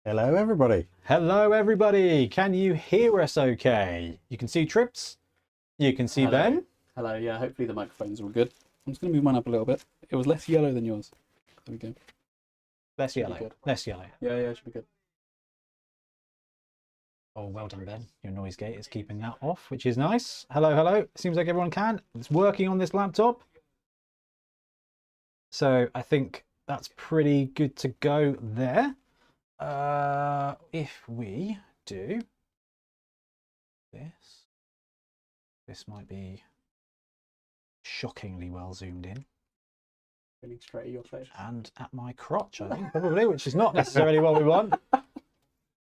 Hello, everybody. Hello, everybody. Can you hear us okay? You can see Trips. You can see Hello. Ben. Hello, yeah, hopefully the microphones are all good. I'm just going to move mine up a little bit. It was less yellow than yours. There we go. Less yellow. good. Less yellow. Yeah, it should be good. Oh, well done, Ben. Your noise gate is keeping that off, which is nice. Hello, hello. Seems like everyone can. It's working on this laptop. So I think that's pretty good to go there. If we do this might be shockingly well zoomed in. Feeling straight at your face. And at my crotch, I think, probably, which is not necessarily what we want.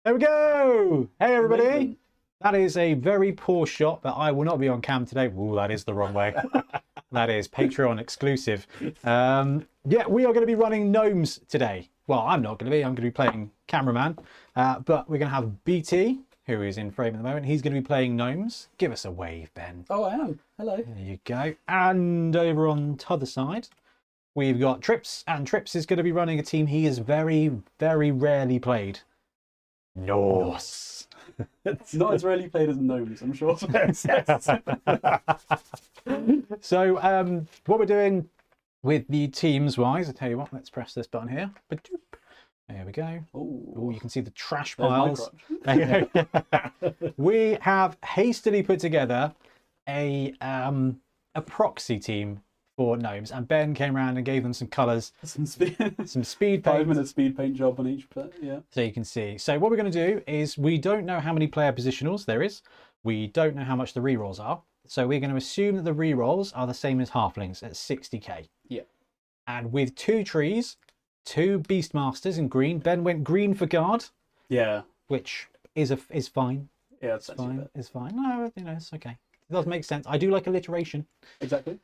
There we go! Hey, everybody! Amazing. That is a very poor shot, but I will not be on cam today. Ooh, that is the wrong way. That is Patreon exclusive. Yeah, we are going to be running Gnomes today. Well, I'm not going to be. I'm going to be playing cameraman. But we're going to have BT, who is in frame at the moment. He's going to be playing Gnomes. Give us a wave, Ben. Oh, I am. Hello. There you go. And over on the other side, we've got Trips. And Trips is going to be running a team he has very, very rarely played. Norse. It's not as rarely played as Gnomes, I'm sure. So what we're doing with the teams wise, I tell you what, let's press this button here. There we go. Oh, you can see the trash piles. We have hastily put together a proxy team for Gnomes, and Ben came around and gave them some colours, some speed paint. 5-minute speed paint job on each, but yeah. So you can see. So what we're going to do is, we don't know how many player positionals there is. We don't know how much the rerolls are. So we're going to assume that the rerolls are the same as halflings at 60k. Yeah. And with 2 trees, 2 Beastmasters in green. Ben went green for guard. Yeah. Which is fine. Yeah, it's fine. It's fine. No, you know, it's okay. It does make sense. I do like alliteration. Exactly.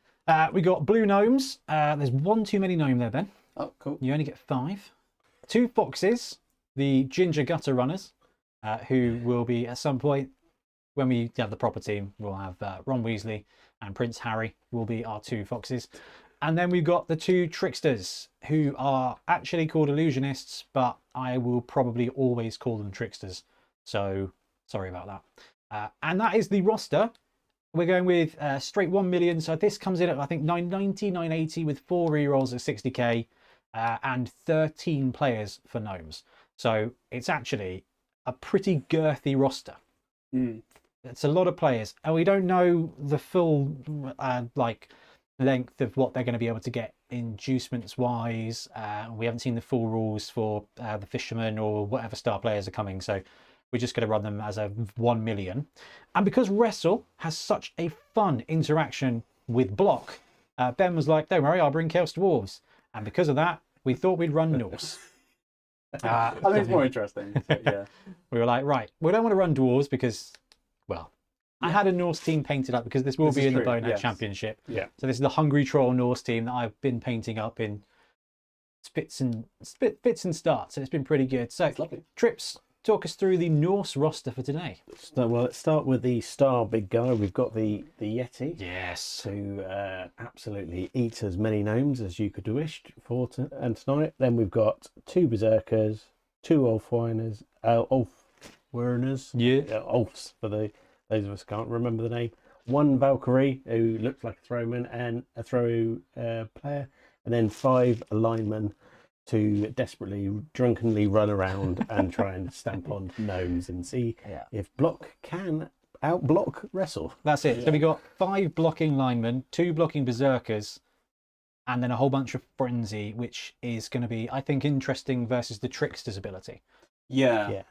We got blue gnomes. There's 1 too many gnome there, Ben. Oh, cool. You only get 5. 2 foxes, the ginger gutter runners, who will be at some point, when we have the proper team, we'll have Ron Weasley and Prince Harry will be our 2 foxes. And then we've got the 2 tricksters, who are actually called illusionists, but I will probably always call them tricksters. So sorry about that. And that is the roster. We're going with straight 1 million. So this comes in at, I think, 990, 980 with 4 rerolls at 60k and 13 players for Gnomes. So it's actually a pretty girthy roster. Mm. It's a lot of players, and we don't know the full like length of what they're going to be able to get inducements wise. We haven't seen the full rules for the fishermen or whatever star players are coming. So we're just going to run them as a 1 million. And because Wrestle has such a fun interaction with block, Ben was like, don't worry, I'll bring Chaos Dwarves. And because of that, we thought we'd run Norse. I think it's more interesting. So, yeah. We were like, right, we don't want to run Dwarves because, well, I had a Norse team painted up because this will be in the Bonehead Championship. Yeah. So this is the Hungry Troll Norse team that I've been painting up in fits and starts, and it's been pretty good. So Trips, talk us through the Norse roster for today. So, well, let's start with the star big guy. We've got the Yeti. Yes. To absolutely eat as many gnomes as you could wish for tonight. Then we've got 2 berserkers, 2 Ulfwiners, Ulfwerners. Yeah. Ulfs for those of us who can't remember the name. 1 Valkyrie who looks like a throwman and a throw player, and then 5 linemen to desperately, drunkenly run around and try and stamp on gnomes and see if block can outblock Wrestle. That's it. Yeah. So we got 5 blocking linemen, 2 blocking berserkers, and then a whole bunch of frenzy, which is going to be, I think, interesting versus the trickster's ability. Yeah.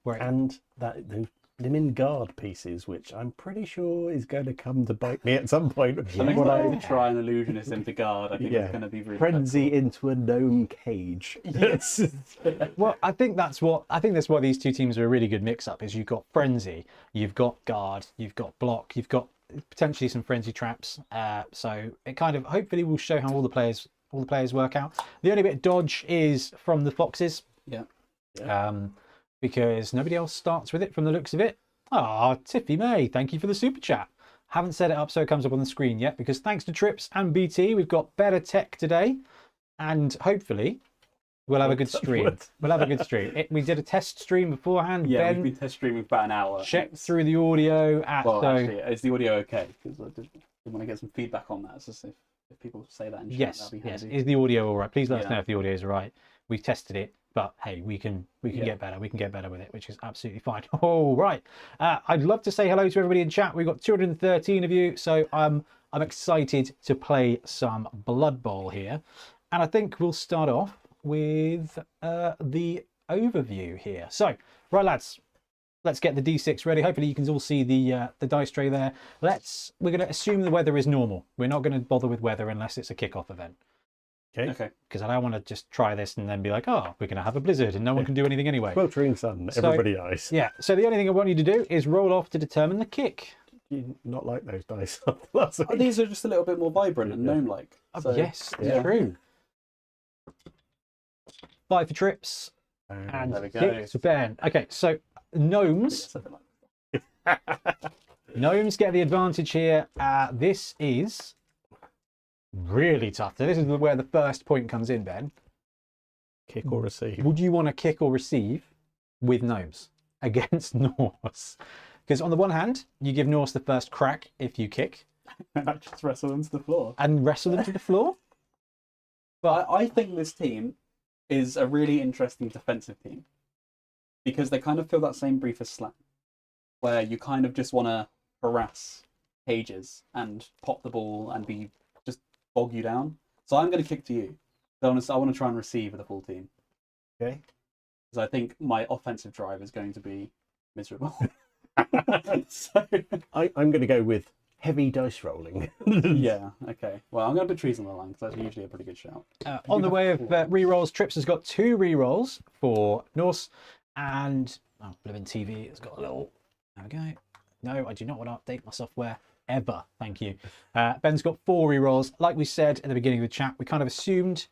And that the lemon guard pieces, which I'm pretty sure is going to come to bite me at some point. I think when I try an illusionist into guard, I think it's going to be really frenzy into a gnome cage. Yes. Well, I think that's what these 2 teams are a really good mix-up. Is you've got frenzy, you've got guard, you've got block, you've got potentially some frenzy traps. So it kind of hopefully will show how all the players work out. The only bit of dodge is from the foxes. Yeah. Because nobody else starts with it from the looks of it. Ah, Tiffy May, thank you for the super chat. Haven't set it up so it comes up on the screen yet, because thanks to Trips and BT, we've got better tech today, and hopefully We'll have a good Touch stream. wood. We'll have a good stream. We did a test stream beforehand. Yeah, Ben we've been test streaming for about an hour. checked through the audio. Well, So actually, is the audio okay? Because I did want to get some feedback on that. It's just if people say that in chat, yes, that'd be yes. handy. Is the audio all right? Please let us Yeah. know if the audio is all right. We've tested it, but hey, we can Yeah. get better. We can get better with it, which is absolutely fine. All right. I'd love to say hello to everybody in chat. We've got 213 of you, so I'm excited to play some Blood Bowl here, and I think we'll start off with the overview here. So, right, lads. Let's get the D6 ready. Hopefully you can all see the dice tray there. We're going to assume the weather is normal. We're not going to bother with weather unless it's a kickoff event. Okay. Because I don't want to just try this and then be like, oh, we're going to have a blizzard and no one can do anything anyway. Sweltering sun, So- everybody dies. Yeah, so the only thing I want you to do is roll off to determine the kick. You not like those dice last week. These are just a little bit more vibrant and Yeah. gnome-like. So, Yes, yeah. true. 5 for trips and There we go. 6 for Ben. Okay, so gnomes. Something like Gnomes get the advantage here. This is really tough. So this is where the first point comes in, Ben. Kick or receive. Would you want to kick or receive with gnomes against Norse? Because on the one hand, you give Norse the first crack if you kick that. Just wrestle them to the floor. and wrestle them to the floor. But I think this team is a really interesting defensive team because they kind of feel that same brief as Slam, where you kind of just want to harass cages and pop the ball and just bog you down. So I'm going to kick to you. I want to try and receive with the full team. Okay. Because I think my offensive drive is going to be miserable. So, I'm going to go with heavy dice rolling. yeah, okay. Well, I'm going to put trees on the line because that's usually a pretty good shout. On the way of rerolls, Trips has got 2 rerolls for Norse, and Living TV has got a little. There we go. No, I do not want to update my software ever. Thank you. Ben's got 4 rerolls. Like we said at the beginning of the chat, we kind of assumed.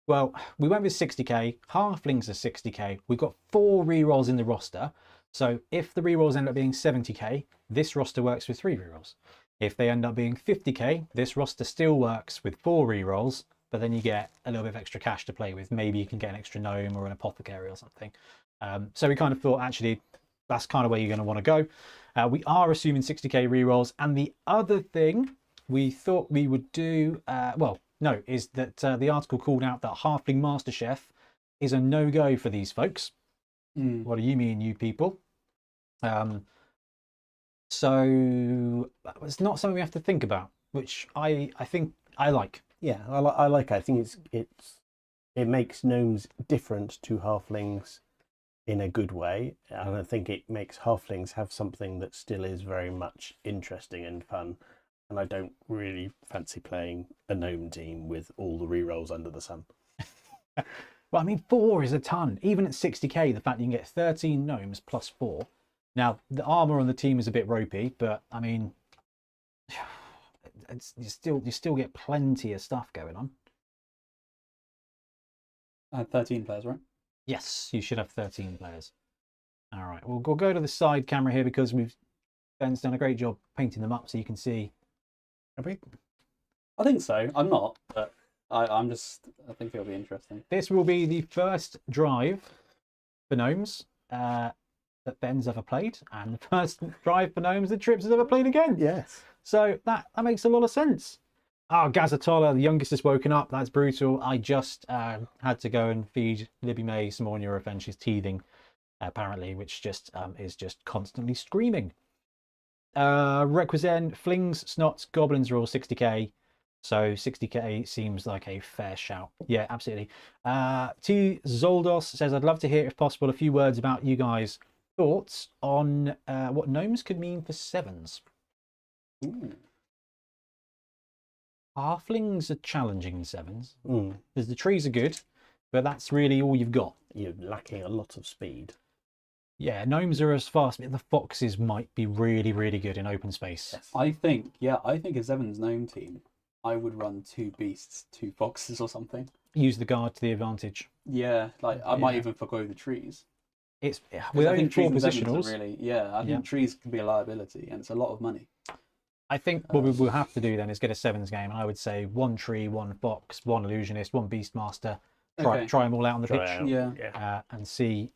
Well, we went with 60k. Halflings are 60k. We've got 4 rerolls in the roster. So if the rerolls end up being 70k, this roster works with 3 rerolls. If they end up being 50k, this roster still works with 4 rerolls, but then you get a little bit of extra cash to play with. Maybe you can get an extra gnome or an apothecary or something. So we kind of thought, actually, that's kind of where you're going to want to go. We are assuming 60k rerolls. And the other thing we thought we would do, is that the article called out that Halfling Master Chef is a no-go for these folks. What do you mean, you people? So it's not something we have to think about, which I think I like. Yeah, I like it. I think it makes gnomes different to halflings in a good way, and I think it makes halflings have something that still is very much interesting and fun. And I don't really fancy playing a gnome team with all the rerolls under the sun. Well, I mean, 4 is a ton. Even at 60k, the fact you can get 13 gnomes plus 4. Now, the armor on the team is a bit ropey, but I mean, you still get plenty of stuff going on. 13 players, right? Yes, you should have 13 players. All right, we'll go to the side camera here because Ben's done a great job painting them up so you can see. I think so. I'm not, but I think it'll be interesting. This will be the first drive for gnomes that Ben's ever played, and the first drive for gnomes that Trips has ever played again. Yes. So that makes a lot of sense. Gazatola, the youngest, has woken up. That's brutal. I just had to go and feed Libby May some more Nurofen. She's teething, apparently, which just is just constantly screaming. Requisen, Flings, Snots, Goblins are all 60k. So 60k seems like a fair shout. Yeah, absolutely. T. Zoldos says, I'd love to hear, if possible, a few words about you guys' thoughts on what gnomes could mean for 7s. Ooh. Halflings are challenging in 7s. Because the trees are good, but that's really all you've got. You're lacking a lot of speed. Yeah, gnomes are as fast, but the foxes might be really, really good in open space. Yes. I think a Sevens gnome team, I would run 2 beasts, 2 foxes or something. Use the guard to the advantage. Yeah, like I might even forgo the trees. It's 'Cause with I only think 4 trees and sevens positionals. are really, I think trees can be a liability and it's a lot of money. I think what we will have to do then is get a 7s game. And I would say 1 tree, 1 fox, 1 illusionist, 1 beastmaster, Okay. try them all out on the Try pitch. out, Yeah. And see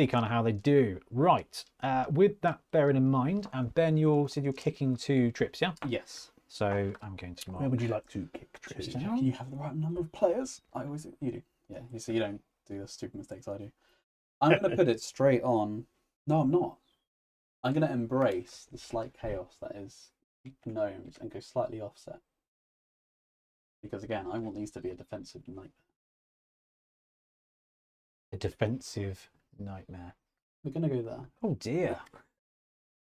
kind of how they do. Right. With that bearing in mind, and Ben, you said you're kicking 2 trips, yeah? Yes. So I'm going to Where mark. would you like to kick Trips to? down. Can you have the right number of players? I always you do. Yeah. You see, you don't do the stupid mistakes I do. I'm going to put it straight on. No, I'm not. I'm going to embrace the slight chaos that is gnomes and go slightly offset. Because again, I want these to be a defensive nightmare. A defensive nightmare. We're going to go there. Oh dear.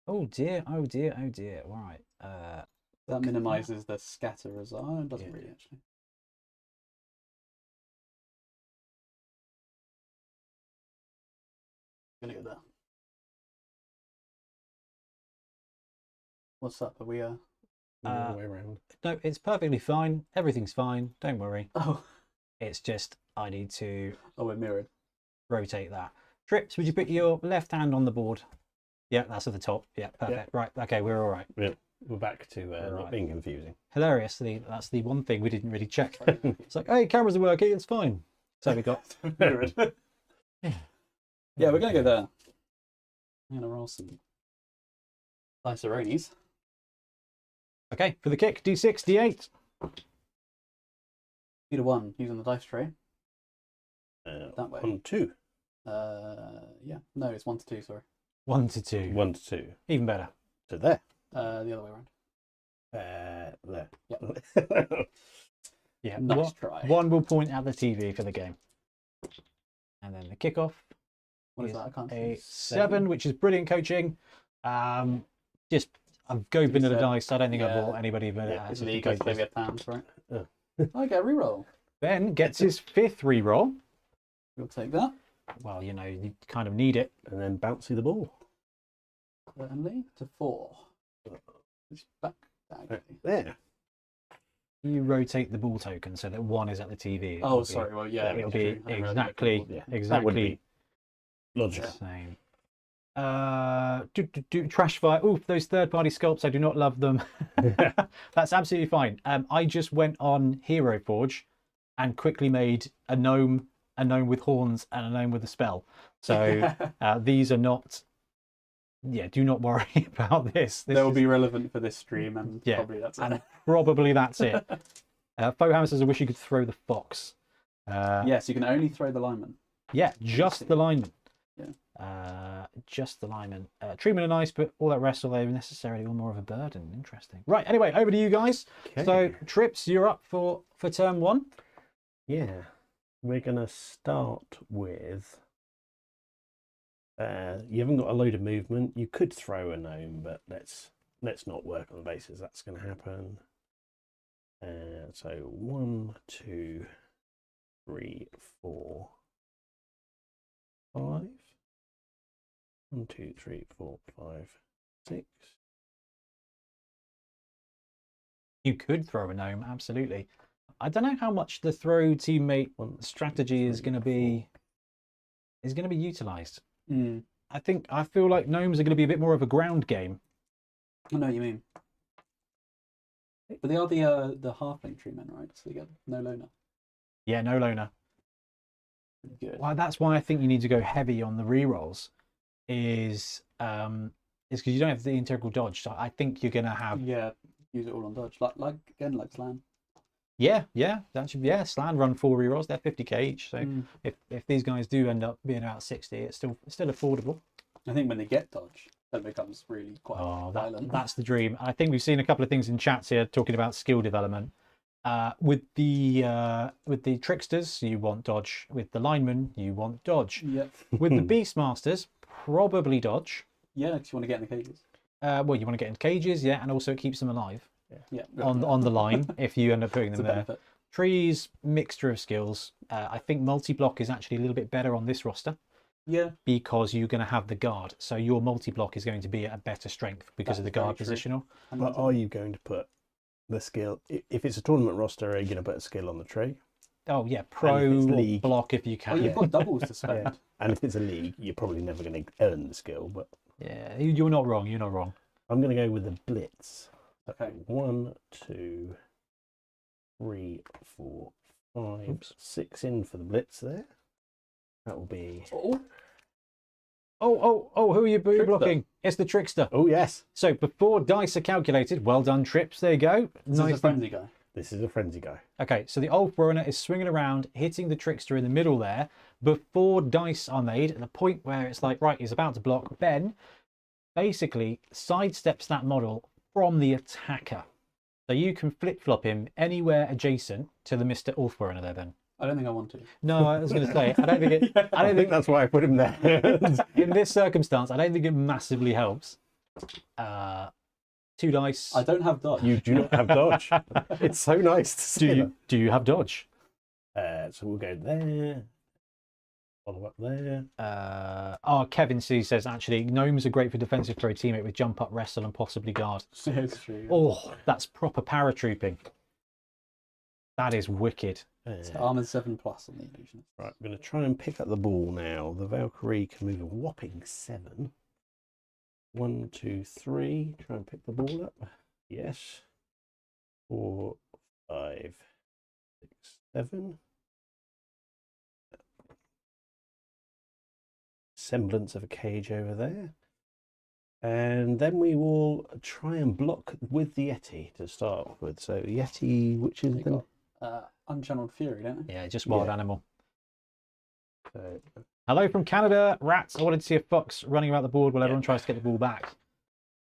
Oh dear. Oh dear. Oh dear. Right. That minimises the scatter as well. Oh, it doesn't really actually. Gonna go there. What's up? Are we The wrong way around. No, it's perfectly fine. Everything's fine. Don't worry. Oh, It's just I need to we're mirrored. rotate that. Trips, would you put your left hand on the board? Yeah, that's at the top. Yeah, perfect. Right. Okay, we're all right. We're back to not Right. being confusing. Hilariously, that's the one thing we didn't really check. It's like, hey, cameras are working. It's fine. So we got. Mirrored. Yeah. Yeah, we're gonna go there. I'm gonna roll some Dice-A-Ronies. Okay, for the kick, D6, D8. Either one, using the dice tray. That way. 1, 2. Yeah. No, it's 1 to 2. Sorry. 1 to 2. 1 to 2. Even better. So there. The other way around. There. Yep. Yeah. Nice try. One will point at the TV for the game. And then the kickoff What is that? I can't a see. 7, which is brilliant coaching. Just I've go vanilla said, dice. I don't think I yeah. bought anybody vanilla. Yeah, It's the just ego go gave for you a pound, right? Yeah. I get a reroll. Ben gets his 5th reroll. We'll take that. Well, you know, you kind of need it. And then bouncy the ball. Certainly to 4. It's back. There. You rotate the ball token so that 1 is at the TV. Oh, sorry. Well, yeah. It'll that's be true. I didn't realise exactly, you could- Yeah. That would exactly be logical. same. Trash fire. Ooh, those third-party sculpts. I do not love them. That's absolutely fine. I just went on Hero Forge and quickly made a gnome with horns, and a gnome with a spell. So these are not. Yeah, do not worry about this. They will be relevant for this stream, and Yeah, probably that's and it. probably that's it. Fohammer says, "I wish you could throw the fox." Yes, you can only throw the lineman. Yeah, just the lineman. Yeah. Just the lineman. Treatment are nice, but all that rest, although necessarily all more of a burden. Interesting. Right. Anyway, over to you guys. Okay. So, Trips, you're up for turn 1. Yeah. We're going to start with... you haven't got a load of movement. You could throw a gnome, but let's not work on the basis that's going to happen. So 1, 2, 3, 4, 5. 1, 2, 3, 4, 5, 6. You could throw a gnome, absolutely. I don't know how much the throw teammate 1 strategy is going to 3, be utilised. Mm. I feel like gnomes are going to be a bit more of a ground game. I know what you mean. But they are the halfling treatment, right? So you get no loner. Yeah, no loner. Pretty good. Well, that's why I think you need to go heavy on the rerolls. Is because you don't have the integral dodge. So I think you're going to have. Yeah, use it all on dodge. Like Slan. Yeah, that should be, Slan run 4 rerolls. They're 50k each. So if these guys do end up being about 60, it's still affordable. I think when they get dodge, that becomes really quite violent. That's the dream. I think we've seen a couple of things in chats here talking about skill development. With the tricksters, you want dodge. With the linemen, you want dodge. Yep. With the beastmasters, probably dodge. Yeah, because you want to get in the cages. Well, you want to get in cages, yeah, and also it keeps them alive Yeah. on the line if you end up putting It's them a there. benefit. Trees, mixture of skills. I think multi-block is actually a little bit better on this roster Yeah. because you're going to have the guard. So your multi-block is going to be at a better strength because of the That's guard very true. positional. But are you going to put the skill... If it's a tournament roster, are you going to put a skill on the tray? Oh, yeah, And if pro it's league- block if you Oh, can. you've got doubles to spend. Yeah. And if it's a league, you're probably never going to earn the skill. But Yeah, you're not wrong. You're not wrong. I'm going to go with the blitz. Okay. 1, 2, 3, 4, 5, 6 in for the blitz there. That will be. Oh, who are you blocking? It's the trickster. Oh, yes. So before dice are calculated, well done, Trips. There you go. This is a frenzy guy. This is a frenzy guy. Okay, so the Ulfrunner is swinging around, hitting the trickster in the middle there. Before dice are made, at the point where it's like, right, he's about to block, Ben basically sidesteps that model from the attacker. So you can flip-flop him anywhere adjacent to the Mr. Ulfrunner there, Ben. I don't think I want to. No, I was going to say, I don't think it... I don't think that's why I put him there. in this circumstance, I don't think it massively helps. 2 dice. I don't have dodge. You do not have dodge. It's so nice to see. Do you have dodge? So we'll go there. Follow up there. Kevin C says, actually, gnomes are great for defensive for a teammate with jump up, wrestle, and possibly guard. It's true. Oh, that's proper paratrooping. That is wicked. It's armor 7+ on the illusion. Right, I'm going to try and pick up the ball now. The Valkyrie can move a whopping 7. 1, 2, 3. Try and pick the ball up. Yes. 4, 5, 6, 7. Semblance of a cage over there. And then we will try and block with the Yeti to start off with. So Yeti, which is the... Unchanneled Fury, don't they? Yeah, just wild animal. So, Hello from Canada, Rats. I wanted to see a fox running about the board while everyone tries to get the ball back.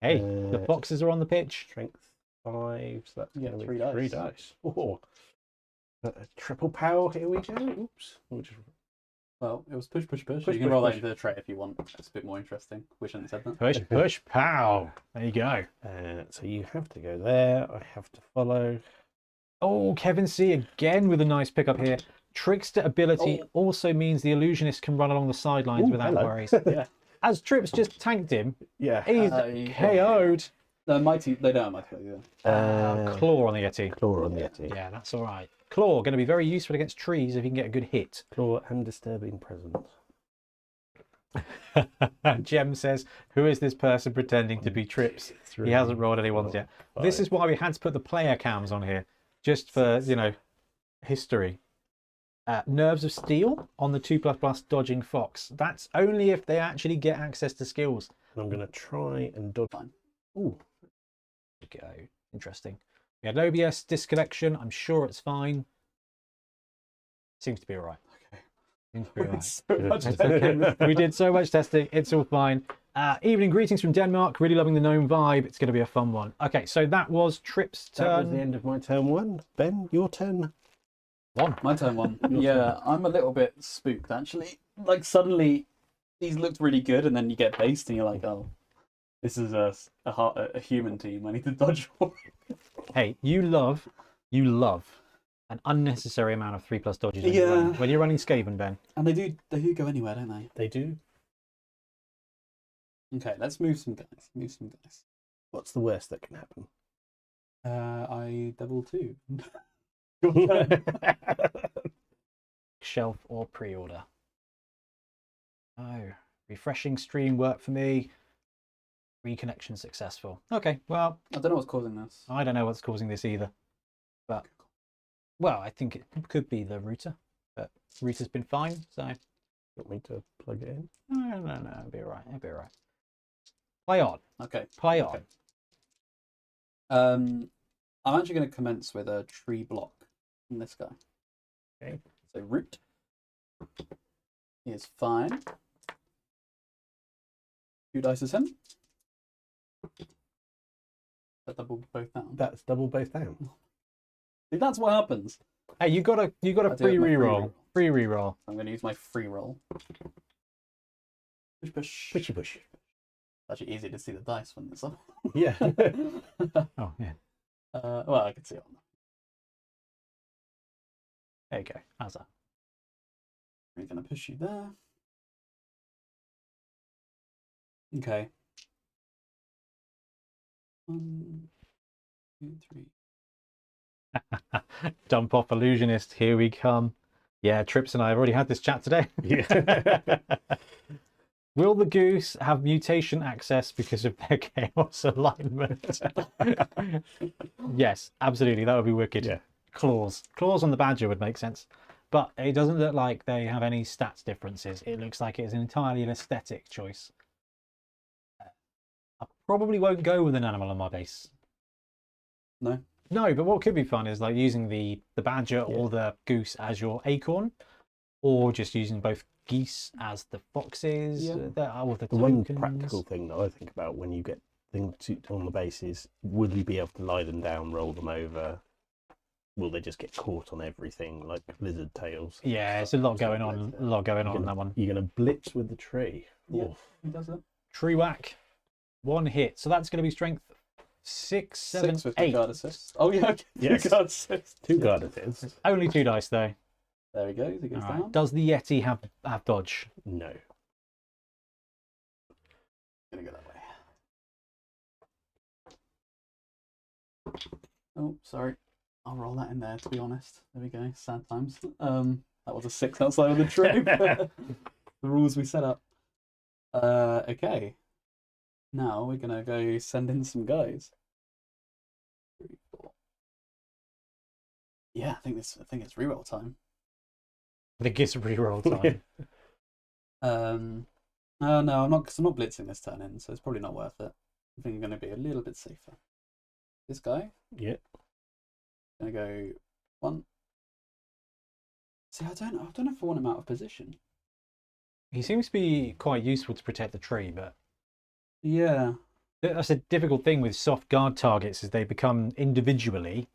Hey, the foxes are on the pitch. Strength 5, so that's Yeah, going to 3 be dice. 3 dice. Oh. Triple power, here we go. Oops. Well, it was push. Push, You can push, roll that push. into the tray if you want. It's a bit more interesting. Wish I hadn't said that. Push, push, pow. There you go. So you have to go there. I have to follow. Oh, Kevin C again with a nice pickup here. Trickster ability also means the illusionist can run along the sidelines without worries. Yeah. As Trips just tanked him, Yeah. he's KO'd. No, Mighty. They don't have Mighty either. Claw on the Yeti. Claw on the Yeti. Yeah, that's all right. Claw going to be very useful against trees if you can get a good hit. Claw and disturbing presence. Jem says, who is this person pretending to be Trips? He hasn't rolled any ones yet. This is why we had to put the player cams on here, just for, you know, history. Nerves of Steel on the 2++ dodging fox. That's only if they actually get access to skills. And I'm going to try and dodge. Ooh. There we go. Interesting. We had an OBS disconnection. I'm sure it's fine. Seems to be all right. Okay. Seems to be all right. So much It's okay. We did so much testing. It's all fine. Evening greetings from Denmark. Really loving the gnome vibe. It's going to be a fun one. Okay, so that was Trips' turn. That was the end of my turn 1. Ben, your turn. 1. My turn 1. Yeah, I'm a little bit spooked actually. Like suddenly, these looked really good, and then you get based, and you're like, oh, this is a human team. I need to dodge more. Hey, you love an unnecessary amount of 3+ dodges Yeah. when you're running Skaven, Ben. And they do go anywhere, don't they? They do. Okay, let's move some guys. What's the worst that can happen? I double 2. Shelf or pre-order. Oh, refreshing stream worked for me. Reconnection successful. Okay, well, I don't know what's causing this. I don't know what's causing this either. But, well, I think it could be the router. But router's been fine, so... Want me to plug it in? No, it'll be all right. It'll be all right. Play on. Okay. Play on. Okay. I'm actually going to commence with a tree block from this guy. Okay. So root is fine. 2 dice is him. That double both down. That's double both down. See, that's what happens. Hey, you got a free my free reroll. reroll. Free reroll. I'm going to use my free roll. Push, push. Pushy push. It's actually easy to see the dice when it's up. Yeah. Oh, yeah. Well, I can see it on that. There you go. How's that? We're going to push you there. Okay. 1, 2, 3. Dump off illusionist. Here we come. Yeah, Trips and I have already had this chat today. Yeah. Will the goose have mutation access because of their chaos alignment? Yes, absolutely. That would be wicked. Yeah. Claws. Claws on the Badger would make sense. But it doesn't look like they have any stats differences. It looks like it is entirely an aesthetic choice. I probably won't go with an animal on my base. No. No, but what could be fun is like using the badger or the goose as your acorn, or just using both geese as the foxes. Or the one tokens. practical thing that I think about when you get things on the base is, will you be able to lie them down, roll them over? Will they just get caught on everything like lizard tails? Yeah, it's a lot going on. A lot going on that one. You're going to blitz with the tree. Yeah, Oof. he does that. Tree whack, 1 hit. So that's going to be strength 6, 7, 6 with 8. guard assist. Oh yeah, okay. Yes. 2 guard assist. 2 guard assists. Only 2 dice though. There we go. He goes All down. right. Does the Yeti have dodge? No. Gonna go that way. Oh, sorry. I'll roll that in there, to be honest. There we go. Sad times. That was a 6 outside of the troop. The rules we set up. Okay. Now we're gonna go send in some guys. 3, 4. Yeah, I think it's reroll time. I think it's reroll time. No, I'm not, because I'm not blitzing this turn in, so it's probably not worth it. I think I'm gonna be a little bit safer. This guy. Yeah. Gonna go 1. See, I don't know if I want him out of position. He seems to be quite useful to protect the tree, but Yeah. that's a difficult thing with soft guard targets, is they become individually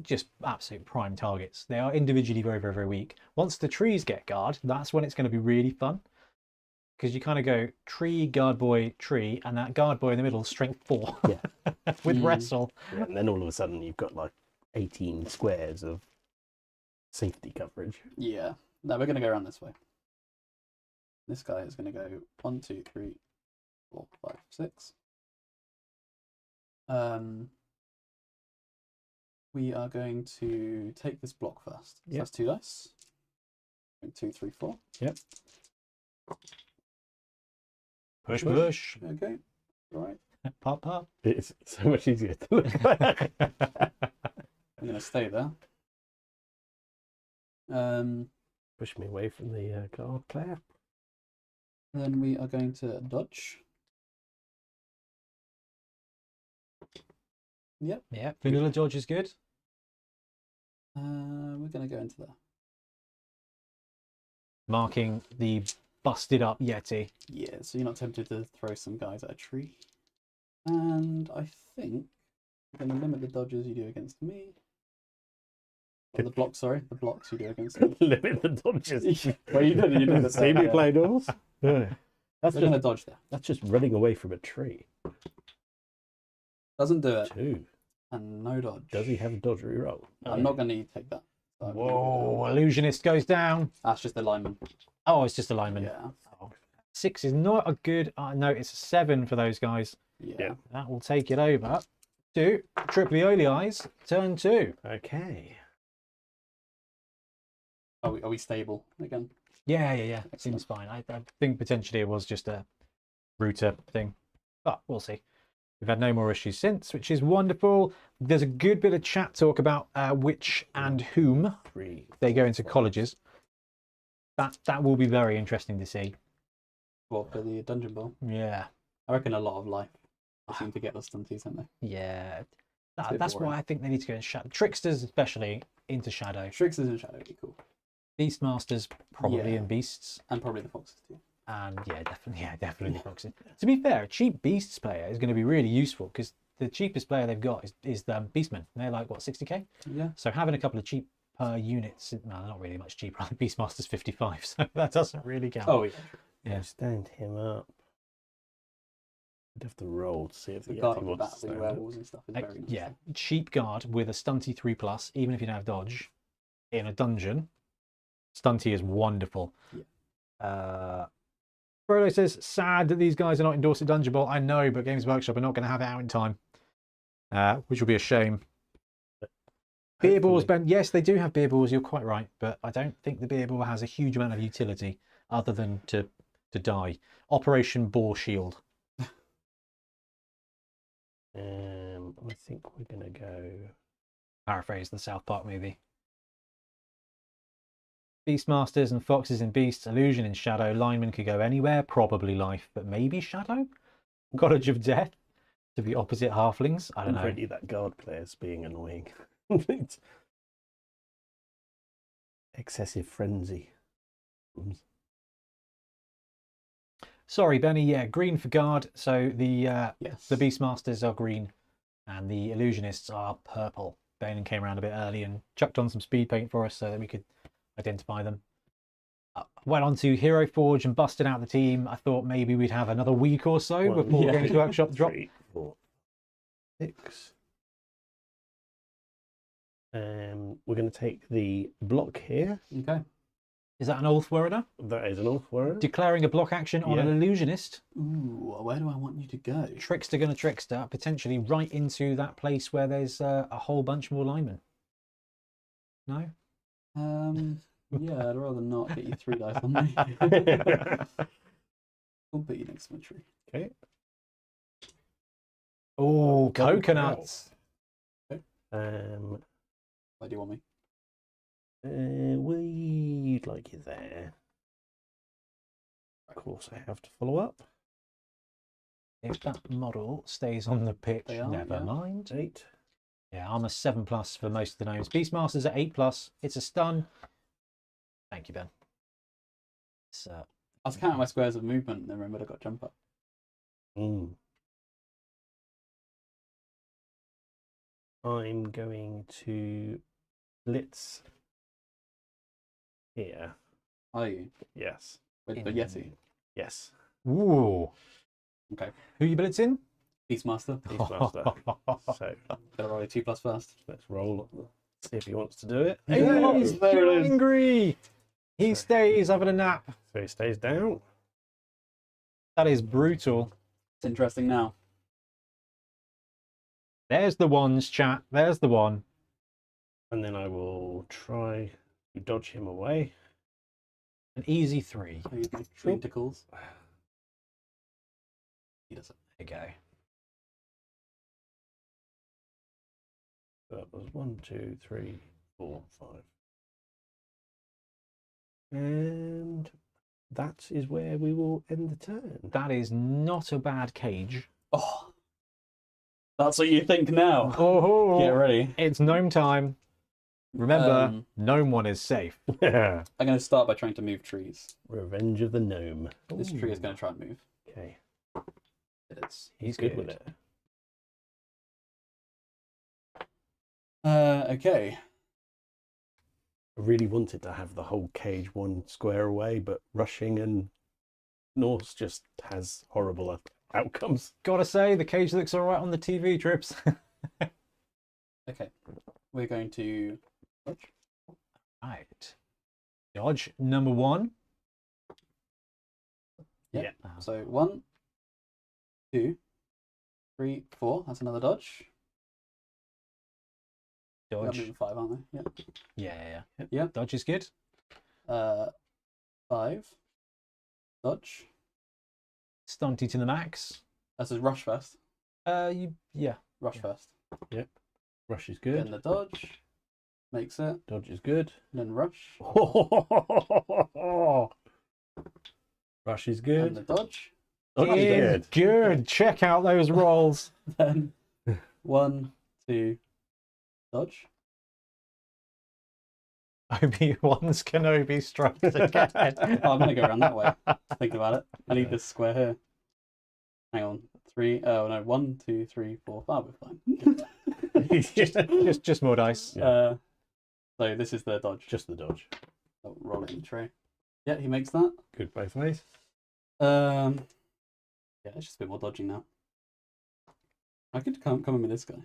just absolute prime targets. They are individually very, very, very weak. Once the trees get guard, that's when it's going to be really fun. Because you kind of go tree, guard boy, tree, and that guard boy in the middle, strength 4. Yeah. With wrestle. Yeah, and then all of a sudden you've got like 18 squares of safety coverage. Yeah. No, we're gonna go around this way. This guy is gonna go 1, 2, 3, 4, 5, 6. We are going to take this block first. So that's 2 dice. 2, 3, 4. Yep. Push, push. Okay. All right. Pop, pop. It's so much easier to look back. I'm gonna stay there. Push me away from the guard player. Then we are going to dodge. Yep. Yeah, vanilla dodge is good. We're gonna go into there. Marking the busted up Yeti. Yeah, so you're not tempted to throw some guys at a tree. And I think I'm going to limit the dodges you do against me. Or the blocks, sorry. The blocks you do against me. Limit the dodges. Well, you did See me play Norse? Yeah. That's going to dodge there. That's just running away from a tree. Doesn't do it. 2. And no dodge. Does he have a dodge reroll? I'm not going to take that. So Whoa, illusionist goes down. that's just the lineman. Oh, it's just alignment. Yeah. Oh. 6 is not a good. No, it's a 7 for those guys. Yeah. That will take it over to Triplioli Eyes, turn 2. Okay. Are we stable again? Yeah. It seems fine. I think potentially it was just a router thing, but we'll see. We've had no more issues since, which is wonderful. There's a good bit of chat talk about which and whom 3. they go into colleges. That will be very interesting to see. What, for the dungeon ball? Yeah. I reckon a lot of life. They seem to get those stunties, don't they? Yeah. It's a bit That's boring. why I think they need to go in shadow. Tricksters especially into shadow. Tricksters in shadow would be cool. Beastmasters probably Yeah. in beasts. And probably the foxes too. And definitely the foxes. To be fair, a cheap beasts player is going to be really useful because the cheapest player they've got is the beastmen. They're like what, 60k? Yeah. So having a couple of cheap units, no, they're not really much cheaper. Beastmaster's 55, so that doesn't really count. Oh yeah. Yeah. Stand him up. I'd have to roll to see if The the guard Yeti of wants to battling stand up. werewolves and stuff is very interesting. Yeah, cheap guard with a stunty 3+, even if you don't have dodge, in a dungeon. Stunty is wonderful. Yeah. Frodo says, sad that these guys are not endorsed at Dungeon Bolt. I know, but Games Workshop are not going to have it out in time, which will be a shame. Beer balls, Ben. Yes, they do have beer balls. You're quite right, but I don't think the beer ball has a huge amount of utility other than to die. Operation Boar Shield. I think we're going to go Paraphrase the South Park movie. Beastmasters and foxes in beasts, illusion in shadow, linemen could go anywhere, probably life, but maybe shadow? College of Death to be opposite halflings? I don't know. Already that guard player's being annoying. Excessive frenzy. Sorry, Benny. Yeah, green for guard. So the Yes. the Beastmasters are green, and the Illusionists are purple. Banan came around a bit early and chucked on some speed paint for us so that we could identify them. Went on to Hero Forge and busted out the team. I thought maybe we'd have another week or so before going to Workshop Drop. 3, 4, 6. We're going to take the block here. Okay. Is that an Ulthwarder? That is an off word. Declaring a block action on an Illusionist. Ooh, where do I want you to go? Trickster gonna trickster, potentially right into that place where there's a whole bunch more linemen. No? Yeah, I'd rather not get you 3 dice on me. We'll put you next to my tree. Okay. Oh, coconuts. Okay. Why do you want me? We'd like you there. Of course, I have to follow up. If that model stays on the pitch, They are, never yeah. mind. 8. Yeah, I'm a 7+ for most of the gnomes. Beastmasters at 8+. It's a stun. Thank you, Ben. It's, I was counting my squares of movement and then remembered I got jumper. I'm going to blitz here. Are you? Yes. With the Yeti? Yes. ooh. Okay. Who you blitzing? Beastmaster. Beastmaster. So Gotta roll a 2+ first. let's roll. See if he wants to do it. He's There it is. angry. He stays having a nap. So he stays down. That is brutal. It's interesting now. There's the ones, chat. There's the one. And then I will try to dodge him away. An easy 3. Are you my tree tickles? He doesn't. There you go. That was 1, 2, 3, 4, 5. And that is where we will end the turn. That is not a bad cage. Oh. That's what you think now. Oh, Get ready. it's gnome time. Remember, gnome one is safe. I'm going to start by trying to move trees. Revenge of the Gnome. This tree is going to try and move. Okay. It is. He's good with it. Okay. I really wanted to have the whole cage 1 square away, but rushing and Norse just has horrible outcomes. Gotta say, the cage looks alright on the TV, Trips. Okay. We're going to dodge. Right. Dodge number 1. Yeah. So 1, 2, 3, 4. That's another dodge. They're Dodge. moving 5, aren't they? Yeah. Yeah. Dodge is good. 5. Dodge. Stunty to the max. That's a rush first. Yeah. Rush first. Rush is Then good. the dodge. Makes it. Dodge is good. Then rush. Rush is And good. the dodge. Dodge is good. Good. Check out those rolls. Then 1, 2, dodge. Obi-Wan's Kenobi strikes again. Oh, I'm going to go around that way. Think about it. I need this square here. Hang on. 3. Oh, no. 1, 2, 3, 4, 5. We're fine. just more dice. So this is the dodge. Just the dodge. I'll roll it in the tray. Yeah, he makes that. Good both ways. Yeah, it's just a bit more dodging now. I could come in with this guy.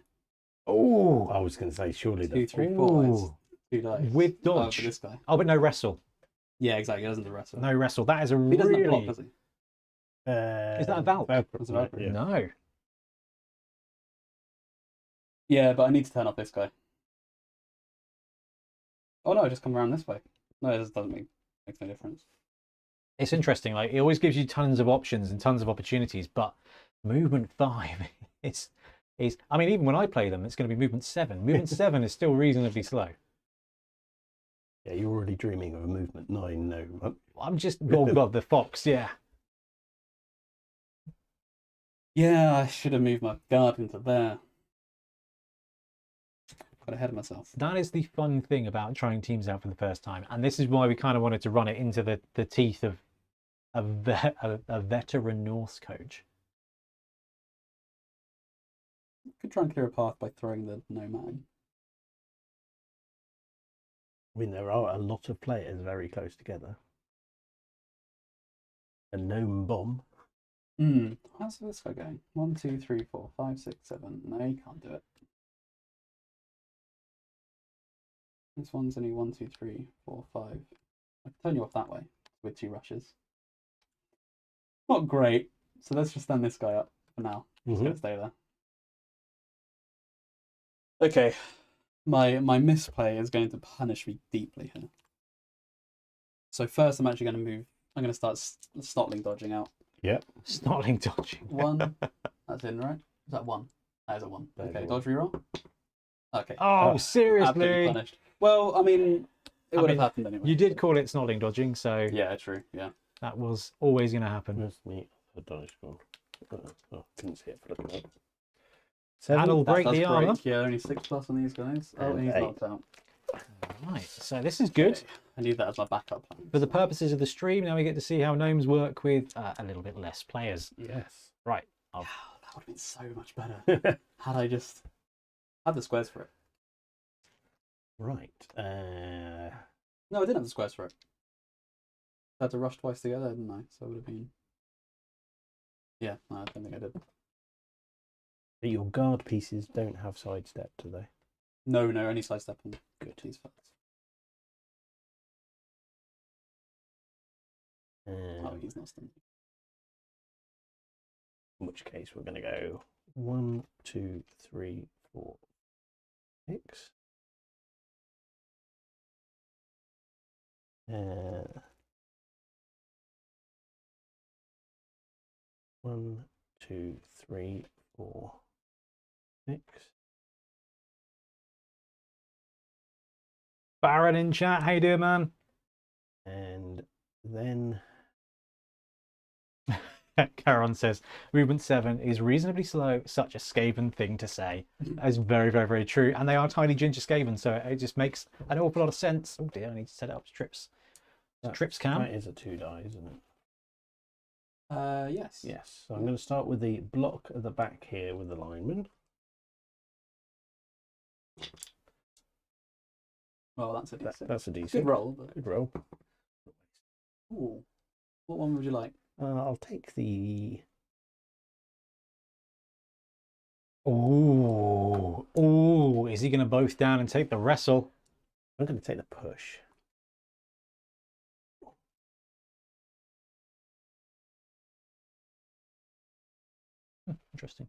Oh, I was going to say, surely 2, 3, 4. Ooh. It's 2 dice. With Oh, dodge. for this guy. Oh, but no wrestle. Yeah, exactly. He doesn't do wrestle. No wrestle. That is a He doesn't have block, really... does he? Is that a Valk? That's a Valk. Yeah. No. Yeah, but I need to turn off this guy. Oh no, I just come around this way. No, this doesn't makes no difference. It's interesting. Like, it always gives you tons of options and tons of opportunities, but movement 5, it's is, I mean, even when I play them, it's going to be movement 7. Movement 7 is still reasonably slow. Yeah, you're already dreaming of a movement 9 gnome. I'm just, oh god, the fox, yeah. Yeah, I should have moved my guard into there. Got ahead of myself. That is the fun thing about trying teams out for the first time. And this is why we kind of wanted to run it into the teeth of a veteran Norse coach. Could try and clear a path by throwing the gnome. I mean, there are a lot of players very close together. A gnome bomb. How's this guy going? 1, 2, 3, 4, 5, 6, 7. No, you can't do it. This one's only 1, 2, 3, 4, 5. I can turn you off that way with 2 rushes. Not great. So let's just stand this guy up for now. Just gonna stay there. Okay. My misplay is going to punish me deeply here. So first I'm actually going to move. I'm going to start snotling dodging out. Yep. Snotling dodging. 1. That's in, right? Is that 1? That is a 1. That is Okay, a dodge reroll. Okay. Oh, Absolutely seriously? punished. Well, I mean, it would have happened anyway. You did call it snotling dodging, so Yeah, true. Yeah. that was always going to happen. Where's the other dice gone? Oh, couldn't see it for looking at it. That'll break That the does armor. Yeah, only 6+ on these guys. Oh, And he's 8. knocked out. Right, so this is good. Okay. I need that as my backup plan. For the purposes of the stream, now we get to see how gnomes work with a little bit less players. Yes. Right. Wow, that would have been so much better had I just had the squares for it. Right. No, I didn't have the squares for it. I had to rush twice together, didn't I? So it would have been. Yeah, no, I don't think I did. But your guard pieces don't have sidestep, do they? No, only sidestep on Good. these first. Oh, he's not stunned. In which case we're going to go 1, 2, 3, 4, 6. 1, 2, 3, 4, 6. Baron in chat, how you doing, man? And then Charon says, movement 7 is reasonably slow, such a Skaven thing to say. That is very, very, very true. And they are tiny ginger Skaven, so it just makes an awful lot of sense. Oh dear, I need to set it up to trips. Trips cam. That is a 2 die, isn't it? Yes. Yes. So I'm going to start with the block at the back here with the lineman. Well, that's a decent. That's a decent. Good roll. But... Good roll. Ooh. What one would you like? I'll take the. Ooh, is he going to both down and take the wrestle? I'm going to take the push. Interesting.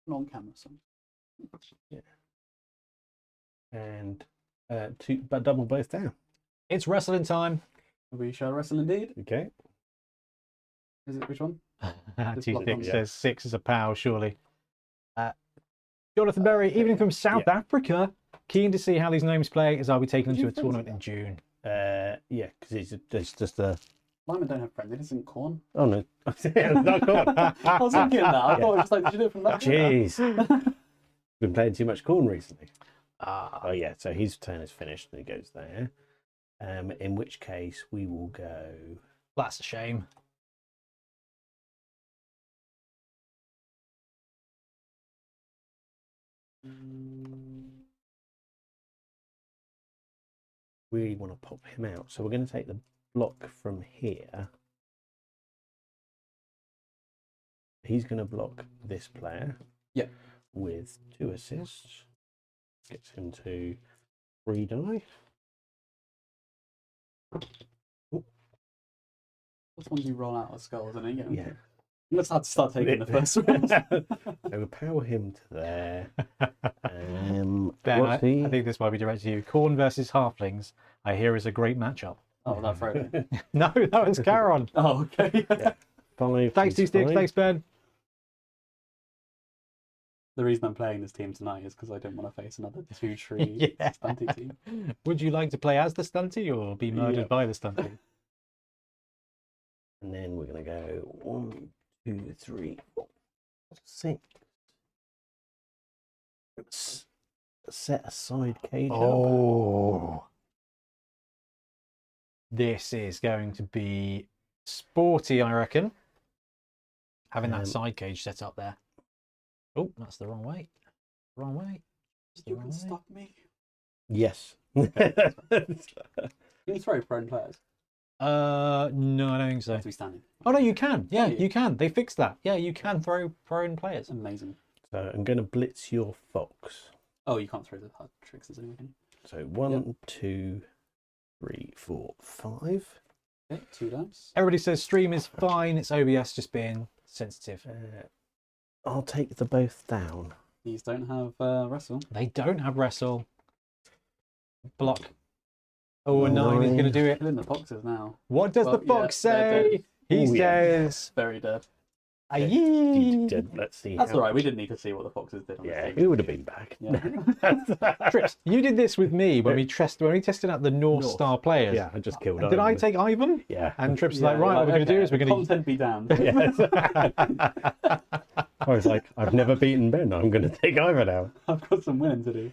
On-camera song. Yeah. And but double both down. It's wrestling time. We shall wrestle indeed. Okay. Is it which one? T6 says 6 is a pow, surely. Jonathan Berry, evening from South Africa. Keen to see how these gnomes play as I'll be taking them to a tournament in June. Yeah, because it's just a. Lyman don't have friends. It isn't Khorne. Oh no, it's not Khorne. I was thinking that. I thought it was like, did you do it from that? Jeez, been playing too much Khorne recently. Oh yeah, so his turn is finished and he goes there. In which case we will go. That's a shame. Really want to pop him out, so we're going to take the block from here. He's going to block this player. Yeah. With 2 assists. Gets him to 3 die. Ooh. That's one you roll out of skulls, isn't it? Yeah. Let's have to start taking the first one. So we'll power him to there. Ben, I What's he? think this might be directed to you. Khorne versus Halflings, I hear, is a great matchup. Oh, that Frodo. No, that was Charon. Oh, okay. Yeah. 5. Thanks, he's 2 sticks. fine. Thanks, Ben. The reason I'm playing this team tonight is because I don't want to face another 2-tree Yeah. stunty team. Would you like to play as the stunty or be murdered Yeah. by the stunty? And then we're going to go 1, 2, 3, 4, 6. Set aside cage. Oh, this is going to be sporty, I reckon. Having that side cage set up there. Oh, that's the wrong way. Wrong way. That's the You wrong can way. stop me. Yes. Can you throw prone players? No, I don't think so. To be standing. Oh no, you can. Yeah, you? you can. They fixed that. Yeah, you can throw prone players. Amazing. So I'm going to blitz your fox. Oh, you can't throw the hard tricks as anyway, can you? So 1, 2, 3, 4, 5. Okay, 2 dice. Everybody says stream is fine. It's OBS just being sensitive. I'll take the both down. These don't have wrestle. They don't have wrestle. Block. Oh, a 9 is going to do it. Killing the foxes now. What does the fox they're say? dead. He Ooh, yeah. says, Very dead. "Aye." Let's see. That's how- all right. We didn't need to see what the foxes did. On Yeah, the who would have been back? Yeah. Trips, you did this with me when we tested out the Norse star players. Yeah, I just killed Did I Ivan. take Ivan? Yeah. And Trips is Yeah, like, right, what we're going to do is we're going to... Content be damned. Yes. I was like, I've never beaten Ben. I'm going to take Ivan out. I've got some winning to do.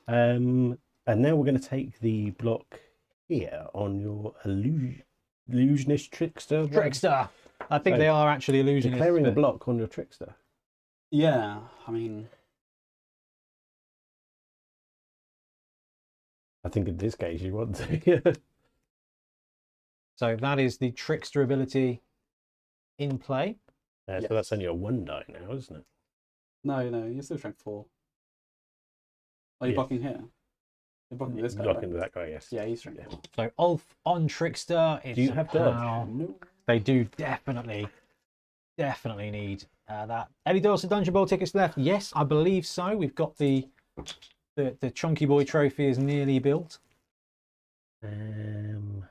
And now we're going to take the block here on your illusionist trickster. Trickster. I think they are actually illusionists. Declaring a but- block on your trickster. Yeah, I mean, I think in this case you want to. So that is the trickster ability in play. So Yes. that's only a 1 die now, isn't it? no, you're still strength 4. Are you Yes. blocking here? You're blocking this guy, Blocking right? with that guy, yes. Yeah, he's strength 4. So Ulf on trickster. It's Do you have dodge? how- No. They do definitely need that. Any Dorset Dungeon Bowl tickets left? Yes, I believe so. We've got the Chunky Boy trophy is nearly built. 3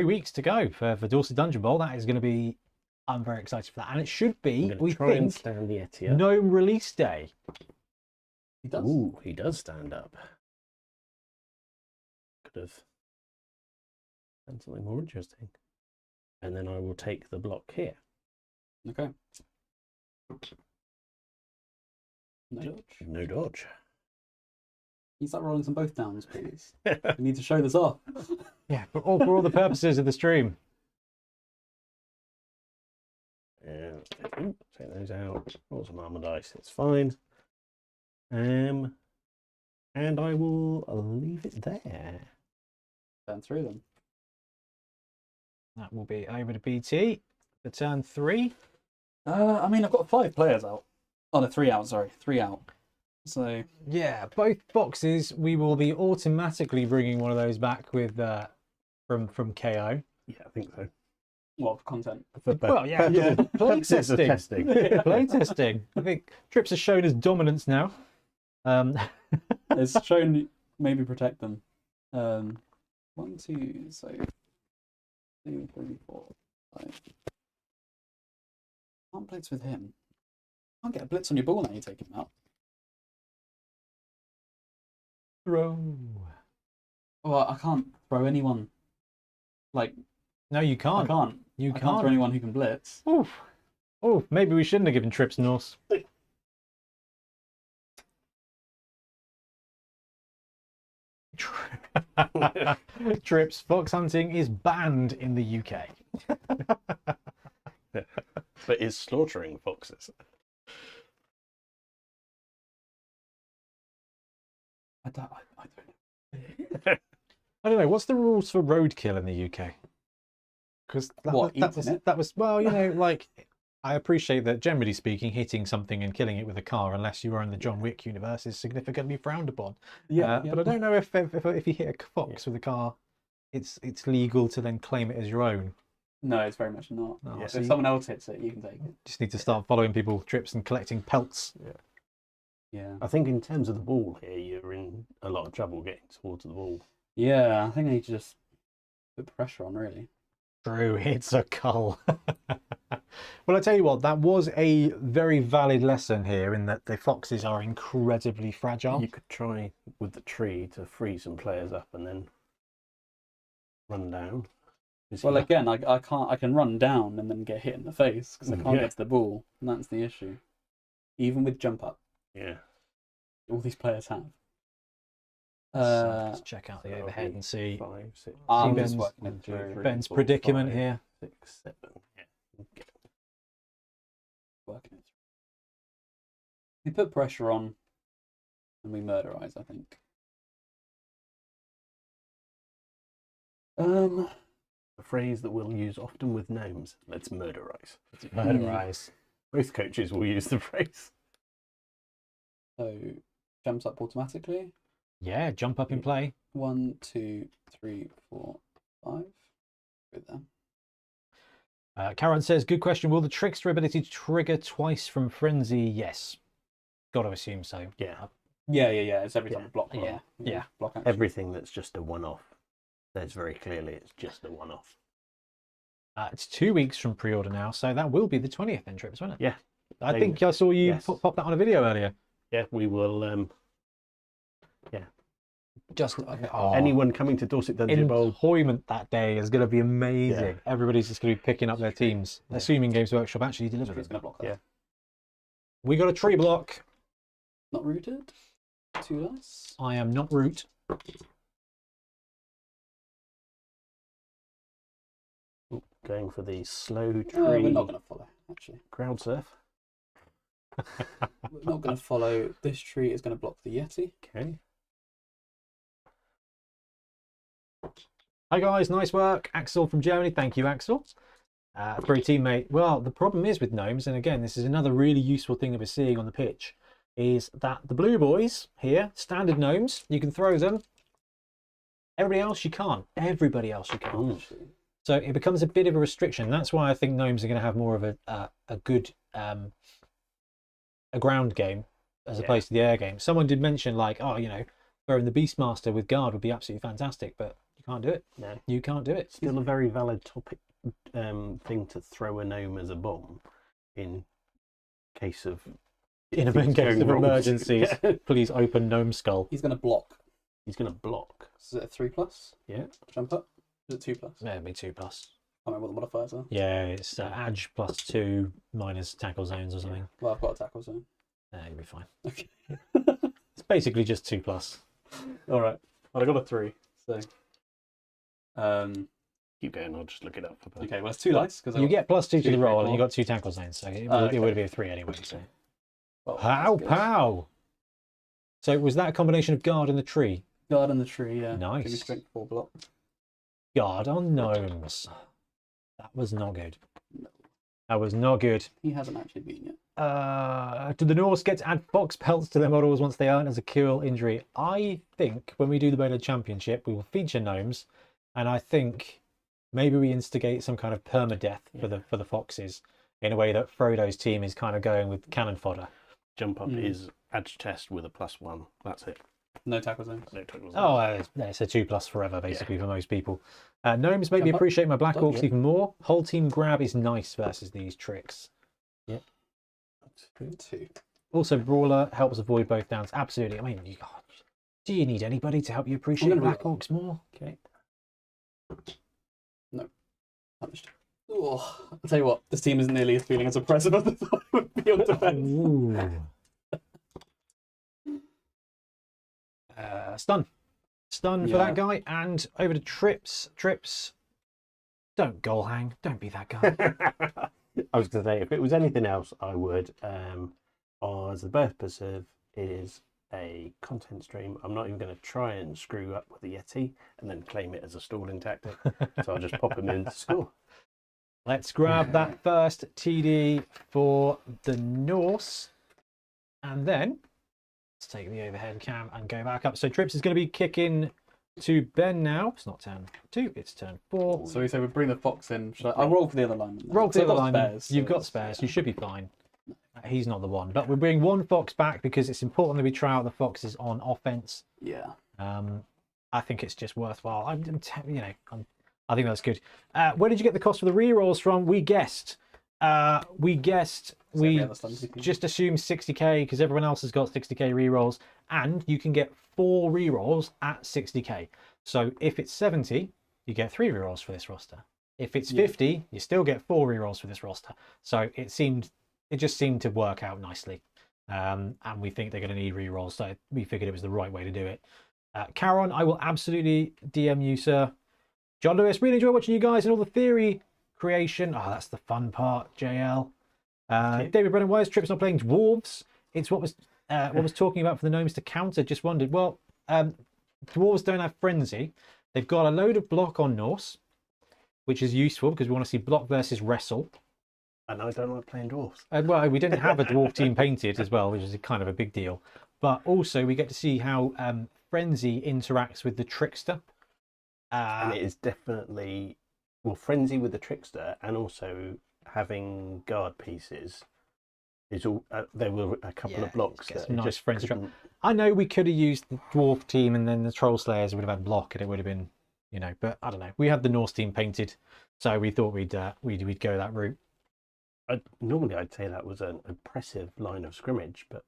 weeks to go for Dorset Dungeon Bowl. That is going to be. I'm very excited for that, and it should I'm be. gonna We try and think stand the Etia. Gnome release day. He does. Ooh, he does stand up. Could have done something more interesting. And then I will take the block here. Okay. No dodge. No dodge. Can you start rolling some both downs, please? We need to show this off. Yeah, for all the purposes of the stream. Take those out. Roll some armor dice. It's fine. And I will leave it there. Turn through them. That will be over to BT for turn 3. I mean, I've got 5 players out. Oh, no, 3 out. Sorry, 3 out. So Yeah, both boxes. We will be automatically bringing one of those back with from KO. Yeah, I think so. what for content? Well, yeah, play Purposes of testing. testing. Play testing. I think Trips has shown his dominance now. It's shown maybe protect them. 1, 2, so 2, 3, 4, 5. Can't blitz with him. Can't get a blitz on your ball now. You take him out. Throw. Well, I can't throw anyone. Like No, you I can't. can't. You I can't throw anyone who can blitz. Oof. Oof. Maybe we shouldn't have given Trips Norse. Trips, fox hunting is banned in the UK. But is slaughtering foxes. I don't know. I don't know. What's the rules for roadkill in the UK? Because What, eating it? that was well, you know, like I appreciate that generally speaking, hitting something and killing it with a car, unless you are in the John Wick universe, is significantly frowned upon. Yeah, But I don't know if you hit a fox with a car, it's legal to then claim it as your own. No, it's very much not. Oh, Yeah, so if you someone else hits it, you can take it. just need to start following people Trips and collecting pelts. Yeah. I think in terms of the ball here, you're in a lot of trouble getting towards the ball. Yeah, I think I need to just put pressure on, really. True, it's a cull. Well, I tell you what, that was a very valid lesson here in that the foxes are incredibly fragile. You could try with the tree to free some players up and then run down. Well, again, I can't. I can run down and then get hit in the face because I can't Yeah. get to the ball, and that's the issue. Even with jump up, Yeah. all these players have. So let's check out the so overhead and see 5, 6, I'm Ben's- just working one, it two, through. three, Ben's four, predicament 5, here. 6, 7. Yeah. Okay. Working it through. We put pressure on, and we murderize. I think. A phrase that we'll use often with gnomes. Let's murderize. Murderize. Most coaches will use the phrase. So jumps up automatically. Yeah, jump up in play. 1, 2, 3, 4, 5. Good then. Karen says, good question. Will the trickster ability trigger twice from frenzy? Yes. Got to assume so. Yeah. Yeah. It's every time Yeah. you block. Yeah. Yeah. Block action. Everything that's just a one-off. There's very clearly it's just a one-off. It's 2 weeks from pre-order now, so that will be the 20th then, Trips, won't it? Yeah. I think I saw you Yes. pop that on a video earlier. Yeah, we will. Just Anyone coming to Dorset Dungeon Bowl, employment that day is going to be amazing. Yeah. Everybody's just going to be picking up their teams, Yeah. assuming Games Workshop actually deliver It's them. going to block that. Yeah. We got a tree block. Not rooted. 2 dice. I am not root. going for the slow tree We're not going to follow, actually. crowd surf. We're not going to follow. This tree is going to block the Yeti. Okay. Hi guys, nice work. Axel from Germany. Thank you, Axel. For a teammate. Well, the problem is with gnomes, and again, this is another really useful thing that we're seeing on the pitch, is that the blue boys here, standard gnomes, you can throw them. Everybody else you can't. Everybody else you can't. Ooh. So it becomes a bit of a restriction. That's why I think gnomes are going to have more of a good a ground game as Yeah. opposed to the air game. Someone did mention like, oh, you know, throwing the Beastmaster with guard would be absolutely fantastic, but you can't do it. No. You can't do it. Still a very valid topic thing to throw a gnome as a bomb in case of In things case going of wrong. emergencies, Yeah. please open gnome skull. He's going to block. He's going to block. Is it a 3+? Yeah. Jump up? Is it 2+? Yeah, it'd be 2+. I can't remember what the modifiers are. Yeah, it's edge +2 minus tackle zones or something. Well, I've got a tackle zone. You'll be fine. Okay. It's basically just 2+. All right. Well, I got a 3. So, Keep going. I'll just look it up for both. okay. Well, it's 2 dice because You get +2 to two, the roll, three, and you four. got 2 tackle zones, so it Okay. would be a 3 anyway. So. Well, Pow, that's good. pow! So was that a combination of guard and the tree? Guard in the tree. Yeah. Nice. Give me strength 4 block. Guard on gnomes. That was not good. No. That was not good. He hasn't actually beaten yet. Do the Norse get to add fox pelts to their models once they earn as a kill injury? I think when we do the Bonehead Championship, we will feature gnomes, and I think maybe we instigate some kind of permadeath for the foxes in a way that Frodo's team is kind of going with cannon fodder. Jump up is edge test with a +1. That's it. No tackle zones. No totals. Oh, it's a 2+ forever, basically, for most people. Gnomes make me Jump up. appreciate my Black Oh, Orcs yeah. even more. Whole team grab is nice versus these tricks. 2. Also, Brawler helps avoid both downs. Absolutely. I mean, do you need anybody to help you appreciate gonna Black roll. Orcs more? Okay. Punished. Oh, I'll tell you what. This team isn't nearly as feeling as oppressive as I thought it would be on defense. Ooh. Stun. Stun for Yeah. that guy. And over to Trips. Trips. Don't goal hang. Don't be that guy. I was going to say, if it was anything else, I would. As the purpose of it is a content stream, I'm not even going to try and screw up with the Yeti and then claim it as a stalling tactic. So I'll just pop him in to score. Let's grab that first TD for the Norse. And then let's take the overhead cam and go back up. So Trips is going to be kicking to Ben now. It's not turn 2, it's turn 4. So we say we bring the fox in. I'll roll for the other lineman. then. Roll for So the other I've got lineman. spares, You've so got it's- spares. You should be fine. He's not the one. But we're bringing one fox back because it's important that we try out the foxes on offense. Yeah. I think it's just worthwhile. I'm I think that's good. Where did you get the cost for the rerolls from? We guessed. We every other Stunty team. just assumed 60k because everyone else has got 60k rerolls, and you can get 4 rerolls at 60k. So if it's 70, you get 3 rerolls for this roster. If it's 50, you still get 4 rerolls for this roster. So it just seemed to work out nicely. And we think they're going to need rerolls, so we figured it was the right way to do it. Caron, I will absolutely DM you, sir. John Lewis, really enjoy watching you guys and all the theory creation. Oh, that's the fun part, JL. David Brennan, why is Trips not playing dwarves? It's what was talking about for the gnomes to counter. Just wondered. Well, dwarves don't have frenzy. They've got a load of block on Norse, which is useful because we want to see block versus wrestle. And I don't like playing dwarves. Well, we didn't have a dwarf team painted as well, which is kind of a big deal. But also we get to see how frenzy interacts with the trickster. And it is definitely, well, frenzy with the trickster, and also having guard pieces is all. There were a couple of blocks that nice just frenzy. couldn't... I know we could have used the dwarf team, and then the troll slayers would have had block, and it would have been, you know. But I don't know. We had the Norse team painted, so we thought we'd go that route. Normally, I'd say that was an impressive line of scrimmage, but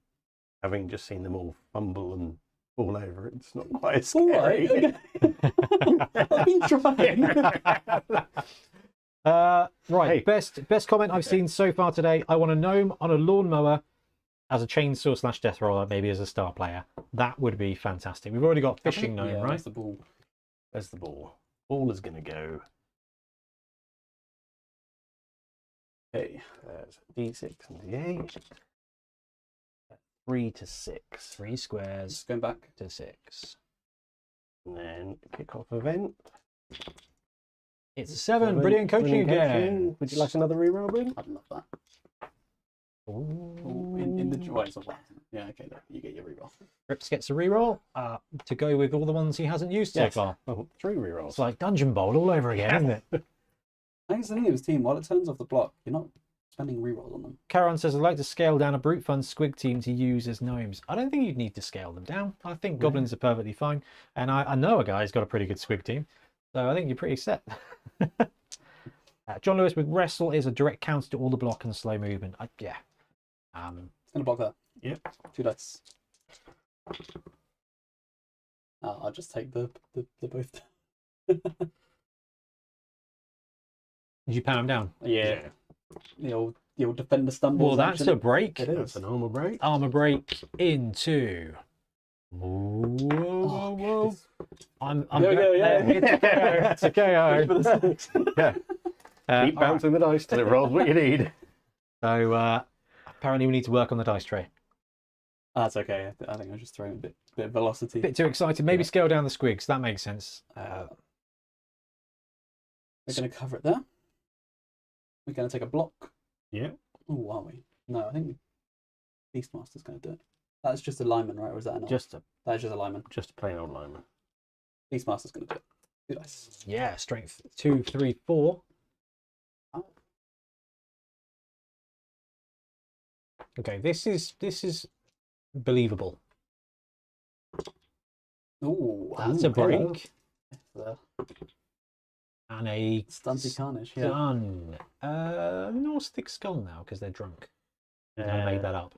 having just seen them all fumble and fall over, it's not quite as scary. All right. I've been trying. Right, Hey. best comment I've seen so far today. I want a gnome on a lawnmower as a chainsaw / death roller, maybe as a star player. That would be fantastic. We've already got fishing gnome, right? That's the ball. Where's the ball? Ball is going to go. Okay. There's D6 and D8. 3 to 6. 3 squares Just going back. to 6. And then kickoff event. It's a 7. Brilliant coaching again. Would you like another reroll, Ben? I'd love that. Ooh. In the well, it's not bad. Yeah, okay, look, you get your reroll. Rips gets a reroll to go with all the ones he hasn't used so far. Oh, 3 rerolls. It's like Dungeon Bowl all over again, isn't it? I think it's the thing of his team. While it turns off the block, you're not spending rerolls on them. Caron says, I'd like to scale down a brute fun squig team to use as gnomes. I don't think you'd need to scale them down. I think goblins are perfectly fine. And I know a guy who's got a pretty good squig team. So I think you're pretty set. John Lewis with wrestle is a direct counter to all the block and slow movement. Yeah. It's going to block that. Yep. 2 dice. I'll just take the both. Did you pound him down? Yeah. The old defender stumbles. Well, that's a break. It That's is. an armor break. Armor break into. Whoa, whoa, whoa. I'm There we go, yeah. It's a KO. For the six. Yeah. Keep bouncing the dice till it rolls what you need. So apparently we need to work on the dice tray. That's okay. I think I was just throwing a bit of velocity. Bit too excited. Maybe scale down the squigs. That makes sense. We're going to cover it there. We're going to take a block. Yeah. Oh, are we? No, I think Beastmaster's going to do it. That's just a lineman, right? Or is that an Just That's just a lineman. a plain old lineman. Beastmaster's going to do it. 2 dice. Yeah, strength 2, 3, 4. Oh. Okay, this is believable. Ooh, That's a break. The And a stunty carnage. Yeah. done. Norse thick skull now because they're drunk. I made that up.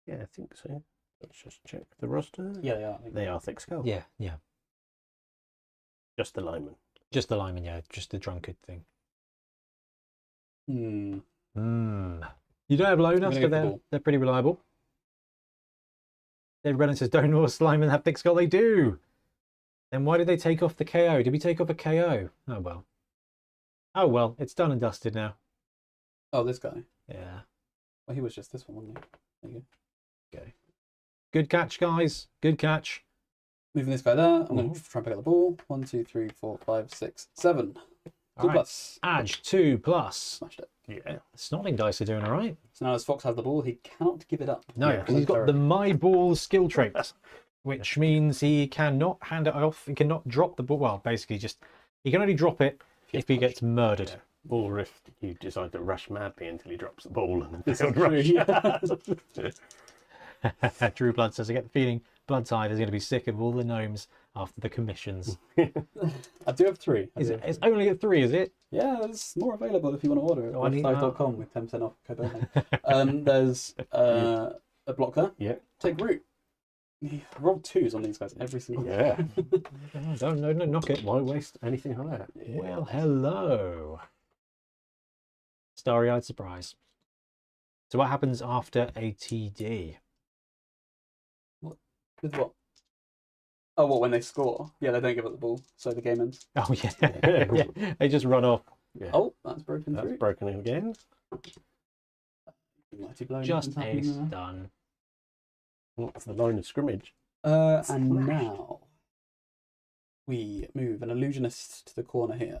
Yeah, I think so. Let's just check the roster. Yeah, they are. I think. They are thick skull. Yeah, yeah. Just the lineman. Just the lineman, yeah. Just the drunkard thing. You don't have Lonus, I'm gonna but go for ball. they're pretty reliable. David Brennan says, don't Norse linemen have thick skull? They do. Then why did they take off the KO? Did we take off a KO? Oh, well. Oh, well. It's done and dusted now. Oh, this guy. Yeah. Well, he was just this one, wasn't he? There you go. Okay. Good catch, guys. Good catch. Moving this guy there. I'm going to try and pick up the ball. 1, 2, 3, 4, 5, 6, 7. 2 All right. plus. Edge 2 plus. Smashed it. Yeah. Snotting dice are doing all right. So now as Fox has the ball, he cannot give it up. No, Yeah, because he's got the My Ball skill trait, which means he cannot hand it off. He cannot drop the ball. Well, basically, he can only drop it if he gets murdered. Yeah. Or if you decide to rush madly until he drops the ball and This then is true, rush. yeah. Drew Blood says, I get the feeling Blood Tithe is going to be sick of all the gnomes after the commissions. I do have 3. It's only at 3, is it? Yeah, there's more available if you want to order it. Oh, I need- Bloodtithe.com with 10% off code Bonehead. There's a block there. Yeah. Take root. Roll 2s on these guys every single Yeah. Don't no, knock it. Why waste anything higher? Well, hello. Starry-eyed surprise. So what happens after a TD? With what? Oh, what, when they score? Yeah, they don't give up the ball, so the game ends. Oh, yeah. Yeah. They just run off. Yeah. Oh, that's broken That's through. broken again. Mighty blow. Just nothing's a happening there. stun. What's the line of scrimmage? And Smashed. now we move an illusionist to the corner here.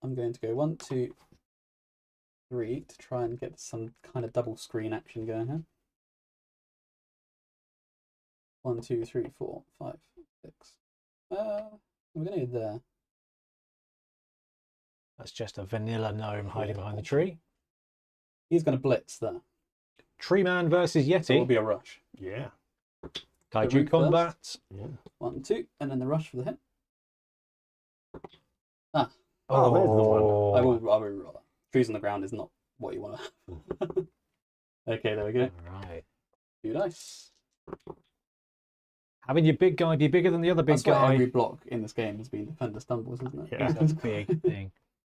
I'm going to go 1, 2, 3 to try and get some kind of double screen action going here. 1, 2, 3, 4, 5, 6. We're going to go there. That's just a vanilla gnome hiding behind the tree. He's going to blitz there. Tree man versus So it will Yeti. be a rush. Yeah. Kaiju root combat. Yeah. 1, 2, and then the rush for the hit. Ah, Oh, there's the one. I will roll that. Trees on the ground is not what you want to have. Okay, there we go. Right. 2 dice. Having your big guy be bigger than the other big That's why guy. every block in this game has been defender stumbles, isn't it? Yeah. That's a big thing.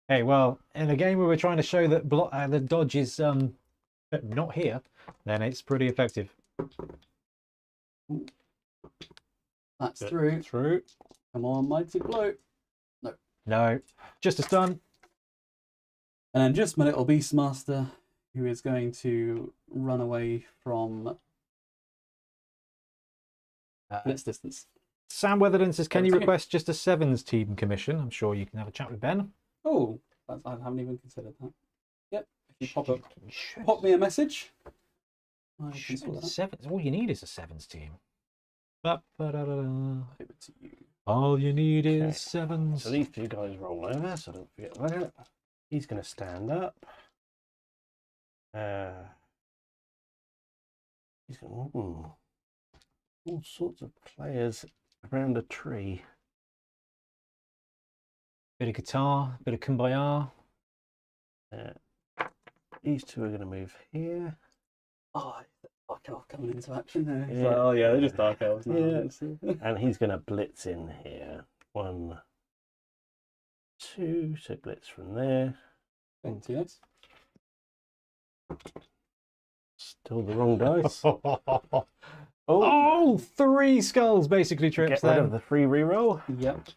Hey, well, in a game where we're trying to show that the dodge is not here, then it's pretty effective. That's Good. through. True. Come on, mighty blow. No, just a stun. And then just my little Beastmaster, who is going to run away from blitz distance. Sam Weatherden says, can you Okay. request just a sevens team commission? I'm sure you can have a chat with Ben. Oh, I haven't even considered that. Yep, if you Should- pop me a message, I can should sort that. sevens. All you need is a sevens team. Ba-ba-da-da-da. Over to you. All you need Okay. is sevens. So these 2 guys roll over, so don't forget that. He's going to stand up. He's going to... all sorts of players around a tree. Bit of guitar, bit of kumbaya. These 2 are going to move here. Oh, Dark Elf coming into action there. Yeah. Oh yeah, they're just Dark Elves now. Yeah. And he's going to blitz in here. 1, 2, so blitz from there. Thank you. Still the wrong dice. Oh, 3 skulls basically trips Get rid then. of the free reroll. Yep.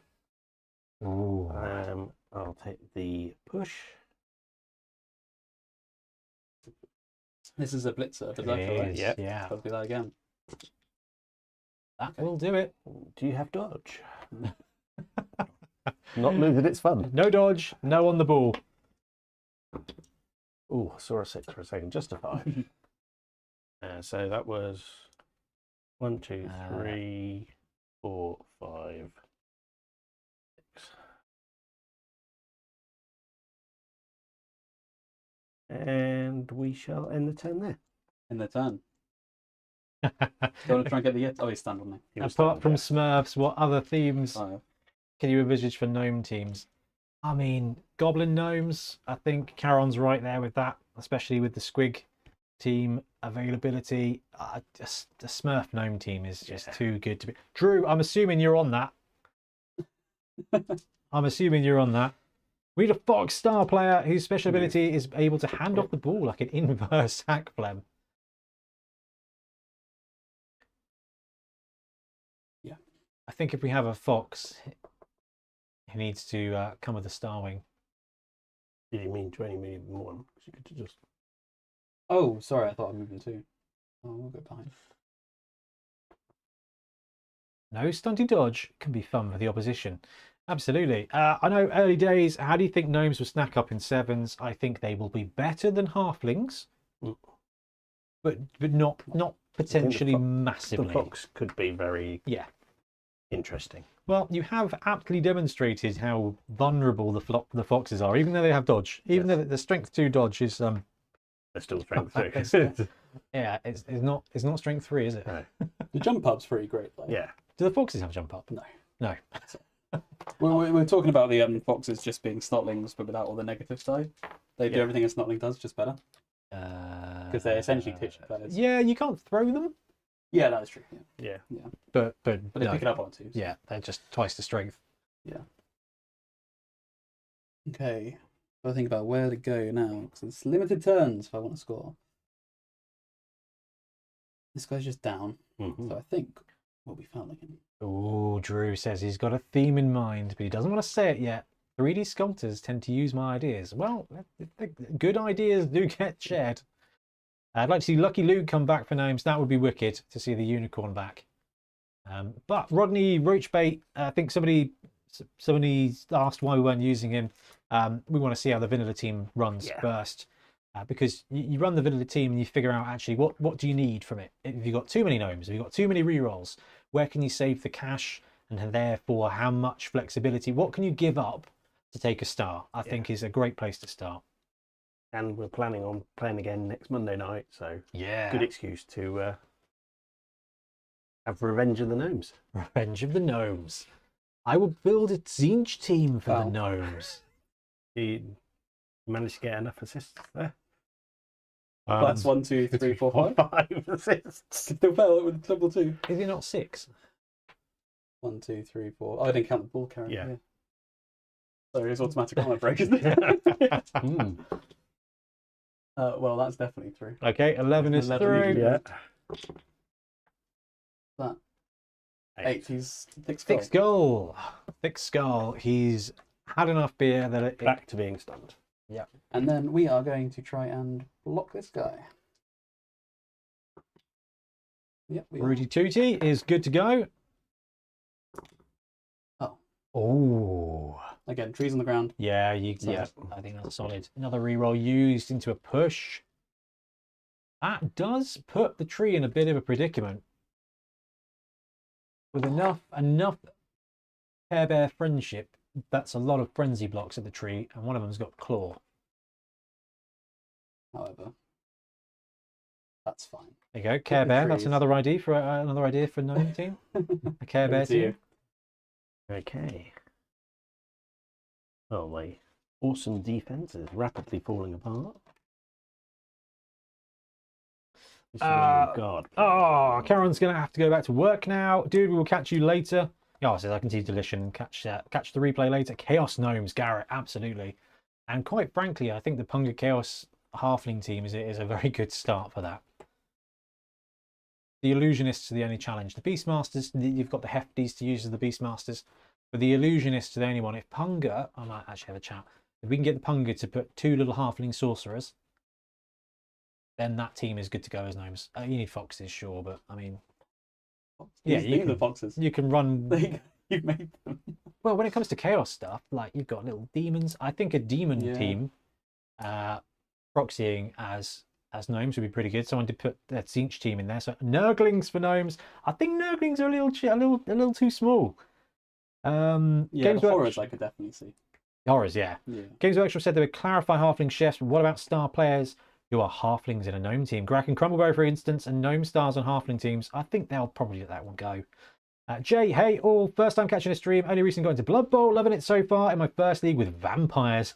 Ooh. I'll take the push. This is a blitzer, but It that's all right. is, Yep. yeah. I'll do that again. That will do it. Do you have dodge? Not losing its fun. No dodge, no on the ball. Oh, I saw a 6 for a second. Just a 5. So that was 1, 2, 3, 4, 5, 6. And we shall end the turn there. In the turn. Do you want to try and get the yet? Oh, he's stand on me. He was Apart from standing Smurfs, what other themes 5. can you envisage for gnome teams? I mean, goblin gnomes, I think Charon's right there with that, especially with the squig team availability. The Smurf gnome team is just too good to be. Drew, I'm assuming you're on that. I'm assuming you're on that. We need a Fox star player whose special ability is able to hand off the ball like an inverse hack flem. Yeah. I think if we have a Fox, he needs to come with a star wing. Did you mean 20 million than 1? 'Cause you could just... Oh, sorry, I thought I moved in 2. Oh, we'll go behind. No stunty dodge can be fun for the opposition. Absolutely. I know early days. How do you think gnomes will snack up in sevens? I think they will be better than halflings, but not potentially massively. The Fox could be very interesting. Well, you have aptly demonstrated how vulnerable the foxes are, even though they have dodge. Even though the strength 2 dodge is They're still strength 6. Yeah, it's not strength 3, is it? No. The jump up's pretty great. Though. Yeah. Do the foxes have jump up? No. No. We're talking about the foxes just being snotlings, but without all the negative side. They do everything a snotling does, just better. Because they're essentially titchy players. Yeah, you can't throw them. Yeah, that's true. Yeah. But But they no. pick it up on twos. Yeah, they're just twice the strength. Yeah. Okay. I think about where to go now because it's limited turns if I want to score. This guy's just down, Mm-hmm. so I think we'll be fouling him. Oh, Drew says he's got a theme in mind, but he doesn't want to say it yet. 3D sculptors tend to use my ideas. Well, good ideas do get shared. I'd like to see Lucky Luke come back for Gnomes. That would be wicked to see the unicorn back. But Rodney Roachbait, I think somebody asked why we weren't using him. We want to see how the vanilla team runs first. Because you run the vanilla team and you figure out actually what do you need from it. If you've got too many gnomes, if you've got too many rerolls, where can you save the cash, and therefore how much flexibility, what can you give up to take a star, I think is a great place to start. And we're planning on playing again next Monday night, so Yeah, good excuse to have Revenge of the Gnomes. Revenge of the Gnomes. I will build a Zinch team for the Wow. Gnomes. You managed to get enough assists there? That's 1, 2, 3, 4, 5. 5 assists. Still fail it with double 2. Is it not 6? 1, 2, 3, 4. Oh, I didn't count the ball carrier. Yeah. Sorry, it's automatic armor break, isn't it? Mm. Well, that's definitely true. Okay, 11 is 11 through. usually. Yeah. That 8. 8. He's thick Thick skull. Thick skull. He's had enough beer that it Back to being stunned. And then we are going to try and block this guy. Yep, we are. Rudy Tooty is good to go. Oh. Oh. Again, trees on the ground. Yeah, Solid. I think that's solid. Another reroll used into a push. That does put the tree in a bit of a predicament. With enough Care Bear friendship, that's a lot of frenzy blocks at the tree, and one of them's got claw. However, that's fine. There you go, Care the Bear. That's trees. another idea for Gnome team. A Care Bear Over to you. team. Okay. Oh, my awesome defense is rapidly falling apart. This is Uh, God. Oh, Karen's going to have to go back to work now. Dude, we will catch you later. Oh, says I can see deletion. Catch the replay later. Chaos Gnomes, Garrett, absolutely. And quite frankly, I think the Punga Chaos Halfling team is a very good start for that. The Illusionists are the only challenge. The Beastmasters, you've got the Hefties to use as the Beastmasters. But the Illusionists are the only one. If Punga, I might actually have a chat. If we can get the Punga to put 2 little Halfling Sorcerers, then that team is good to go as Gnomes. You need Foxes, sure, but I mean... Yeah, These are the foxes. You can run... You've made them. Well, when it comes to Chaos stuff, like you've got little demons. I think a demon team proxying as Gnomes would be pretty good. Someone did put that Zinch team in there. So Nurglings for Gnomes. I think Nurglings are a little too small. Yeah, Games the Workshop- horrors I could definitely see. Horrors, yeah. Yeah. Games Workshop said they would clarify Halfling chefs, but what about star players who are Halflings in a Gnome team? Grack and Crumbleberry, for instance, and Gnome stars on Halfling teams. I think they'll probably let that one go. Jay, hey all, first time catching a stream, only recently got into Blood Bowl, loving it so far in my first league with vampires.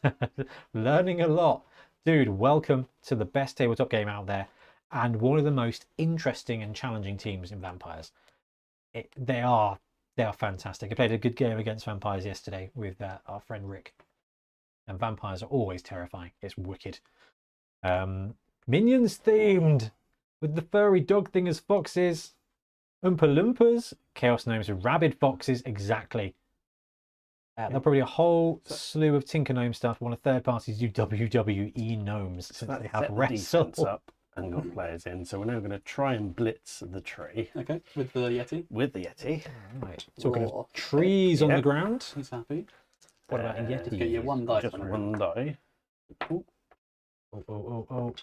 Learning a lot. Dude, welcome to the best tabletop game out there and one of the most interesting and challenging teams in vampires. They are fantastic. I played a good game against vampires yesterday with our friend Rick, and vampires are always terrifying. It's wicked. Minions themed with the furry dog thing as foxes. Oompa Loompas, Chaos Gnomes with rabid foxes, exactly. There'll probably be a whole slew of Tinker Gnome stuff. One of third parties do WWE Gnomes since they have set the wrestle. defense up and got players in. So we're now going to try and blitz the tree Okay, with the Yeti. with the Yeti. Right. Talking Raw. of trees on the Yep. ground. He's happy. What about a Uh, Yeti? Get your one die. Just for an one die. Oh. Do Well,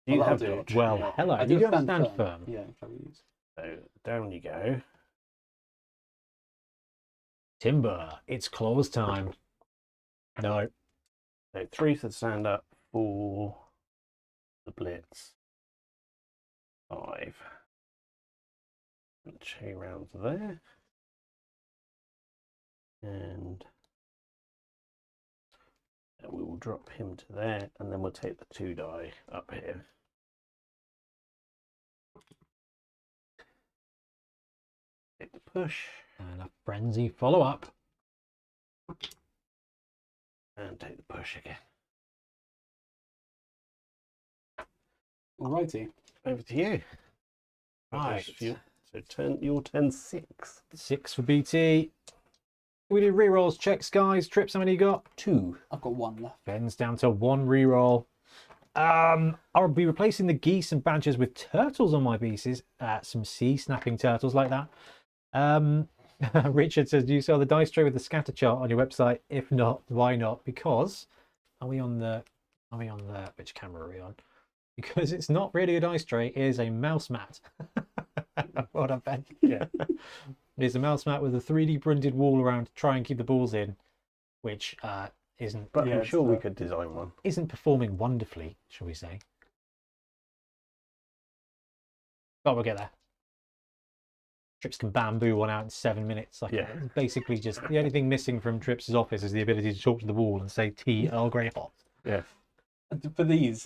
you that'll have do it. dodge? Well, Yeah. hello. I You do have stand stand firm. Yeah, probably use. So down you go. Timber, it's claws time. No. So 3 to stand up for the blitz. 5. And 2 rounds there. And we will drop him to there, and then we'll take the 2 die up here. Take the push. And a frenzy follow up. And take the push again. Alrighty. Over to you. Right. So your turn 6. 6 for BT. We did rerolls checks, guys. Trips, how many you got? 2. I've got 1 left. Ben's down to 1 reroll. I'll be replacing the geese and badgers with turtles on my pieces. Some sea snapping turtles like that. Richard says, do you sell the dice tray with the scatter chart on your website? If not, why not? Because which camera are we on? Because it's not really a dice tray, it is a mouse mat. Well done, Ben. Yeah. It's a mouse mat with a 3D printed wall around to try and keep the balls in, which isn't. But Yeah, I'm it's sure we the- could design one. Isn't performing wonderfully, shall we say? But we'll get there. Trips can bamboo one out in 7 minutes. Like, Yeah. it's basically just the only thing missing from Trips' office is the ability to talk to the wall and say tea Earl Grey hot. Yeah. For these,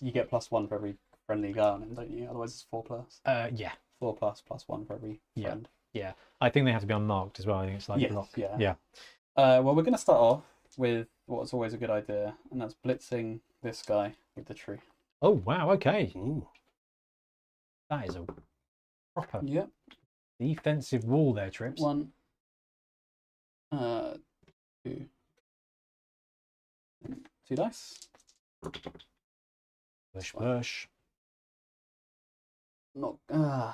you get +1 for every friendly guy on them, don't you? Otherwise, it's 4+. Yeah. 4+ +1 for every Yeah. friend. Yeah. I think they have to be unmarked as well. I think it's like Yes, block. yeah. Yeah. Well, we're going to start off with what's always a good idea, and that's blitzing this guy with the tree. Oh wow. Okay. Ooh. That is a proper Yep. defensive wall there, Trips. 1, 2, 2 dice. Push, push. Not. I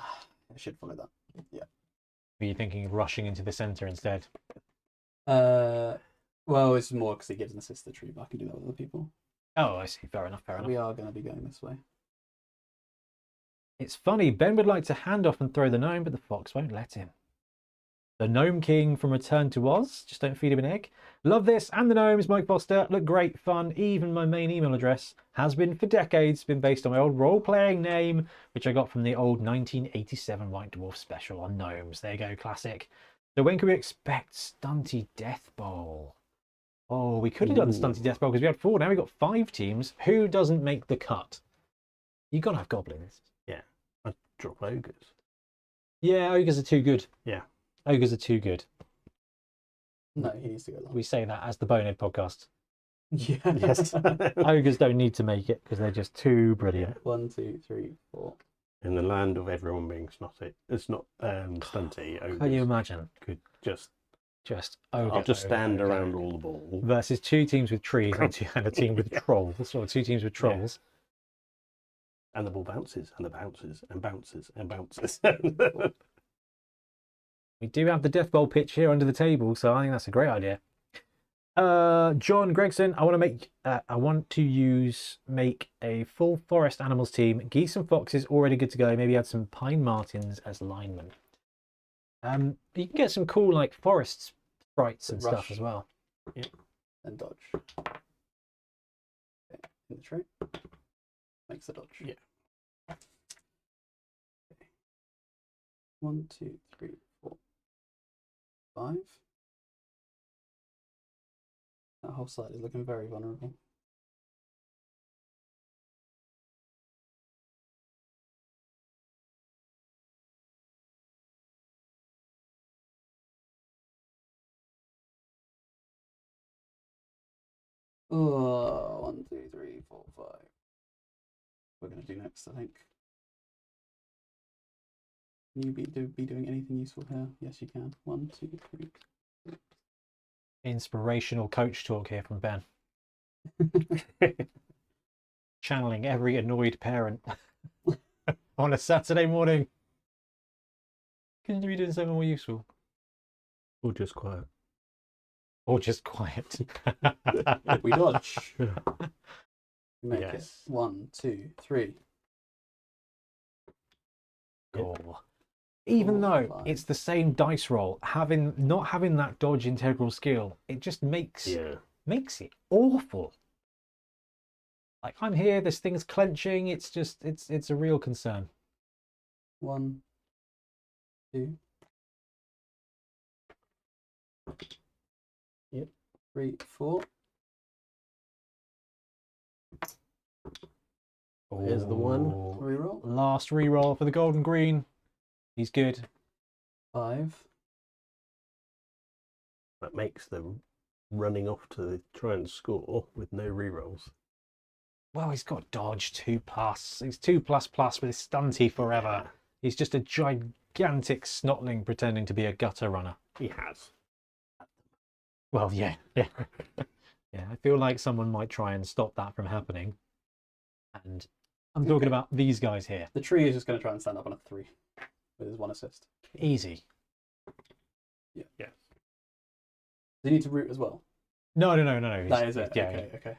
should follow that. Yeah. Were you thinking of rushing into the center instead? Well, it's more because it gives an assist to the tree, but I can do that with other people. Oh, I see. Fair enough. Fair enough. We are going to be going this way. It's funny. Ben would like to hand off and throw the gnome, but the fox won't let him. The Gnome King from Return to Oz. Just don't feed him an egg. Love this. And the gnomes, Mike Foster. Look great, fun. Even my main email address has been for decades been based on my old role-playing name, which I got from the old 1987 White Dwarf special on gnomes. There you go, classic. So when can we expect Stunty Death Bowl? Oh, we could have done Stunty Death Bowl because we had 4. Now we've got 5 teams. Who doesn't make the cut? You got to have goblins. I drop ogres. Yeah, ogres are too good. Yeah. Ogres are too good. No, he needs to go long. We say that as the Bonehead podcast. Yeah. Yes. Ogres don't need to make it because they're just too brilliant. 1, 2, 3, 4. In the land of everyone being snotty, it's not stunty. Ogres Can you imagine? could just Ogre, I'll just ogre, stand ogre. around all the ball. Versus 2 teams with trees and a team with trolls, or 2 teams with trolls. And the ball bounces and the bounces and bounces and bounces. We do have the Death Bowl pitch here under the table, so I think that's a great idea. John Gregson, I want to make a full forest animals team. Geese and foxes already good to go. Maybe add some pine martens as linemen. You can get some cool like forest sprites and stuff Rush. as well. And dodge. Okay. In the tray. Makes the dodge. Yeah. Okay. 1, 2, 3, 4, 5. That whole side is looking very vulnerable. Oh, 1, 2, 3, 4, 5. We're going to do next, I think. Can you be doing anything useful here? Yes, you can. 1, 2, 3. Inspirational coach talk here from Ben. Channeling every annoyed parent on a Saturday morning. Couldn't you be doing something more useful? Or just quiet. Or just quiet. We dodge. Yeah. Make Yes. it 1, 2, 3. Goal. Even though 5. it's the same dice roll, not having that dodge integral skill, it just makes it awful. Like I'm here, this thing's clenching. It's a real concern. 1, 2. Yep. 3, 4. Here's the one. Oh, Reroll. last reroll for the golden green. He's good. 5. That makes them running off to try and score with no rerolls. Well, he's got dodge 2+. He's 2++ with stunty forever. He's just a gigantic snotling pretending to be a gutter runner. He has. Well, yeah. Yeah. I feel like someone might try and stop that from happening. And I'm talking about these guys here. The tree is just going to try and stand up on a 3 with his 1 assist. Easy. Yeah. Yes. Do you need to root as well? No. That is it. Yeah, Okay.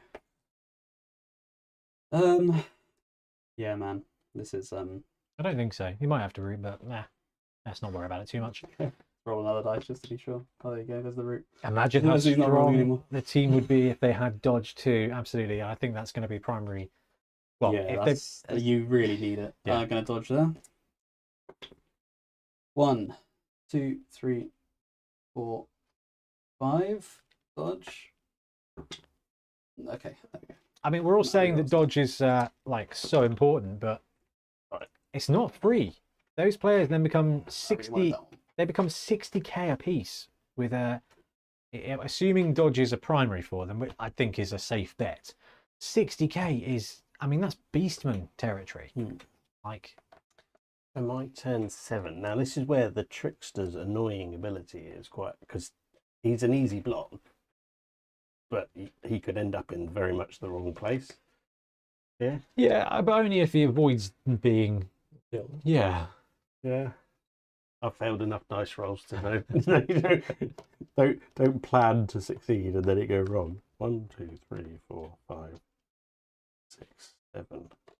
Yeah, man. This is I don't think so. You might have to root, but nah. Let's not worry about it too much. roll another dice just to be sure. Oh, there you go. There's the root. Imagine how He's not rolling strong anymore. the team would be if they had dodge too. Absolutely. I think that's going to be primary. Well, Yeah, if you really need it. Yeah. I'm going to dodge there. 1, 2, 3, 4, 5. Dodge. Okay. There we go. I mean, we're all No, saying that that's- dodge is like so important, but Right. it's not free. Those players then become I really wanted 60. that one. They become 60k a piece with assuming dodge is a primary for them, which I think is a safe bet. 60k is, I mean, that's beastman territory. Like, I might turn 7. Now, this is where the trickster's annoying ability is quite, because he's an easy block, but he could end up in very much the wrong place. yeah, but only if he avoids being. Killed. Yeah. Yeah. I've failed enough dice rolls to know. don't plan to succeed and then it go wrong. 1, 2, 3, 4, 5, 6, 7.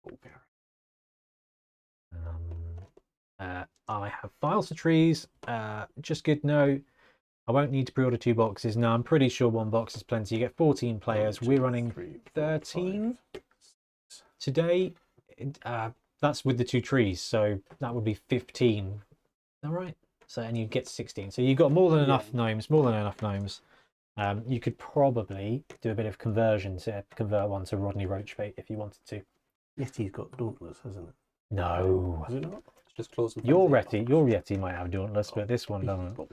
All carry. I have files for trees. Just good note. I won't need to pre-order 2 boxes. No, I'm pretty sure 1 box is plenty. You get 14 players. 1, 2, We're running 3, 4, 13 5. today. That's with the 2 trees, so that would be 15. Is that right? So, and you get 16. So you've got more than enough gnomes. More than enough gnomes. You could probably do a bit of conversion to convert one to Rodney Roachbait if you wanted to. Yes, he's got Dauntless, hasn't it? No. Has it not? It's just claws and Your frenzy. Yeti might have Dauntless, but this one doesn't. Balls.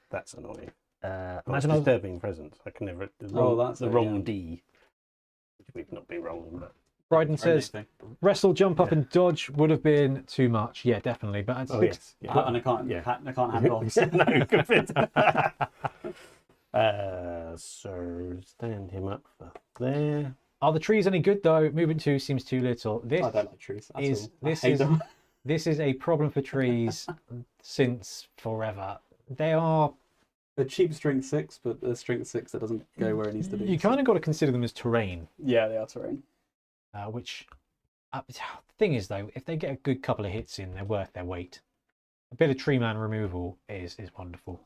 That's annoying. Imagine I was, disturbing presence. I can never. That's the it, wrong yeah. D. Which we've not been rolling, but Bryden says Anything. wrestle, jump up, and dodge would have been too much. Yeah, definitely. But at six, And I can't. Yeah. I can't hand off. no, good fit. So stand him up for there. are the trees any good though? Movement 2 seems too little. This I don't like trees. At is all. I this hate is them. this is a problem for trees since forever. They are. They're cheap strength 6, but a strength 6 that doesn't go where it needs to be. You kind of got to consider them as terrain. Yeah, they are terrain. Which the thing is though, if they get a good couple of hits in, they're worth their weight. A bit of tree man removal is wonderful.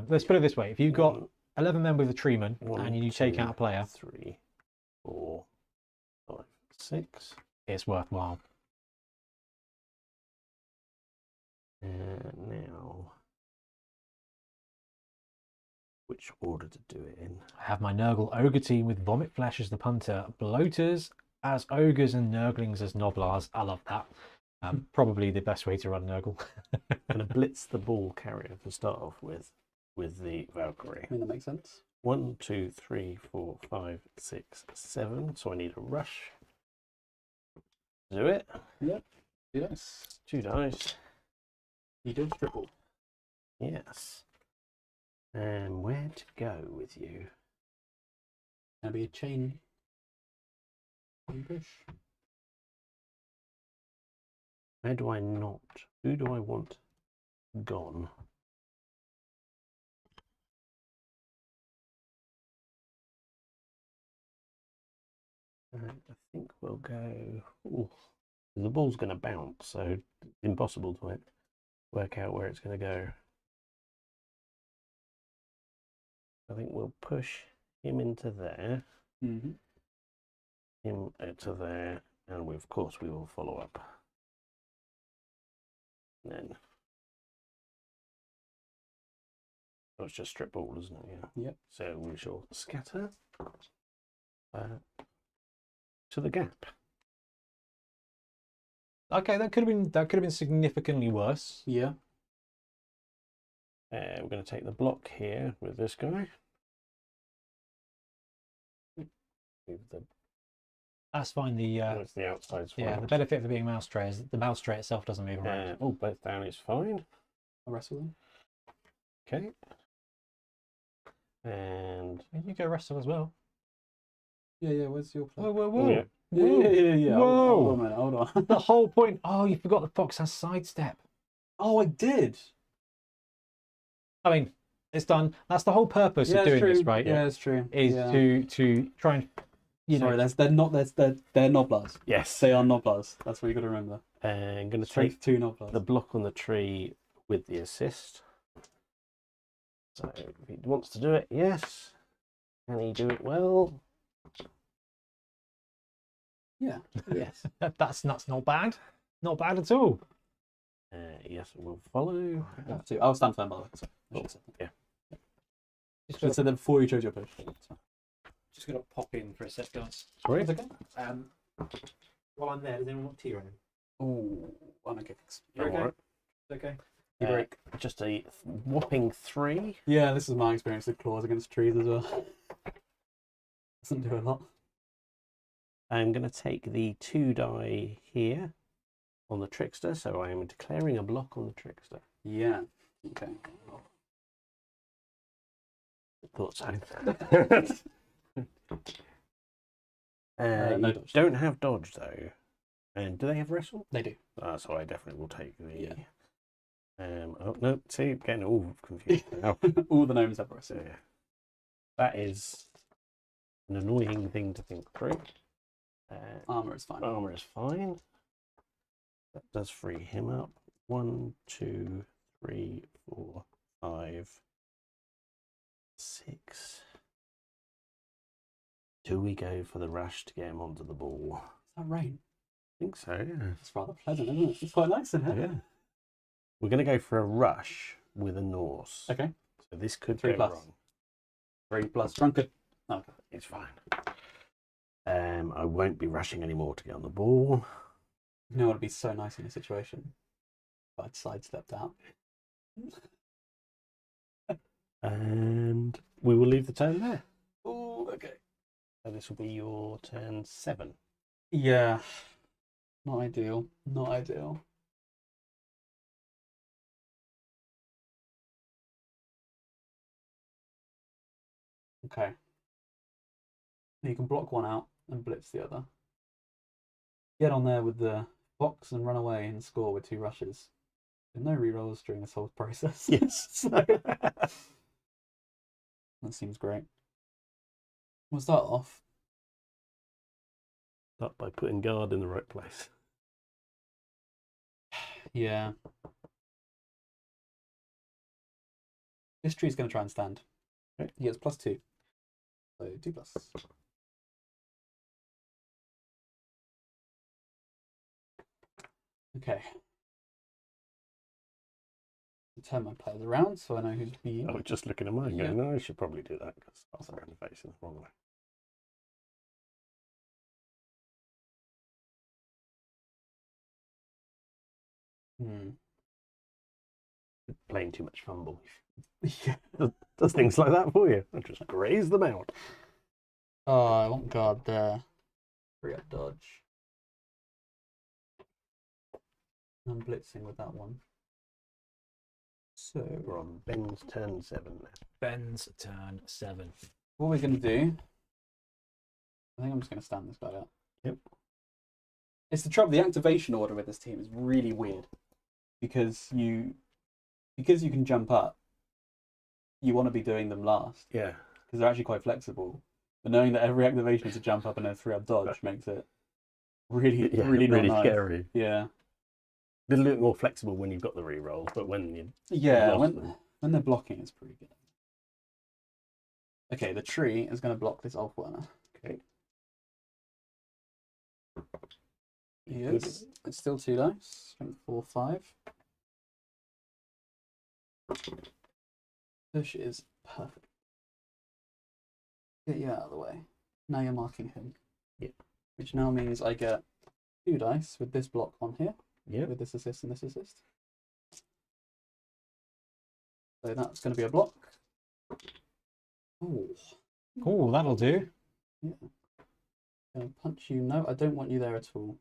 Let's put it this way: if you've got 11 men with a tree man and you take out a player, 3, 4, 5, 6. it's worthwhile. Now, which order to do it in? I have my Nurgle Ogre team with Vomit Flesh as the punter, Bloaters as Ogres, and Nurglings as Noblars. I love that. Probably the best way to run Nurgle. Going to blitz the ball carrier to start off with the Valkyrie. I mean, that makes sense. 1, 2, 3, 4, 5, 6, 7. So I need a rush. Do it. Yep. Yes. 2 dice. You did triple. Yes. And where to go with you? Gonna be a chain. Ambush. Where do I not? Who do I want gone? I think we'll go. Ooh, the ball's going to bounce, so it's impossible to work out where it's going to go. I think we'll push him into there, Mm-hmm. him to there, and of course we will follow up. And then oh, it's just strip ball, isn't it? Yeah. Yep. So we shall scatter to the gap. Okay, that could have been significantly worse. Yeah. We're going to take the block here with this guy. Move the That's fine. That's the outside swing. Yeah, the benefit of being mouse tray is that the mouse tray itself doesn't move around. Oh, both down is fine. I'll wrestle them. Okay. And You go wrestle as well. Yeah. Where's your play? Whoa, whoa, oh, whoa! yeah. Yeah. Whoa. Hold on a minute. Hold on. The whole point. Oh, you forgot the fox has sidestep. Oh, I did. I mean, it's done. That's the whole purpose of doing this, right? Yeah, it's true. Is to try and Sorry, they're Noblars. yes. They are Noblars. That's what you got to remember. And I'm going to Straight take two Noblars. the block on the tree with the assist. So if he wants to do it, yes. Can he do it well? Yeah. Yes. that's not bad. Not bad at all. Yes, it will follow. I have to. I'll stand firm by the way. So I should have said that. Yeah. Should have said that before you chose your push. Just gonna pop in for a sec, guys. Sorry? It's okay. While I'm there, does anyone want tea or anything? Oh, I'm okay. You're okay. Alright. Okay. You break. Just a whopping 3. Yeah, this is my experience with claws against trees as well. Doesn't do a lot. I'm going to take the 2 die here on the trickster, so I am declaring a block on the trickster. Yeah. Okay. Thought so. No you dodge. don't have dodge though. And do they have wrestle? They do. So I definitely will take the. Yeah. Oh no! See, I'm getting all confused now. All the gnomes have wrestle. So, yeah. That is an annoying thing to think through. Armor is fine. Armor is fine. That does free him up. 1, 2, 3, 4, 5, 6. Do we go for the rush to get him onto the ball? Is that rain? I think so, yeah. It's rather pleasant, isn't it? It's quite nice in here. Yeah. We're going to go for a rush with a Norse. Okay. So this could 3 go plus. wrong. 3 plus. Drunken. Okay. It's fine. I won't be rushing anymore to get on the ball. You know what would be so nice in this situation? If I'd sidestepped out. And we will leave the turn there. Oh, okay. So this will be your turn 7. Yeah. Not ideal. Not ideal. Okay. You can block one out and blitz the other. Get on there with the box and run away and score with 2 rushes. With no rerolls during this whole process. Yes. So, that seems great. We'll start off. Start by putting guard in the right place. Yeah. This tree's going to try and stand. Okay. He gets +2. So 2 plus. Okay. Turn my players around so I know who's being. I was just looking at mine Yeah. going, no, I should probably do that because I was going to face in the wrong way. Playing too much fumble. Yeah. Does things like that for you. I just graze them out. Oh, I want guard there. Free up dodge. I'm blitzing with that one. So We're on Ben's turn 7 now. Ben's turn 7. what we're going to do, I think I'm just going to stand this guy out. Yep. It's the trouble. The activation order with this team is really weird because you can jump up. You want to be doing them last Yeah. because they're actually quite flexible. But knowing that every activation is a jump up and a 3-up dodge makes it really, Yeah, really not nice. scary. Yeah. A little bit more flexible when you've got the reroll, but when you Yeah, lost when them. they're blocking, it's pretty good. Okay, the tree is going to block this off Werner. Okay. Yes, it's still 2 dice. Strength 4, 5. Push is perfect. Get you out of the way. Now you're marking him. Yep. Which now means I get 2 dice with this block on here. Yep. With this assist and this assist. So that's going to be a block. Oh. Oh, that'll do. Yeah. Gonna punch you. No, I don't want you there at all.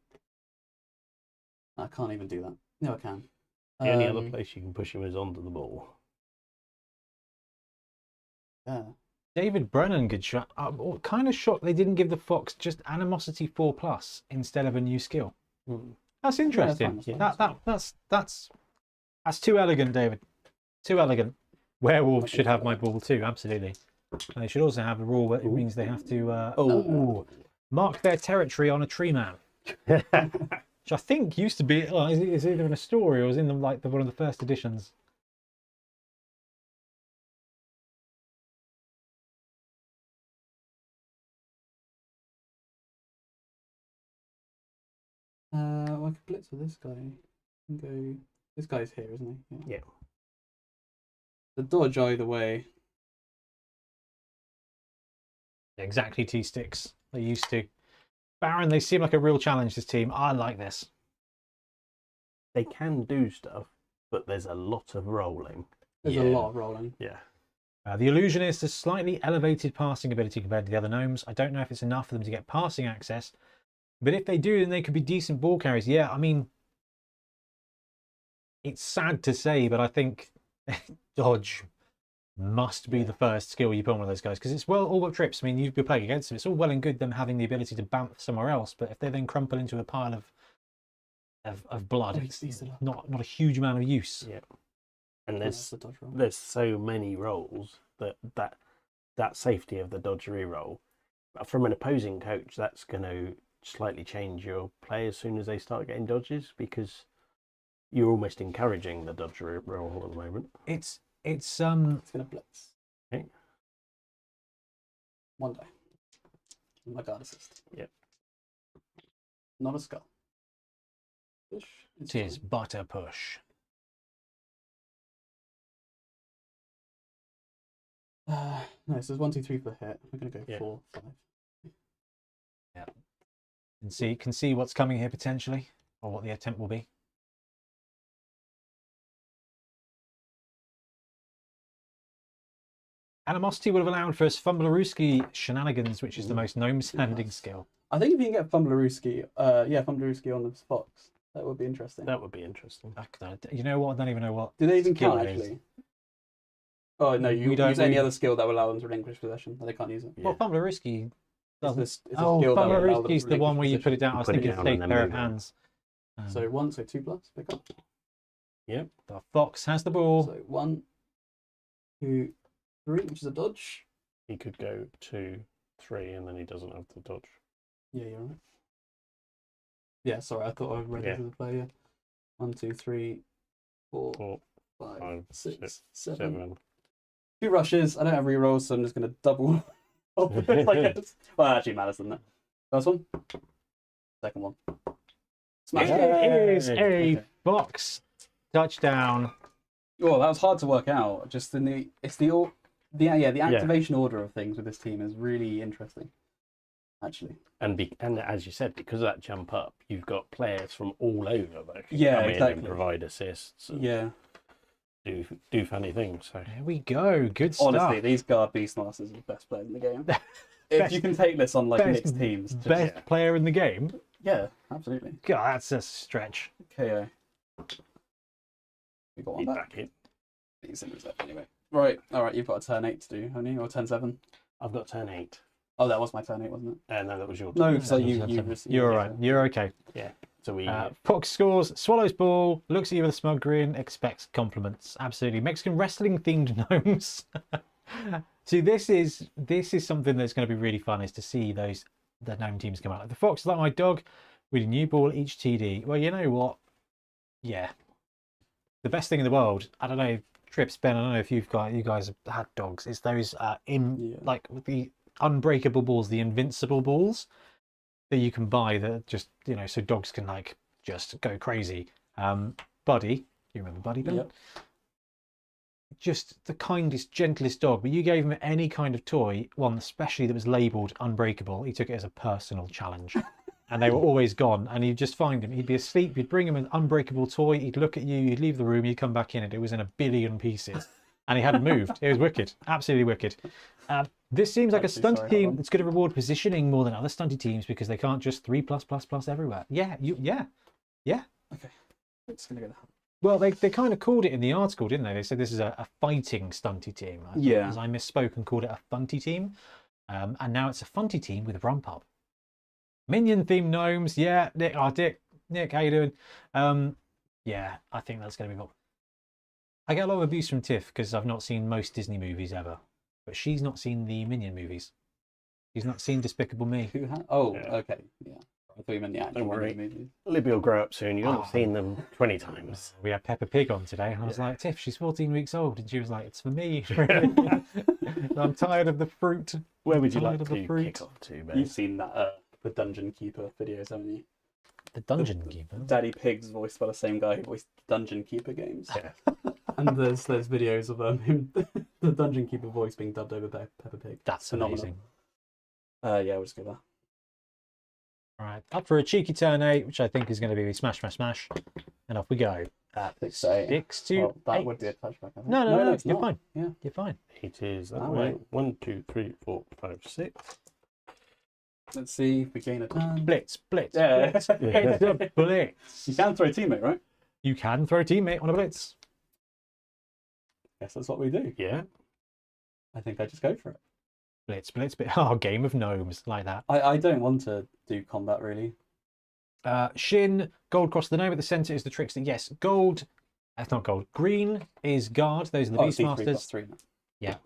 I can't even do that. No, I can. The only other place you can push him is onto the ball. Yeah. David Brennan, good shot. Kind of shocked they didn't give the Fox just Animosity 4+ instead of a new skill. That's interesting. That's too elegant, David. Too elegant. Werewolves should have my ball too, absolutely. And they should also have a rule that it means they have to mark their territory on a tree man. Which I think used to be, is either in a story or was in one of the first editions. I could blitz with this guy. And go. This guy's here, isn't he? Yeah. The dodge either way. Exactly, T-sticks. They used to. Baron, they seem like a real challenge, this team. I like this. They can do stuff, but there's a lot of rolling. There's a lot of rolling. Yeah. The Illusionist has slightly elevated passing ability compared to the other gnomes. I don't know if it's enough for them to get passing access, but if they do, then they could be decent ball carriers. Yeah, I mean, it's sad to say, but I think dodge must be the first skill you put on one of those guys, because it's all but trips. I mean, you've been playing against them. It's all well and good them having the ability to bounce somewhere else, but if they then crumple into a pile of blood, it's not a huge amount of use. Yeah. And there's so many rolls that safety of the dodge reroll, from an opposing coach, that's going to slightly change your play as soon as they start getting dodges, because you're almost encouraging the dodge reroll at the moment. It's gonna blitz. Okay. 1 die. My guard assist. Yep. Not a skull. Push. It is but a push. No, so it's 1, 2, 3 for the hit. We're gonna go 4, 5. Yeah. And can see what's coming here potentially, or what the attempt will be. Animosity would have allowed for Fumblerooski shenanigans, which is the most gnome standing skill. I think if you can get Fumblerooski, Fumblerooski on the Fox, that would be interesting. That would be interesting. You know what? I don't even know what. Do they even skill count it is. actually? Oh no, you don't use any other skill that will allow them to relinquish possession. They can't use it. Well, Fumblerooski doesn't. It's a skill that will allow them to Fumblerooski's the one where you relinquish put it down. I was Put it thinking down safe and then pair of move on. hands. So 1, so 2+, pick up. Yep. The Fox has the ball. So 1, 2, 3, which is a dodge. He could go 2, 3, and then he doesn't have to dodge. Yeah, you're right. Yeah, sorry, I thought I read it as a player. 1, 2, 3, 4, 4, 5, 5, 6, 7. 7. 2 rushes. I don't have rerolls, so I'm just going to double. Well, actually matters, doesn't it? First one. Second one. Smash it. It is a Okay. Fox touchdown. Oh, that was hard to work out. Just in the activation order of things with this team is really interesting, actually. And as you said, because of that jump up, you've got players from all over that can Yeah, come in exactly. and provide assists and Yeah. do funny things. So There we go. Good stuff. Honestly, these guard Beastmasters are the best players in the game. If you can take this on like mixed teams, just, Best player in the game. yeah, absolutely. God, that's a stretch. KO. We got one he's back. back in. He's in reserve anyway. Right, all right. You've got a turn 8 to do, haven't you? Or turn 7? I've got turn 8. Oh, that was my turn 8, wasn't it? No, that was your No, turn. so you You're all right. You're okay. Yeah. So we Fox scores, swallows ball, looks at you with a smug grin, expects compliments. Absolutely. Mexican wrestling themed gnomes. See, this is something that's going to be really fun, is to see the gnome teams come out. Like the Fox is like my dog with a new ball each TD. Well, you know what? Yeah. The best thing in the world, I don't know, Trips, Ben, I don't know if you guys have had dogs, is those like the unbreakable balls, the invincible balls that you can buy that just, so dogs can like just go crazy. Buddy, you remember Buddy, Ben? Yep. just the kindest, gentlest dog. But you gave him any kind of toy, one especially that was labelled unbreakable, he took it as a personal challenge. And they were always gone. And you'd just find him. He'd be asleep. You'd bring him an unbreakable toy. He'd look at you. You'd leave the room. You'd come back in, and it was in 1 billion pieces. And he hadn't moved. It was wicked. Absolutely wicked. This seems like a stunty team that's going to reward positioning more than other stunty teams because they can't just 3+++ everywhere. Yeah. Okay. It's gonna go down. Well, they kind of called it in the article, didn't they? They said this is a fighting stunty team. Yeah. As I misspoke and called it a funty team. And now it's a funty team with a rump up. Minion themed gnomes. Yeah, Nick, Nick, how you doing? Yeah, I think that's going to be cool. I get a lot of abuse from Tiff because I've not seen most Disney movies ever. But she's not seen the Minion movies. She's not seen Despicable Me. Who had? Oh, Yeah. okay. Yeah. I thought you meant the actual Don't worry. movies. Libby will grow up soon. You'll Oh. have seen them 20 times. We had Peppa Pig on today, and I was Yeah. like, Tiff, she's 14 weeks old. And she was like, it's for me. I'm tired of the fruit. Where would you Tired like of the to fruit. kick off to, You've babe? seen that the Dungeon Keeper videos, haven't you? The Dungeon Keeper. Daddy Pig's voiced by the same guy who voiced Dungeon Keeper games. Yeah. And there's videos of him, the Dungeon Keeper voice being dubbed over by Peppa Pig. That's Phenomenal. amazing. Yeah, we'll just go there. All right, up for a cheeky turn 8, which I think is going to be smash, smash, smash. And off we go. 6 to 8. 6 to Well, that 8. would be a touchback. I think. No, it's you're not. fine. Yeah. You're fine. It is that That way. way. 1, 2, 3, 4, 5, 6. Let's see if we gain a turn. Blitz. Yeah. It's a blitz. You can throw a teammate, right? You can throw a teammate on a blitz. Yes, that's what we do. Yeah. I think I just go for it. Blitz. Oh, game of gnomes, like that. I don't want to do combat, really. Shin, gold across the gnome at the centre is the trickster. Yes, gold. That's not gold. Green is guard. Those are the Oh, D3 Beastmasters. plus 3 now. Yeah.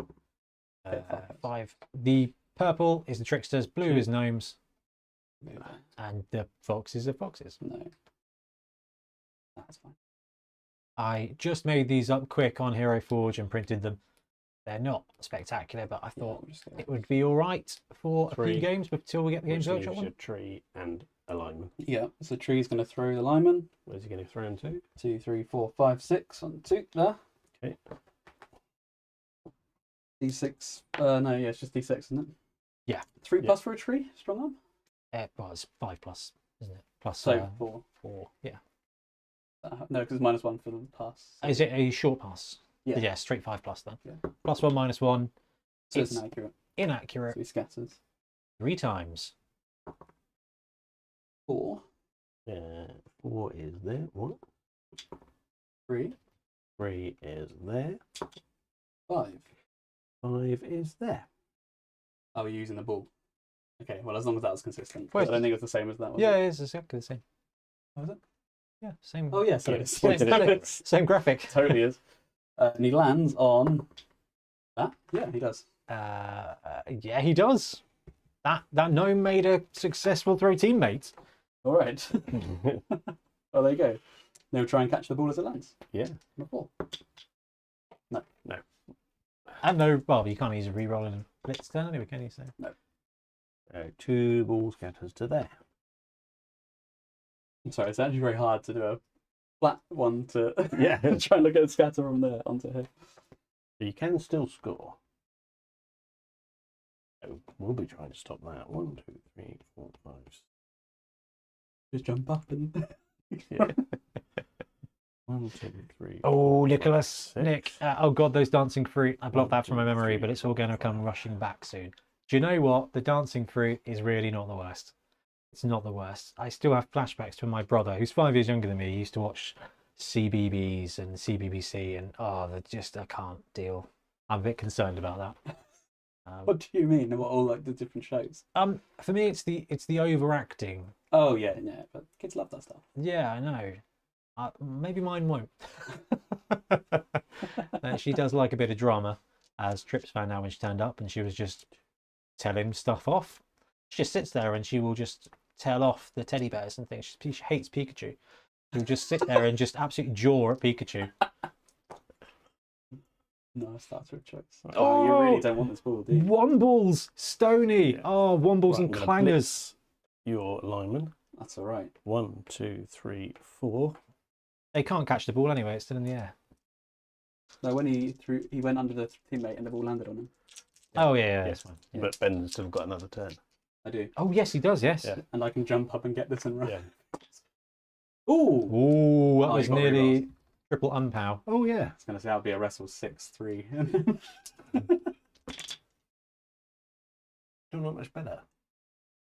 Okay, 5. The purple is the tricksters. Blue is gnomes. Move that. And the foxes are foxes. No. That's fine. I just made these up quick on Hero Forge and printed them. They're not spectacular, but I Yeah, thought we'll just go. it would be all right for a 3. few games until we get the Games Which Workshop leaves your one. tree and alignment. Yeah, so tree's going to throw the lineman. Where's he going to throw into? 2, 3, 4, 5, 6 on 2 there. Okay. D6. No, yeah, it's just D6, isn't it? Yeah. 3 Yeah. plus for a tree, strong arm. Well, it's 5 plus, isn't it? Plus So 4. 4. Yeah. No, because it's -1 for the pass. Is it a short pass? Yeah. Straight 5 plus then. Yeah. +1, -1. So it's it's inaccurate. inaccurate So he scatters. 3 times. 4, 4 is there. What? 3, 3 is there. 5. 5 is there. Oh, we're using the ball. Okay, well, as long as that was consistent. Well, I don't think it was the same as that one. Yeah, it's exactly the same. Was it? Yeah, same. Oh, yeah, so Yeah, it's pointed at it. Same graphic. totally is. And he lands on that. Yeah, he does. Yeah, he does. That gnome made a successful throw teammate. All right. Well, there you go. Now try and catch the ball as it lands. Yeah. Before. And no, well, you can't use a reroll in a blitz turn anyway, can you? So 2 ball scatters to there. I'm sorry, it's actually very hard to do a flat one to Yeah. try and look at a scatter from there onto here. You can still score. So we'll be trying to stop that. 1, 2, 3, 4, 5. Just jump up and. Yeah. 1, 2, 3. Oh, 4, Nicholas, 5, 6. Nick. Oh, God, those dancing fruit. I blocked 1, that from my 2, memory, 3, but it's all 4, going to 5, come rushing back soon. Do you know what? The dancing fruit is really not the worst. It's not the worst. I still have flashbacks to my brother, who's 5 years younger than me. He used to watch CBBS and CBBC, and I can't deal. I'm a bit concerned about that. What do you mean? What all like the different shows? For me, it's the overacting. Oh yeah, but kids love that stuff. Yeah, I know. Maybe mine won't. She does like a bit of drama, as Trips found out when she turned up, and she was just telling stuff off. She just sits there and she will just tell off the teddy bears and things. She hates Pikachu. She'll just sit there and just absolutely jaw at Pikachu. No, starter of choice. Oh! You really don't want this ball, do you? Wombles, Stony. Yeah. Oh, Wombles Right, and I'm gonna Clangers. blitz your lineman. That's all right. 1, 2, 3, 4. They can't catch the ball anyway. It's still in the air. No, when he went under the teammate and they've all landed on him. Oh yeah, Yeah. that's fine. Yeah. But Ben's still got another turn. I do. Oh yes, he does. Yes. Yeah. And I can jump up and get this and run. Yeah. Ooh! Ooh, that Oh, was you got nearly triple unpow. Oh yeah. I was going to say that'll be a wrestle 6-3. Still not much better.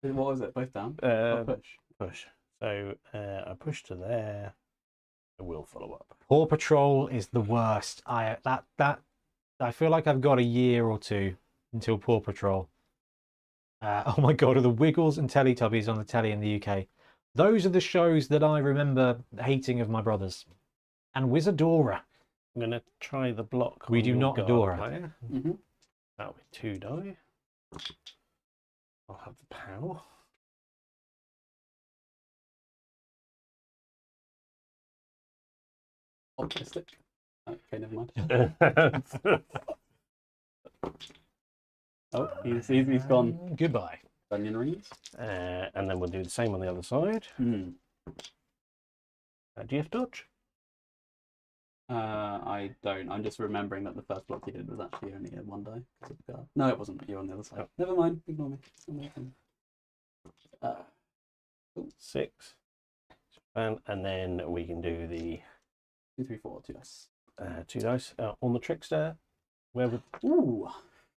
What was it? Both down? Push. Push. So I push to there. I will follow up. Paw Patrol is the worst. I feel like I've got a year or two until Paw Patrol. Oh my god, are the Wiggles and Teletubbies on the telly in the UK? Those are the shows that I remember hating of my brothers. And Wizardora. I'm going to try the block. We on do your not guard adore it. player. Mm-hmm. That'll be 2 die. I'll have the POW. Optimistic. Okay, never mind. Oh, he's gone. Goodbye. Onion rings. And then we'll do the same on the other side. Hmm. Do you have dodge? I don't. I'm just remembering that the first block he did was actually only a 1 die. 'Cause of guard. No, it wasn't. You're on the other side. Oh. Never mind. Ignore me. Cool. 6. And then we can do the 2, 3, 4, 2 dice. 2 dice on the trickster. Where would Ooh,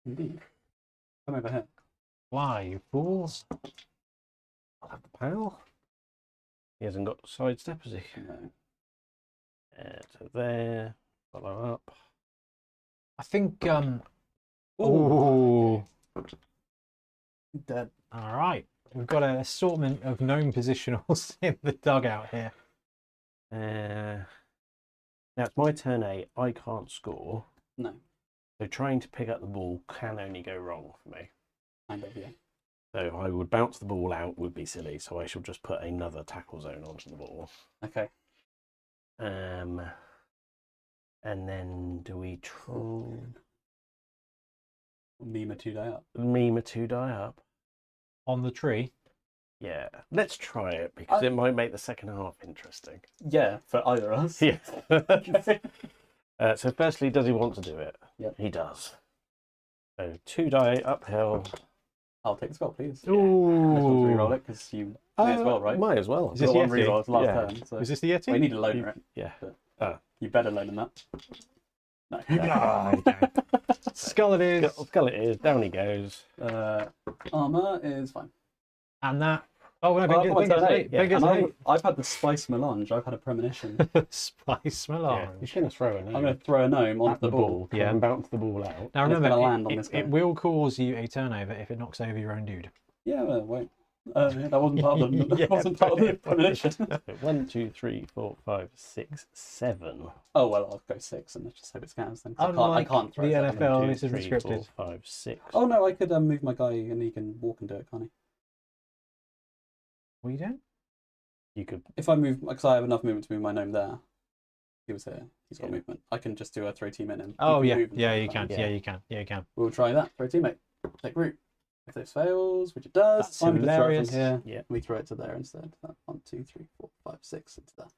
indeed. Come over here. Why, you fools? I'll have the POW? He hasn't got sidestep, has he? No. So there. Follow up. I think Ooh. Dead. All right. We've got an assortment of gnome positionals in the dugout here. Now it's my turn 8. I can't score. No. So trying to pick up the ball can only go wrong for me. Kind of, yeah. So I would bounce the ball out would be silly. So I shall just put another tackle zone onto the ball. Okay. And then do we try Meme a 2 die up. meme a 2 die up? On the tree. Yeah, let's try it because it might make the second half interesting. Yeah, for either of us. Yeah. So firstly, does he want to do it? Yep. He does. So 2 die uphill. I'll take the spell, please. Ooh. Let's reroll it because you may as well, right? Might as well. Is this Got one Yeti? reroll last Yeah. turn. So Is this the Yeti? we need to loaner it. Yeah. You better loan that. No. Ah, okay. Skull it is. Skull it is. Down he goes. Armor is fine. And that. Oh, no, Well, Ben I've gets got 8. yeah. Ben gets And 8. I've had the spice melange. I've had a premonition. Spice Yeah. melange. He's going to throw a I'm going to throw a gnome onto the ball. Yeah. And bounce the ball out. Now And it's remember, gonna land on it, this it, guy. it will cause you a turnover if it knocks over your own dude. Yeah, well, wait. That wasn't part of the, Yeah, that wasn't part of the premonition. So 1, 2, 3, 4, 5, 6, 7. Oh, well, I'll go 6 and let's just hope it scans then. 'Cause I can't throw the 7. NFL, 2, this isn't 3, 4, scripted. 5, 6. Oh, no, I could move my guy and he can walk and do it, can't he? What are you doing? You could. If I move, because I have enough movement to move my gnome there. He was here. He's got Yeah. movement. I can just do a throw team in him. Oh, He yeah. can move and Yeah, stuff you like can. that. Yeah, you can. Yeah, you can. We'll try that. Throw teammate. Take root. If this fails, which it does, That's I'm going to throw it hilarious. from here. Yeah. We throw it to there instead. 1, 2, 3, 4, 5, 6 into that.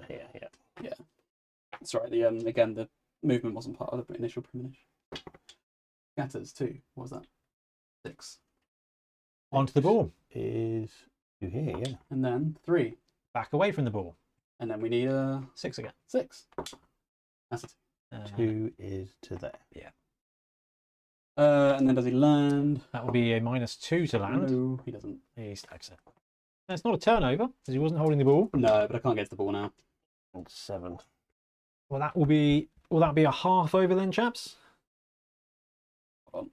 Here, yeah. Sorry, the again the movement wasn't part of the initial premonition. Scatters 2. What was that? 6. Onto the ball. Is 2 here, yeah. And then 3. Back away from the ball. And then we need a 6 again. 6. That's a 2. 2 is to there. And then does he land? That will be a -2 to land. No, he doesn't. He stacks it. That's not a turnover because he wasn't holding the ball. No, but I can't get to the ball now. And 7. Well, that will be. Will that be a half over then, chaps? Hold on.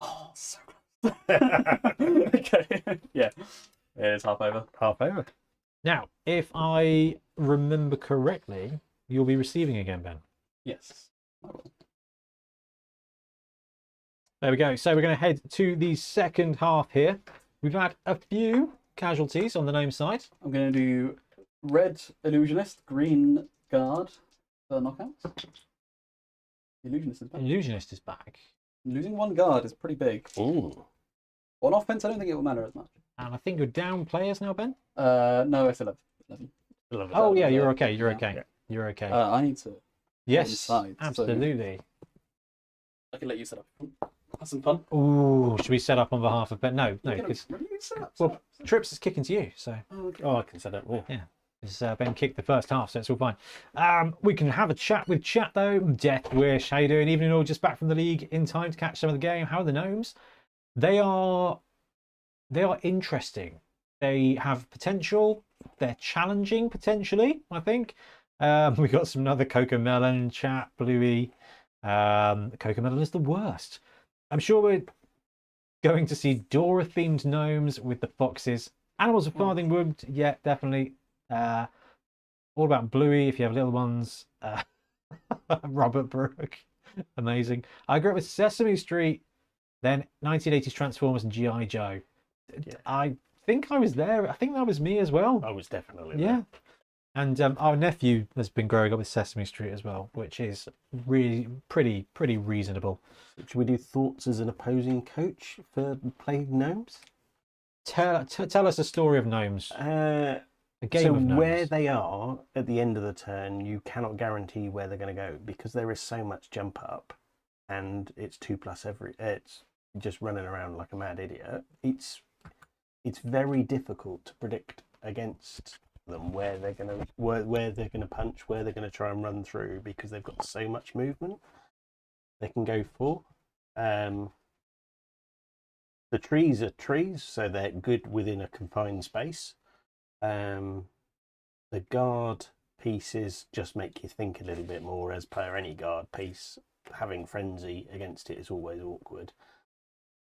Oh, so close. Okay. Yeah. It is half over. Half over. Now, if I remember correctly, you'll be receiving again, Ben. Yes, I will. There we go. So we're going to head to the second half here. We've had a few casualties on the gnome side. I'm going to do red illusionist, green guard for knockouts. The illusionist is back. Illusionist is back. Losing 1 guard is pretty big. Ooh. On offense, I don't think it will matter as much. And I think you're down players now, Ben? No, it's 11. Love it. Oh, yeah, was you're a- okay. You're yeah. okay. Yeah. You're okay. I need to. Yes, inside, so- absolutely. I can let you set up. Have some fun. Ooh, should we set up on behalf of Ben? No, You're gonna- because what do you set up? well, Trips is kicking to you, so Oh, okay. Oh, I can set up. Yeah. Ben kicked the first half, so it's all fine. We can have a chat with chat though. Death Wish, how you doing? Evening all, just back from the league in time to catch some of the game. How are the Gnomes? They are interesting. They have potential. They're challenging potentially, I think. We got some other Coco Melon chat, Bluey. Coco Melon is the worst. I'm sure we're going to see Dora themed gnomes with the foxes. Animals of Farthing Wood, yeah, definitely. All about Bluey if you have little ones. Robert Brooke, amazing. I grew up with Sesame Street, then 1980s Transformers and G.I. Joe. Yeah. I think I was there. I think that was me as well. I was definitely Yeah. there. And our nephew has been growing up with Sesame Street as well, which is really pretty reasonable. Should we do thoughts as an opposing coach for playing gnomes? Tell us a story of gnomes. A game So of gnomes. where they are at the end of the turn, you cannot guarantee where they're going to go because there is so much jump up, and it's 2+ every. It's just running around like a mad idiot. It's very difficult to predict against them where they're gonna punch, where they're gonna try and run through because they've got so much movement they can go for. The trees are trees, so they're good within a confined space. The guard pieces just make you think a little bit more as per any guard piece. Having frenzy against it is always awkward.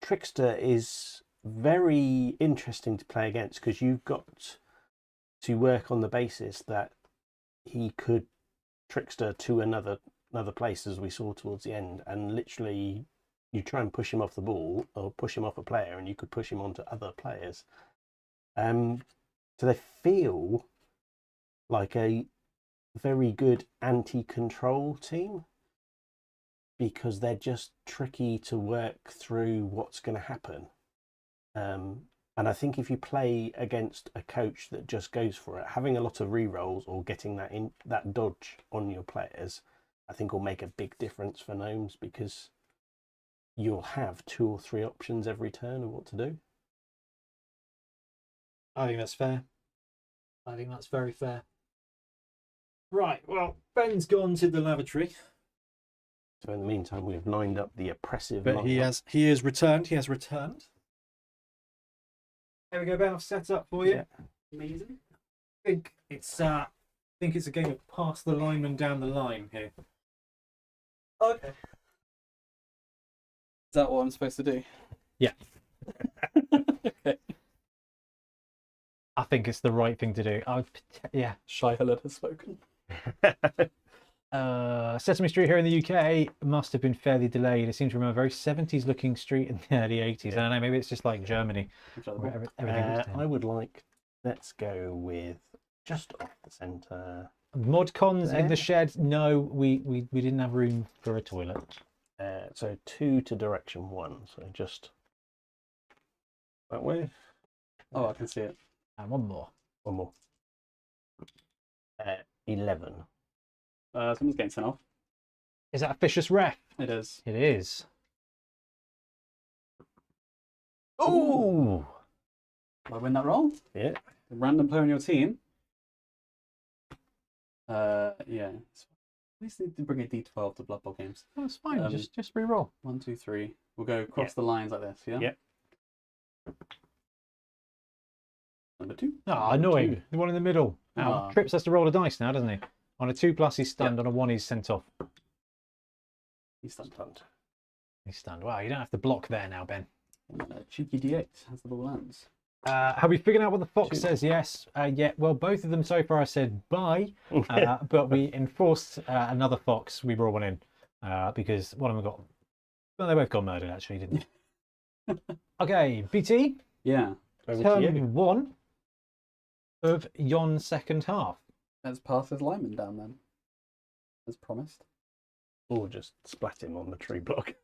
Trickster is very interesting to play against because you've got to work on the basis that he could Trickster to another place, as we saw towards the end, and literally you try and push him off the ball or push him off a player and you could push him onto other players. So they feel like a very good anti-control team because they're just tricky to work through what's going to happen. And I think if you play against a coach that just goes for it, having a lot of re-rolls or getting that dodge on your players, I think will make a big difference for gnomes because you'll have 2 or 3 options every turn of what to do. I think that's fair. I think that's very fair. Right, well, Ben's gone to the lavatory. So in the meantime, we've lined up the oppressive. But he has returned. He has returned. There we go, Ben. I've set up for you. Yeah. Amazing. I think it's a game of pass the lineman down the line here. Okay. Is that what I'm supposed to do? Yeah. Okay. I think it's the right thing to do. Yeah. Shai Hulud has spoken. Sesame Street here in the UK must have been fairly delayed. I seem to remember a very 70s looking street in the early 80s. I don't know, maybe it's just like Germany. Where everything was I would like, let's go with just off the centre. Mod cons in There. the shed. No, we didn't have room for a toilet. So 2 to direction 1. So just that way. Oh, I can see it. And one more. One more. 11. Someone's getting sent off. Is that a vicious ref? It is. It is. Ooh! Did I win that roll? Yeah. A random player on your team. Yeah. At least need to bring a D12 to Blood Bowl games. Oh, it's fine. Just re-roll. 1, 2, 3. We'll go across the lines like this, yeah? Yep. Number 2. Ah, annoying. The one in the middle. Ah. Trips has to roll a dice now, doesn't he? On a 2+, he's stunned. On a 1, he's sent off. He's stunned. He's stunned. Wow, you don't have to block there now, Ben. Cheeky D8 as the ball lands. Have we figured out what the fox says? Yes. Yeah. Well, both of them so far have said bye, but we enforced another fox. We brought one in because one of them got. Well, they both got murdered actually, didn't they? Okay, BT. Yeah. Turn 1 of Yon's second half. Let's pass his lineman down then. As promised. Or just splat him on the tree block.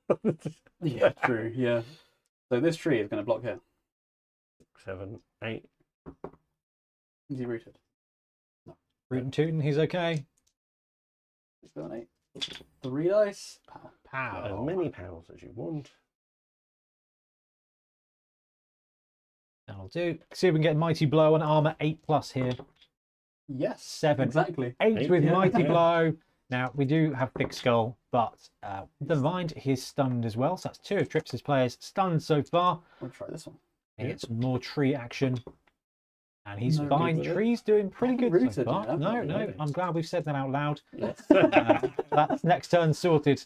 Yeah, true. Yeah. So this tree is going to block here. 7, 8. Is he rooted? Rootin' tootin', he's okay. 6, 7, 8. 3 dice. Pow. As Pow. many pounds as you want. That'll do. See if we can get Mighty Blow and armor 8+ here. Yes. 7. Exactly. 8 with Yeah. Mighty Yeah. Blow. Now, we do have Thick Skull, but Divine, he's stunned as well. So that's 2 of Trips' players stunned so far. We'll try this one. He gets some more tree action. And he's No fine. good with it. Tree's doing pretty good Rooted, so far. yeah, No, probably no, rooted. I'm glad we've said that out loud. Yes. That's next turn sorted.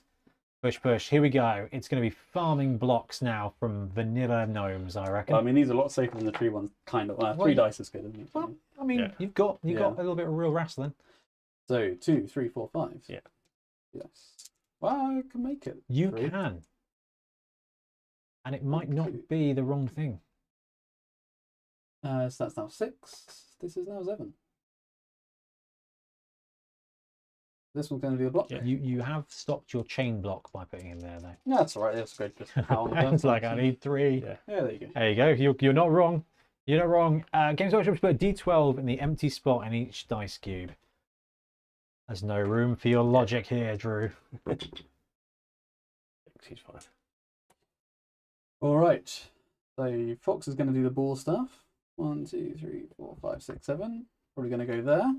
Push, push. Here we go. It's going to be farming blocks now from vanilla gnomes, I reckon. Well, I mean, these are a lot safer than the tree ones, kind of. 3 dice is good, isn't it? Well, I mean, Yeah. you've got Yeah. a little bit of real wrestling. So 2, 3, 4, 5. Yeah. Yes. Well, I can make it. You 3. can. And it might not be the wrong thing. So that's now 6. This is now 7. This one's going to be the block. Yeah. You have stopped your chain block by putting him there, though. No, that's all right. That's good. Just power on the It's burn. like, I need 3. Yeah. Yeah, there you go. There you go. You're not wrong. You're not wrong. Games Workshop's put a D12 in the empty spot in each dice cube. There's no room for your logic here, Drew. He's fine. All right. So Fox is going to do the ball stuff. 1, 2, 3, 4, 5, 6, 7. Probably going to go there.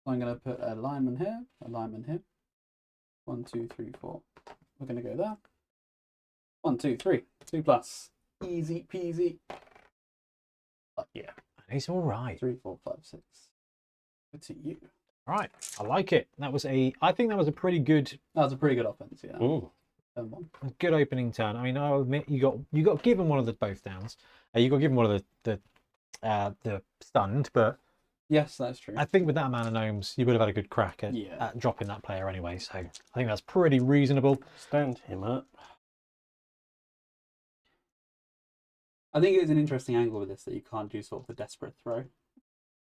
I'm going to put a lineman here, a lineman here. 1, 2, 3, 4. We're going to go there. 1, 2, 3. 2 plus. Easy peasy. And he's all right. 3, 4, 5, 6. Good to you. Right. I like it. I think that was a pretty good That was a pretty good offense, yeah. Ooh. Turn 1. good opening turn. I mean, I'll admit you got given one of the both downs. You got given one of the stunned, but Yes, that's true. I think with that amount of gnomes, you would have had a good crack at, Yeah. at dropping that player anyway. So I think that's pretty reasonable. Stand him up. I think it's an interesting angle with this that you can't do sort of the desperate throw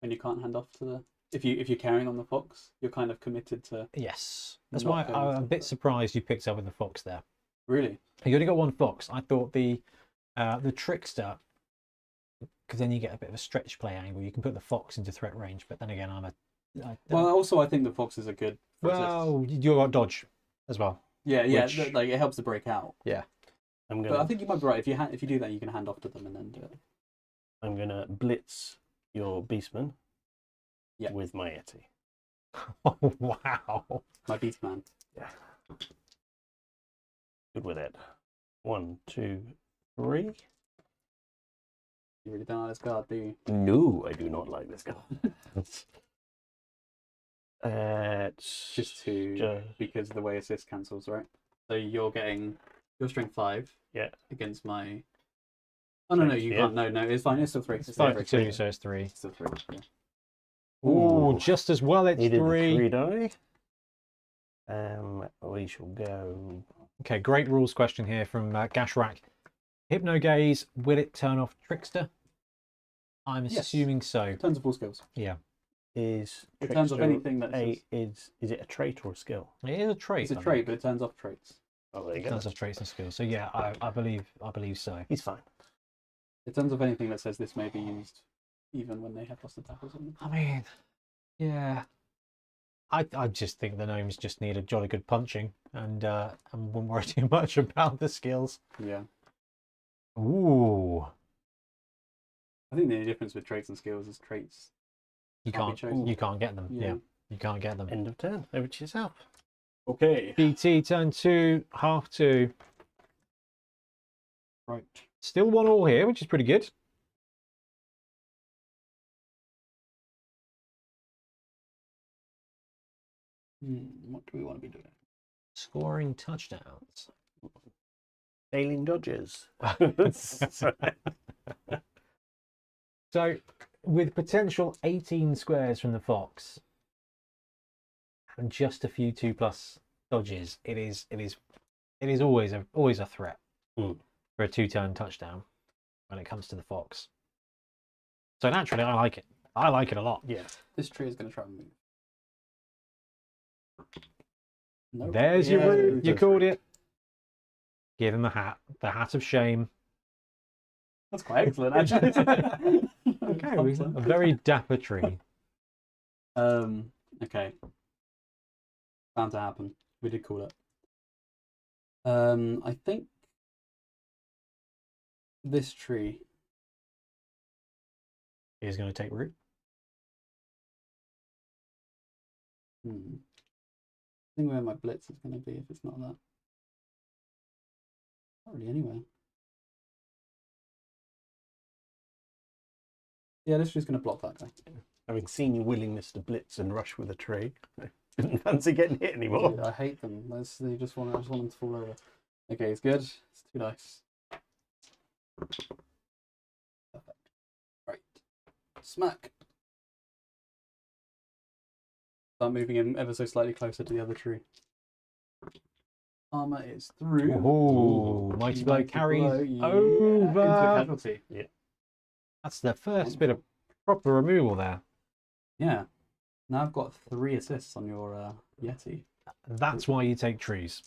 when you can't hand off to the. If you're carrying on the fox, you're kind of committed to. Yes, that's Not why going I'm a to bit the- surprised you picked up with the fox there. Really. You only got one fox. I thought the trickster, because then you get a bit of a stretch play angle. You can put the fox into threat range, but then again, Well, also I think the foxes are good. For assists. well, you got dodge as well. Yeah, which- like it helps to break out. I'm But I gonna think you might be right. If you do that, you can hand off to them and then do it. I'm gonna blitz your beastman. Yeah. With my Yeti. Oh wow! My beast man. Yeah. Good with it. 1, 2, 3. You really don't like this card, do you? No, I do not like this guy. It's Just because of the way assist cancels, right? So you're getting your strength 5. Yeah. Against my. Oh no, you Yeah. can't. No, it's fine. It's still 3. It's It's still 5 3. to 2, so it's 3. It's still 3. Yeah. Ooh, Ooh. just as well. It's Needed 3. the 3 die. We shall go. Okay, great rules question here from Gashrak. Hypno gaze, will it turn off trickster? I'm Yes. assuming so. Turns of full skills. Yeah, Is In terms of Trickster anything that's is it a trait or a skill? it is a trait. it's a I trait, think. but it turns off traits. Oh, there you It go. does have traits and skills. So yeah, I believe so. He's fine. It turns off anything that says this may be used, even when they have lost attack or something. I mean, yeah. I just think the gnomes just need a jolly good punching and won't worry too much about the skills. Yeah. Ooh, I think the only difference with traits and skills is traits. you Can't be can't chosen. you can't get them. Yeah. Yeah, you can't get them. End of turn. Over to yourself. Okay. BT turn 2, half 2. Right. Still 1-1 here, which is pretty good. What do we want to be doing? Scoring touchdowns. Failing dodges. So, with potential 18 squares from the fox and just a few 2+ dodges, it is always a threat Mm. for a 2-turn touchdown when it comes to the fox. So naturally, I like it. I like it a lot. Yeah. This tree is going to try and move. Nope. There's your Yeah, route. You that's called right. it. Give him the hat of shame. That's quite excellent, actually. Okay, a very dapper tree. Okay. Bound to happen. We did call it. I think this tree is going to take root. I think where my blitz is going to be if it's not that. Not really anywhere. Yeah, this tree's going to block that guy. Having seen your willingness to blitz and rush with a tree, I didn't fancy getting hit anymore. Dude, I hate them. I just want them to fall over. Okay, it's good. It's 2 dice. Perfect. Right. Smack. Start moving him ever so slightly closer to the other tree. Armor is through. Oh, mighty blow carries Into a over. casualty. Yeah. That's the first bit of proper removal there. Yeah. Now I've got 3 assists on your Yeti. That's why you take trees.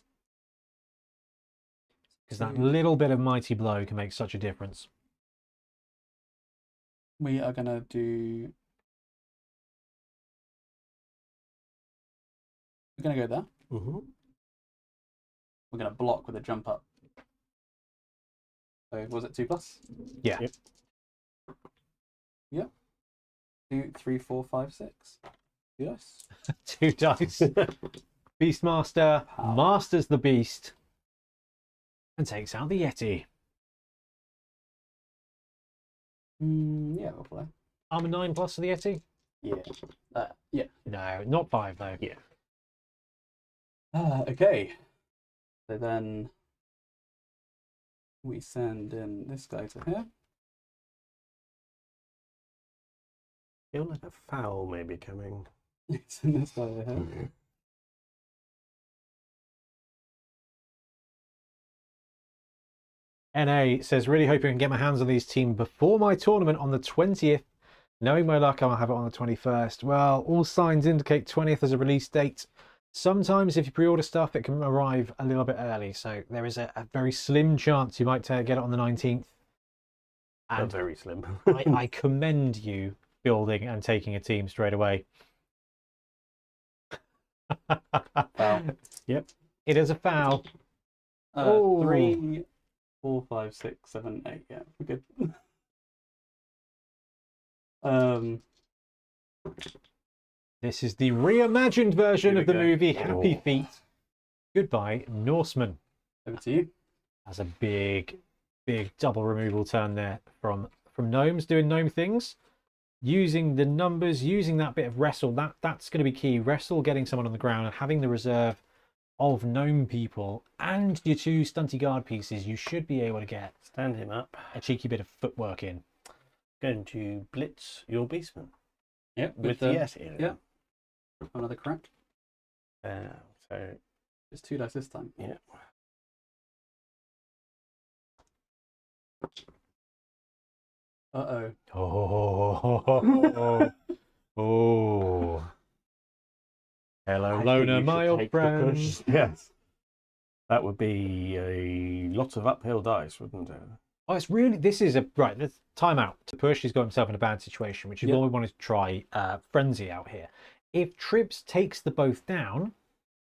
Because that little bit of mighty blow can make such a difference. We are gonna do. We're gonna go there. We're gonna block with a jump up. So was it 2+? Yeah. Yep. Yep. 2, 3, 4, 5, 6. 2 dice. 2 dice. Beastmaster masters the beast and takes out the Yeti. Yeah, we'll play. Armor 9+ for the Yeti? Yeah. Yeah. No, not 5 though. Yeah. Okay. So then we send in this guy to here. Feel like a foul may be coming. Send this guy to here. NA says, really hoping I can get my hands on these team before my tournament on the 20th. Knowing my luck, I'll have it on the 21st. Well, all signs indicate 20th as a release date. Sometimes if you pre-order stuff, it can arrive a little bit early. So there is a very slim chance you might get it on the 19th. And And very slim. I commend you building and taking a team straight away. Foul. Yep. It is a foul. Oh. 3, 4, 5, 6, 7, 8. Yeah, we're good. This is the reimagined version Here of the we go. movie Happy Oh. Feet. Goodbye, Norseman. Over to you. That's a big double removal turn there from Gnomes doing gnome things. Using the numbers, using that bit of wrestle, that's going to be key. Wrestle, getting someone on the ground and having the reserve of gnome people and your 2 stunty guard pieces, you should be able to get Stand him up. a cheeky bit of footwork in. Going to blitz your beastman. Yep. With the Yeti. Yeah. Another crack. So, It's 2 dice this time. yeah. Uh-oh. Oh, oh. Hello, I Loner, think you my should old take the friend. push. Yes. That would be a lot of uphill dice, wouldn't it? Oh, it's really, this is a, right, let's time out. To push, he's got himself in a bad situation, which is Yep. why we wanted to try Frenzy out here. If Trips takes the both down,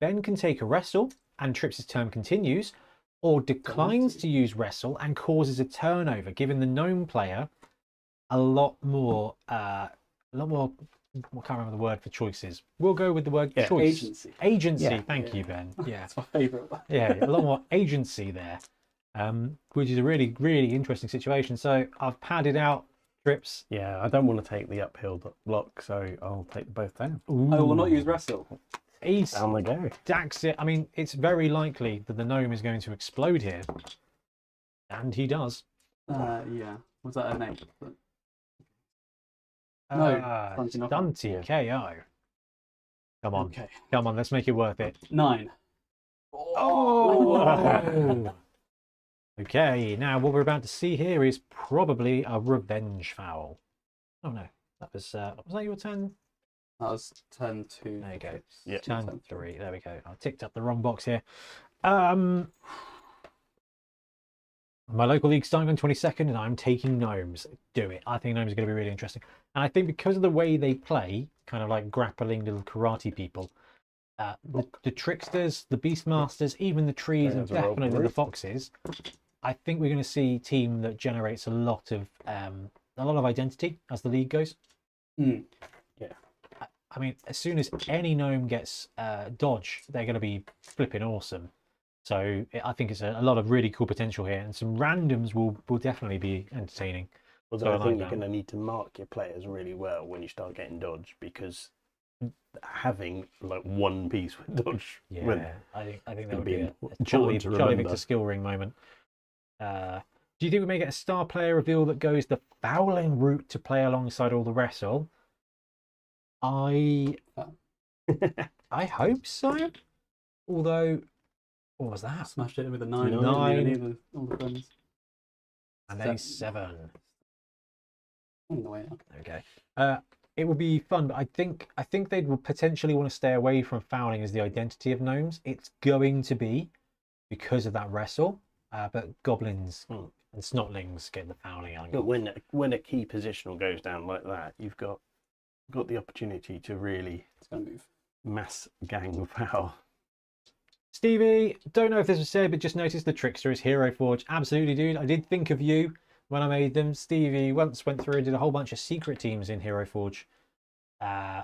Ben can take a wrestle and Trips' turn continues, or declines to use wrestle and causes a turnover, giving the gnome player a lot more, I can't remember the word for choices. We'll go with the word Yeah, choice. Agency. Agency, Yeah. thank you, Ben. Yeah. That's my favourite. Yeah, a lot more agency there, which is a really, really interesting situation. So I've padded out Trips. Yeah, I don't want to take the uphill block, so I'll take both down. I will not use wrestle. He's Down they go. stacks it. I mean, it's very likely that the gnome is going to explode here. And he does. Yeah. Was that an 8? No, stunty knockout. Stunty KO. Come on. Okay. Come on, let's make it worth it. 9. Oh! Okay, now what we're about to see here is probably a revenge foul. Oh no, that was that your turn? That was turn 2. There you go. Yeah. Turn 3. There we go. I ticked up the wrong box here. My local league's starting on 22nd, and I'm taking Gnomes. Do it. I think Gnomes are going to be really interesting. And I think because of the way they play, kind of like grappling little karate people, The tricksters, the beastmasters, even the trees, and Friends are definitely the overrated. foxes. I think we're going to see a team that generates a lot of identity as the league goes. Mm. Yeah. I mean, as soon as any gnome gets dodge, they're going to be flipping awesome. So I think it's a lot of really cool potential here, and some randoms will definitely be entertaining. Although So I I think like you're that. going to need to mark your players really well when you start getting dodge, because having like one piece with dodge, Yeah, I think that gonna would be be a important Charlie to Victor remember. skill ring moment. Do you think we may get a star player reveal that goes the fouling route to play alongside all the wrestle? I hope so. Although, what was that? Smashed it with a 9. Nine. Didn't even need all the friends. And a 7. On the way out. Okay. It would be fun, but I think they would potentially want to stay away from fouling as the identity of gnomes. It's going to be because of that wrestle, but goblins and snotlings get the fouling angle. But when a key positional goes down like that, you've got the opportunity to really It's going to move. mass gang foul. Stevie, don't know if this was said, but just noticed the trickster is Hero Forge. Absolutely, dude. I did think of you when I made them. Stevie once went through and did a whole bunch of secret teams in Hero Forge. And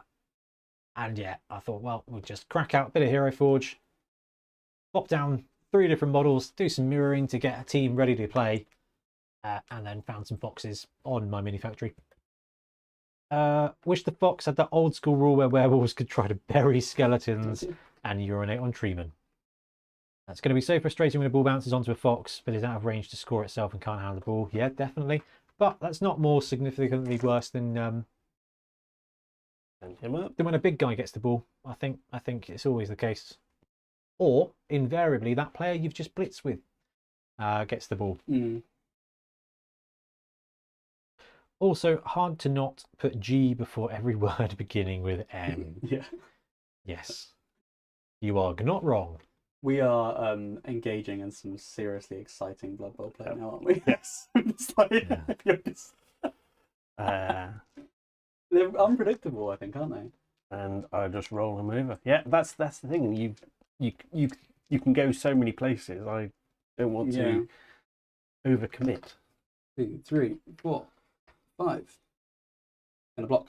yeah, I thought, well, we'll just crack out a bit of Hero Forge, pop down 3 different models, do some mirroring to get a team ready to play, and then found some foxes on my mini factory. Wish the fox had that old school rule where werewolves could try to bury skeletons and urinate on treemen. That's going to be so frustrating when a ball bounces onto a fox, but is out of range to score itself and can't handle the ball. Yeah, definitely. But that's not more significantly worse than Send him up. when a big guy gets the ball. I think it's always the case. Or invariably, that player you've just blitzed with gets the ball. Mm. Also, hard to not put G before every word beginning with M. Yeah. Yes, you are not wrong. We are engaging in some seriously exciting Blood Bowl play now, aren't we? Yes. It's like, Uh, they're unpredictable, I think, aren't they? and I just roll them over. Yeah, that's the thing. You can go so many places. I don't want to overcommit. 2, 3, 4, 5. And a block.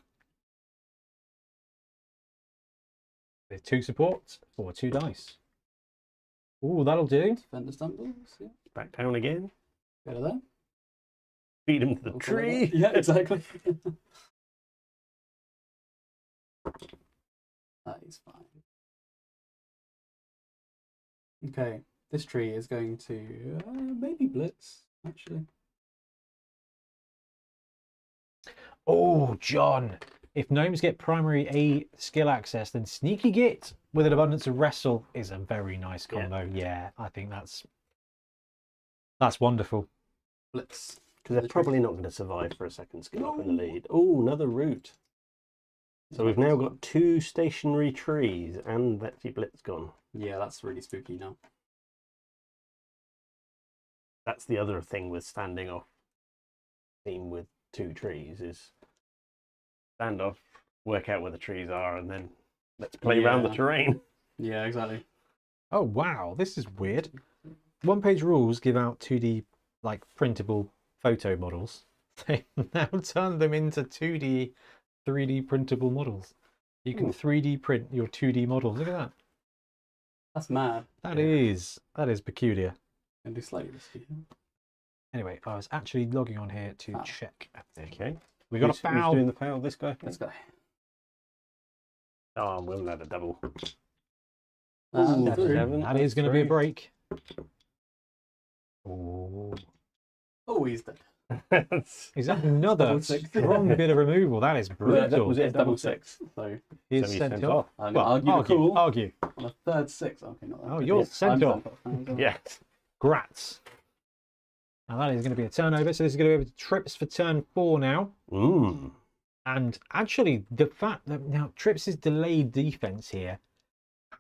With 2 supports for 2 dice. Ooh, that'll do. Defender stumbles. Yeah. Back down again. Go to there. Feed him to the Little tree. Yeah, exactly. That is fine. Okay, this tree is going to maybe blitz, actually. Oh, John. If gnomes get primary A skill access, then Sneaky Git with an abundance of wrestle is a very nice combo. Yeah, I think that's wonderful. Blitz. Because they're probably not going to survive for a second skill up in the lead. Oh, another route. So we've now got 2 stationary trees and that's your blitz gone. Yeah, that's really spooky now. That's the other thing with standing off team with 2 trees is stand off, work out where the trees are, and then let's play around the Yeah. terrain. Yeah, exactly. Oh, wow. This is weird. One-page rules give out 2D, like, printable photo models. They now turn them into 2D, 3D printable models. You can 3D print your 2D models. Look at that. That's mad. That is peculiar. And do slightly risky. Anyway, I was actually logging on here to Foul. check. Okay. We got a Who's foul. doing the foul? This guy? This guy. Oh, we'll have a double. Ooh, that's through. 7. That is That's going to be a 3. break. Oh, Oh, he's dead. is that another Double six. strong bit of removal? That is brutal. was it a It's double double 6. So He is So he's sent sent off. off. I'm Well, going to argue the cool argue. on a third 6. Okay, not that. Oh, good. you're Yeah, sent I'm off. Yes. Grats. Now that is going to be a turnover. So this is going to be over to Trips for turn 4 now. Mm. And actually, the fact that now Trips' delayed defense here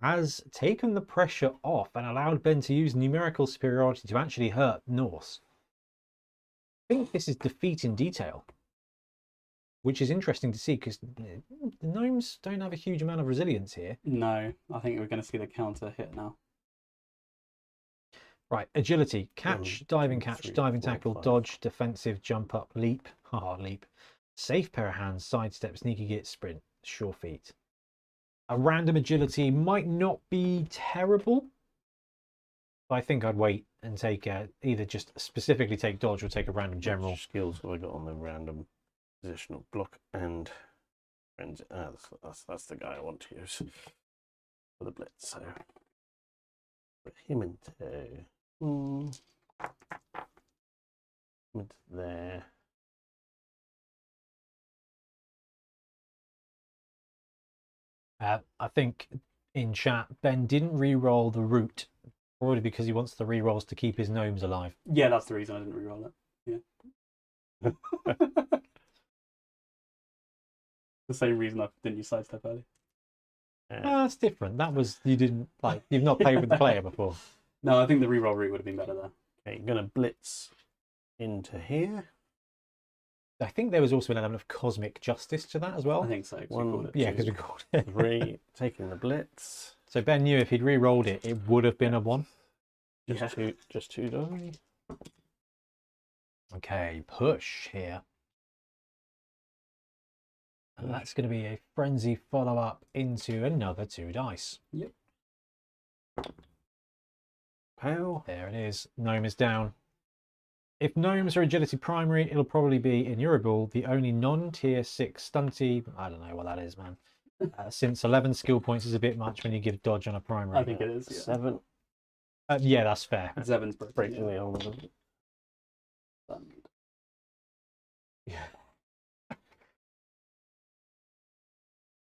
has taken the pressure off and allowed Ben to use numerical superiority to actually hurt Norse. I think this is defeat in detail, which is interesting to see because the Gnomes don't have a huge amount of resilience here. No, I think we're going to see the counter hit now. Right, agility, catch, diving two, catch, three, diving 4, tackle, 5. dodge, defensive, jump up, leap, leap, safe pair of hands, sidestep, sneaky git, sprint, sure feet. A random agility might not be terrible, but I think I'd wait and take either just specifically take dodge or take a random general. Which skills have I got on the random positional block and frenzy? That's the guy I want to use for the blitz. So put him into there. I think in chat, Ben didn't re-roll the root, probably because he wants the re-rolls to keep his gnomes alive. Yeah, that's the reason I didn't reroll it. Yeah. The same reason I didn't use sidestep earlier. That's different. That was, you didn't, like, you've not played with the player before. No, I think the reroll route would have been better there. Okay, gonna blitz into here. I think there was also an element of cosmic justice to that as well. I think so. 'Cause we One, called it. Yeah, because we called it. 3, taking the blitz. So Ben knew if he'd re-rolled it, it would have been a 1. Just two die. Okay, push here. And that's going to be a frenzy follow-up into another 2 dice. Yep. Pow. There it is. Gnome is down. If gnomes are agility primary, it'll probably be in Urable, the only non-tier 6 stunty. I don't know what that is, man. Since 11 skill points is a bit much when you give dodge on a primary. I think it is. Yeah. 7. Yeah, that's fair. Seven's broken. Breaking the old. Yeah.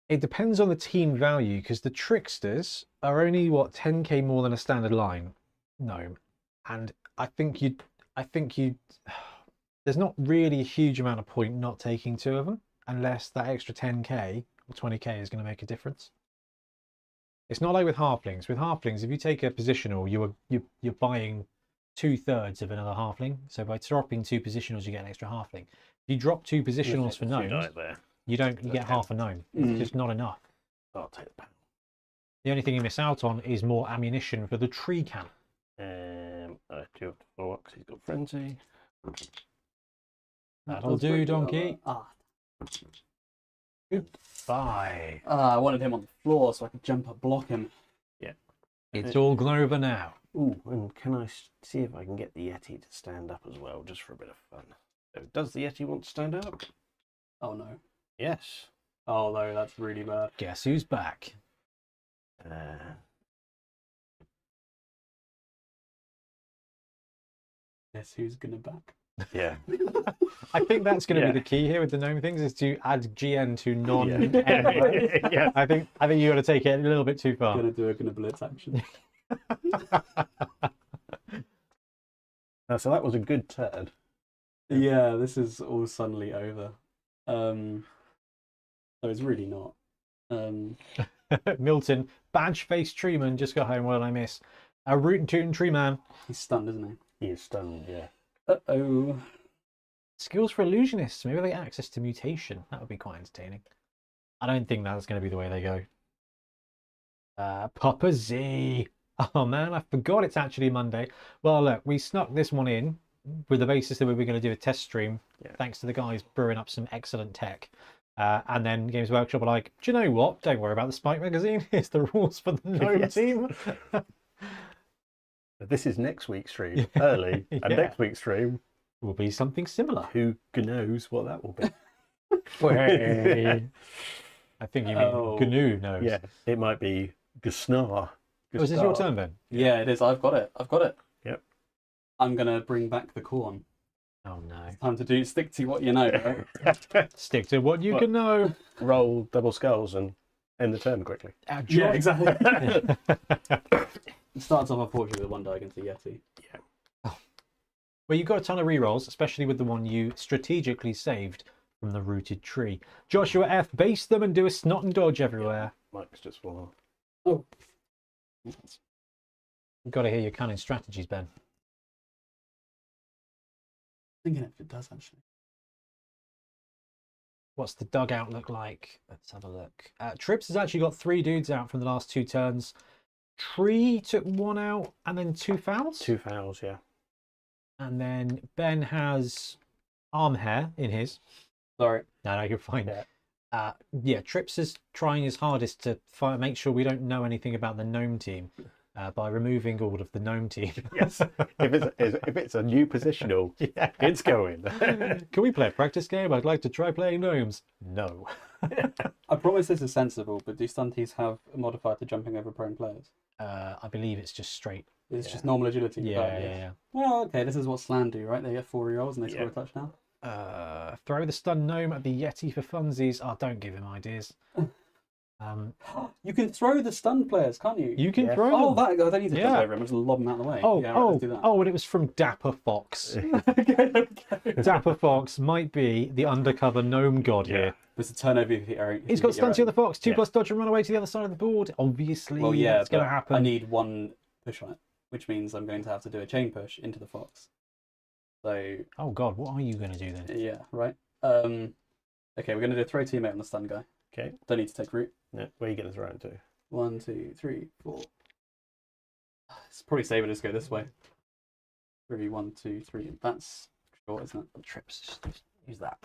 It depends on the team value because the tricksters are only what 10k more than a standard line gnome, and I think you'd there's not really a huge amount of point not taking 2 of them unless that extra 10k or 20k is going to make a difference. It's not like with halflings. With halflings, if you take a positional, you're buying 2/3 of another halfling. So by dropping 2 positionals, you get an extra halfling. If you drop 2 positionals for gnomes, you get half a gnome. It's just not enough. I'll take the pound. The only thing you miss out on is more ammunition for the tree cannon. I do have to follow up because he's got frenzy. That'll do, donkey. Goodbye. I wanted him on the floor so I could jump up, block him. Yeah. It's all Glover now. Ooh, and can I see if I can get the Yeti to stand up as well, just for a bit of fun? So, does the Yeti want to stand up? Oh no. Yes. Oh no, that's really bad. Guess who's back? Guess who's gonna back? Yeah. I think that's going to Yeah. be the key here with the gnome things is to add GN to non. Yeah. I think you got to take it a little bit too far. Gonna blitz action. So that was a good turn. Yeah, this is all suddenly over. So it's really not. Milton, badge-faced treeman, just got home. What did I miss? A root and tootin' tree man. He's stunned, isn't He is stunned, yeah. he? Uh-oh. Skills for illusionists. Maybe they get access to mutation. That would be quite entertaining. I don't think that's going to be the way they go. Papa Z. Oh man, I forgot it's actually Monday. Well, look, we snuck this one in with the basis that we were going to do a test stream, thanks to the guys brewing up some excellent tech. And then Games Workshop are like, do you know what? Don't worry about the Spike magazine. Here's the rules for the Gnome team. This is next week's stream, early. And next week's stream will be something similar. Who knows what that will be? I think you mean GNU knows. Yeah, it might be Gusnar. Oh, is this your turn, Ben? Yeah, it is. I've got it. Yep. I'm gonna bring back the Khorne. Oh no. Time to stick to what you know, right? Stick to what you can know. Roll double skulls and end the turn quickly. Yeah, exactly. It starts off unfortunately with 1 die against the Yeti. Yeah. Oh. Well, you've got a ton of rerolls, especially with the one you strategically saved from the rooted tree. Joshua F, base them and do a snot and dodge everywhere. Mike's just fallen off. Oh. You've got to hear your cunning strategies, Ben. Thinking if it does actually. What's the dugout look like? Let's have a look. Trips has actually got 3 dudes out from the last 2 turns. Tree took 1 out and then 2 fouls. 2 fouls, yeah. And then Ben has arm hair in his. Sorry. No, you're fine. Yeah. Yeah, Trips is trying his hardest to make sure we don't know anything about the Gnome team by removing all of the Gnome team. Yes. if it's a new positional, Yeah. it's going. Can we play a practice game? I'd like to try playing Gnomes. No. I promise this is sensible, but do stunties have a modifier to jumping over prone players? I believe it's just straight. It's just normal agility. Yeah. Well, okay, this is what Slan do, right? They get 4 rerolls and they score a touchdown. Throw the stun gnome at the Yeti for funsies. Oh, don't give him ideas. You can throw the stun players, can't you? You can throw Oh, them. I don't need to jump over him. I just lob them out of the way. Yeah, right, let's do that. And it was from Dapper Fox. Okay. Dapper Fox might be the undercover gnome god here. There's a turnover if you He's got stunty on the fox, 2 Yeah. plus dodge and run away to the other side of the board. Obviously, Well, yeah, it's going to but happen. I need 1 push on it, which means I'm going to have to do a chain push into the fox. So, Oh god, what are you going to do then? yeah, right. Okay, we're going to do a throw teammate on the stun guy. Okay. Don't need to take root. Yeah. Where are you going to throw it to? 1, 2, 3, 4. It's probably safer to just go this way. 3, 1, 2, 3. That's short, isn't it? Trips. Just use that.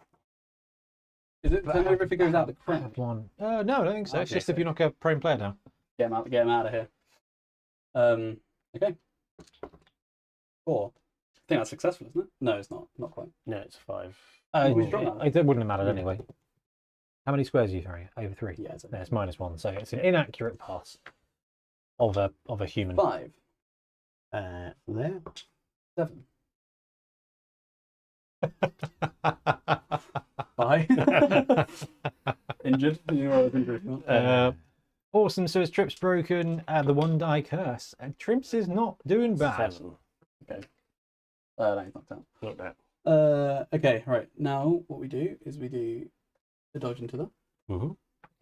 Is it? Don't know if it goes out the I crank. have 1. No, I don't think so. It's Okay, just if you knock a prone player down. Get him out of here. Okay. 4. I think that's successful, isn't it? No, it's not. Not quite. No, it's 5. we draw that? It wouldn't have mattered anyway. How many squares are you throwing? Over 3? Yeah, it's No, it's -1, so it's an inaccurate pass of a human. 5. There. 7. Bye. Injured. You know I was injured. if not. Awesome. So his Trips broken. The 1 die curse. And Trips is not doing bad. 7. Okay. No, he's knocked out. Not bad. Okay, right. Now what we do is we do the dodge into that. Mm-hmm.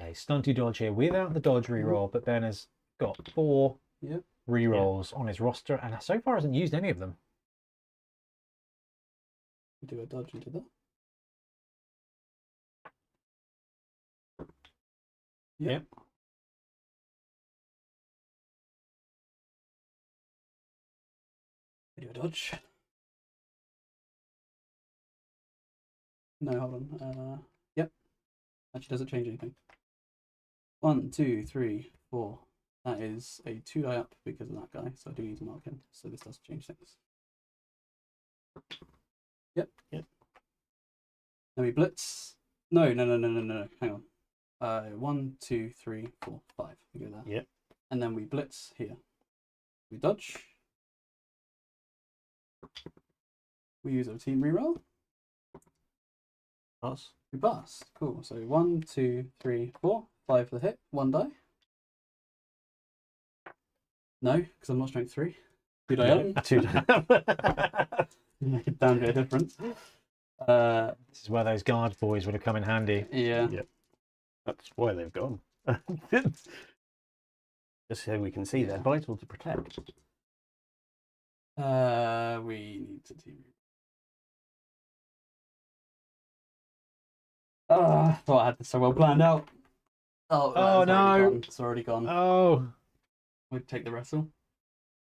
A stunty dodge here without the dodge reroll, but Ben has got 4 Yep. rerolls on his roster, and so far hasn't used any of them. We do a dodge into that. Yep. We do a dodge. No, hold on. Yep. Actually, doesn't change anything. 1, 2, 3, 4. That is a 2 die up because of that guy, so I do need to mark him. So this does change things. Yep. Yep. Then we blitz. No. Hang on. 1, 2, 3, 4, 5. We go there. Yep. And then we blitz here. We dodge. We use our team reroll. Us. We bust. Cool. So 1, 2, 3, 4, 5 for the hit. 1 die. No, because I'm not strength 3. 2 die up. 2 Make a damn bit of difference. This is where those guard boys would have come in handy. Yeah. Yep. That's why they've gone. Just so we can see they're vital to protect. We need to team. I thought I had this so well planned out. Oh, Oh, it's already no. gone. It's already gone. Oh, We'd take the wrestle.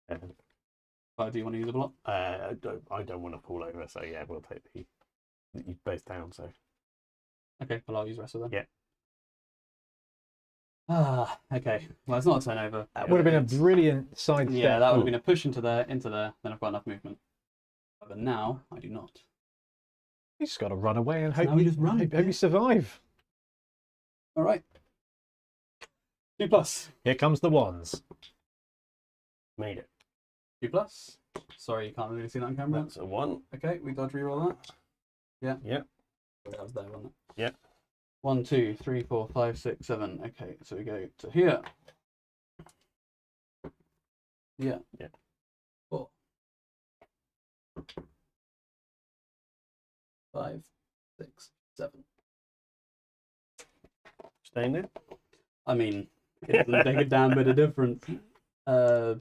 But do you want to use a block? I don't want to fall over, so yeah, we'll take you both down. So Okay, well I'll use wrestle then. Yeah. Okay. Well, it's not a turnover. that would have been a brilliant side Yeah, step. that would have been a push into there, then I've got enough movement. But now I do not. You just got to run away and So hope now we you just run, hope yeah. you survive. All right. 2+. Here comes the ones. made it. 2+. Sorry, you can't really see that on camera. That's a 1. Okay, we dodge reroll that. Yeah. Yep. That was there, wasn't it? Yep. 1, 2, 3, 4, 5, 6, 7. Okay, so we go to here. Yeah. Yeah. 4. 5, 6, 7. Staying there. I mean, it doesn't make a damn bit of difference. Oh,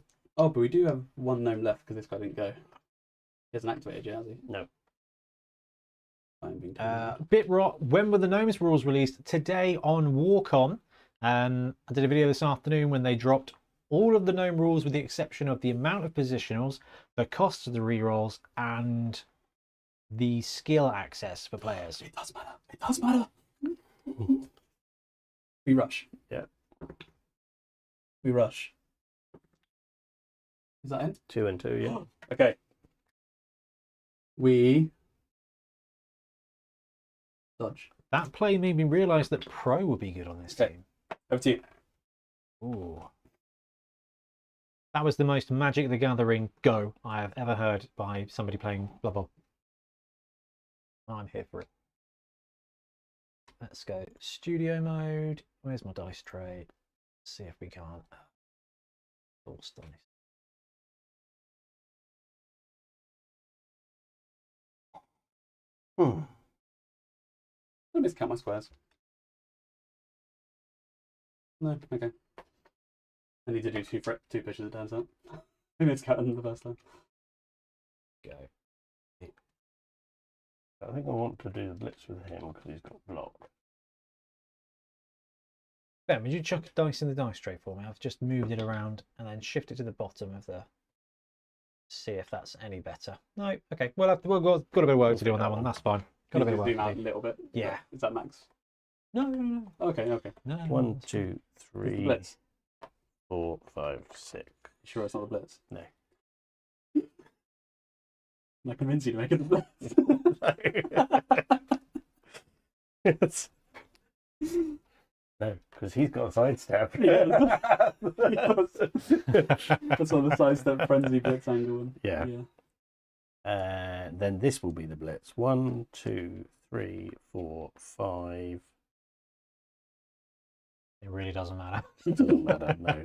but we do have 1 gnome left because this guy didn't go. He hasn't activated yet, has he? No. I'm being told. Bitrot, when were the Gnomes rules released? Today on Warcom. I did a video this afternoon when they dropped all of the Gnome rules with the exception of the amount of positionals, the cost of the rerolls, and the skill access for players. It does matter. It does matter. We rush. Yeah. We rush. Is that it? 2 and 2, yeah. Okay. We dodge. That play made me realise that Pro would be good on this Okay. team. Over to you. Ooh. That was the most Magic the Gathering go I have ever heard by somebody playing Blood Bowl. I'm here for it. Let's go studio mode. Where's my dice tray? See if we can't force dice. I miscount my squares. No, okay. I need to do two pushes, it turns out. I miscounted them the first time. Go. I think I want to do the blitz with him because he's got block. Ben, would you chuck a dice in the dice tray for me? I've just moved it around and then shift it to the bottom of the... See if that's any better. No, okay. Well, we've got a bit of work to do on that one. That's fine. Got a bit of work zoom to out do. a little bit. Yeah. Is that max? No, no, no. Okay, okay. No, no, 1, that's 2, It's the 3, blitz. 4, 5, 6. You sure it's not the blitz? No. I convince you to make it the blitz. No, because he's got a sidestep. Yeah. That's on the sidestep frenzy blitz angle one. Yeah. Then this will be the blitz. 1, 2, 3, 4, 5. It really doesn't matter. Doesn't matter, no.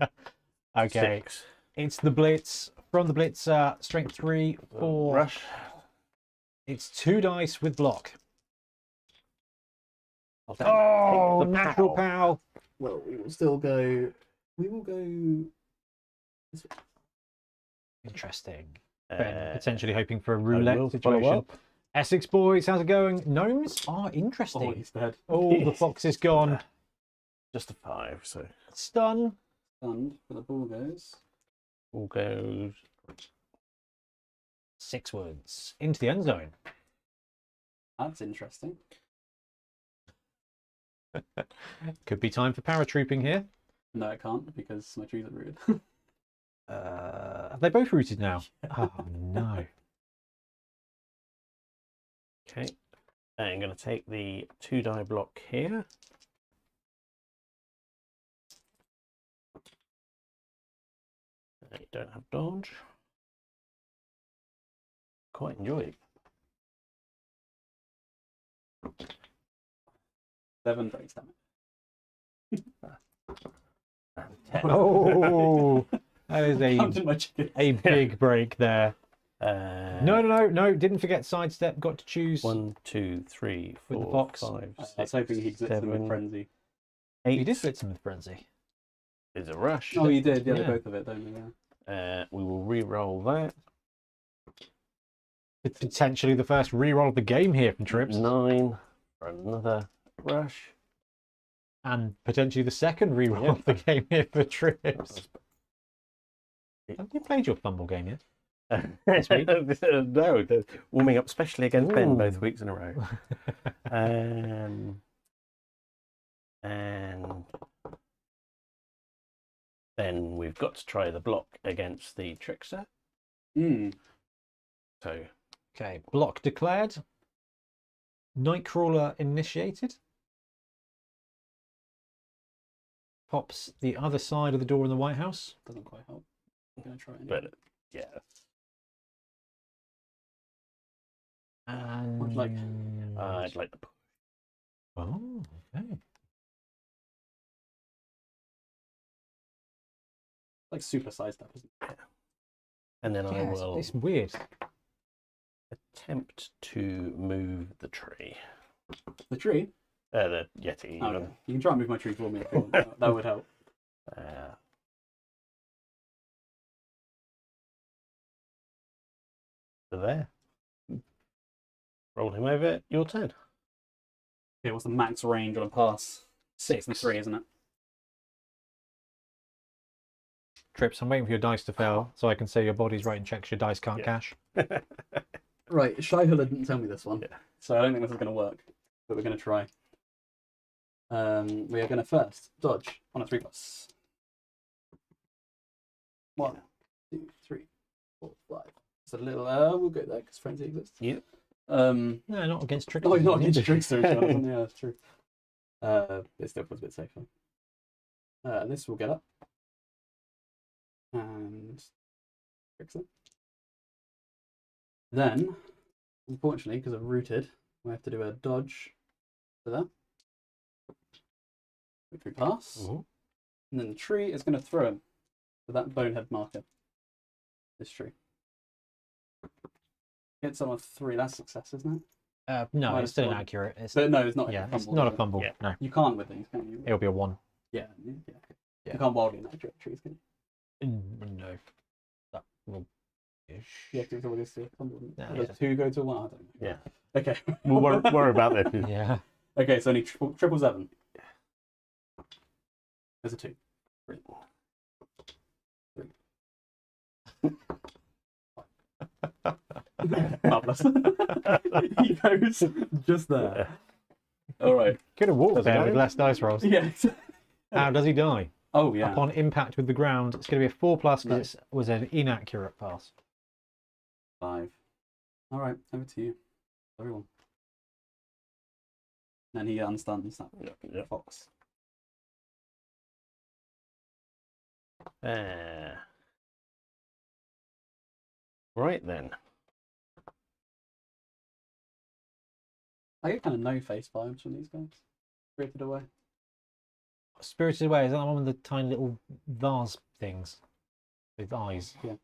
Okay. 6. It's the blitz. From the blitz, strength 3, 4. Rush. It's 2 dice with block. Oh, Oh, the natural pow. pow. Well, we will still go. We will go. Interesting. Ben potentially hoping for a I roulette will follow situation. up. Essex boys, how's it going? Gnomes are Oh, interesting. he's dead. Oh, the fox is gone. Just a 5, so Stun. Stunned, but the ball goes. all goes. 6 wounds into the end zone. That's interesting. Could be time for paratrooping here. No, it can't because my trees are rooted. Have they both rooted now? Oh no. Okay. I'm going to take the 2 die block here. You don't have dodge. Quite enjoy it. 7 breaks damage. And 10. Oh, that is Counted my chicken. a big break there. No, didn't forget sidestep. Got to choose. 1, 2, 3, With the 4, fox. 5, I was 6, hoping he'd blitz them with 7, frenzy. 8. You did blitz him with frenzy. Is a rush. Oh, you did. Yeah, Yeah. both of it, don't we? Yeah. We will re-roll that. Potentially the first reroll of the game here from Trips, 9 for another rush. and potentially the second reroll Yeah. of the game here for Trips. Have you played your fumble game yet? This week? No, they're warming up specially against Ben Ooh. both weeks in a row. And then we've got to try the block against the Trickster. So Okay, block declared. Nightcrawler initiated. Pops the other side of the door in the White House. Doesn't quite help. I'm going to try it. but yeah. And Would like- I'd like to put oh, okay. Like super sized up, isn't it? and then I Yeah, will it's weird. attempt to move the tree. The tree? The Yeti Oh, even. okay. You can try and move my tree for me if you want. That would help. So there. Roll him over. Your turn. Okay, what's the max range on a pass? 6 and 3, isn't it? Trips, I'm waiting for your dice to fail so I can say your body's writing checks your dice can't cash. Right, Shyhula didn't tell me this one, Yeah. so I don't think this is going to work, but we're going to try. We are going to first dodge on a 3+. 1, 2, 3, 4, 5. It's a little. We'll go there because frenzy exists. Yep. No, not against tricksters. Oh, not against tricksters, Jonathan. Yeah, that's true. It still feels a bit safer. This will get up. And fix it. Then, unfortunately, because I've rooted, we have to do a dodge to that. Which we pass. Mhm. And then the tree is going to throw him to that bonehead marker. This tree. Get someone 3, that's success, isn't it? No, Minus it's still 1. inaccurate. It's, But no, it's not. yeah, a it's fumble, not a is it? fumble. Yeah. No, You can't with these, can you? it'll be a 1. Yeah. Yeah. You can't wildly inaccurate trees, can you? No. That will ish. Yeah, because it's always a fumble. Yeah. Does 2 go to 1? I don't know. Yeah. Okay. We'll worry about that. Yeah. Okay, so only triple 7. There's a 2. 3. 3. Marvelous. He goes just there. All right. Could have walked Does he there die? with less dice rolls. Yeah. How does he die? Oh yeah. Upon impact with the ground, it's going to be a 4+ because No. it was an inaccurate pass. 5. All right. Over to you, everyone. And he unstuns that Yep. fox. Right then. I get kind of no face vibes from these guys. Spirited Away. Spirited Away, is that the one with the tiny little vase things with eyes? Yeah.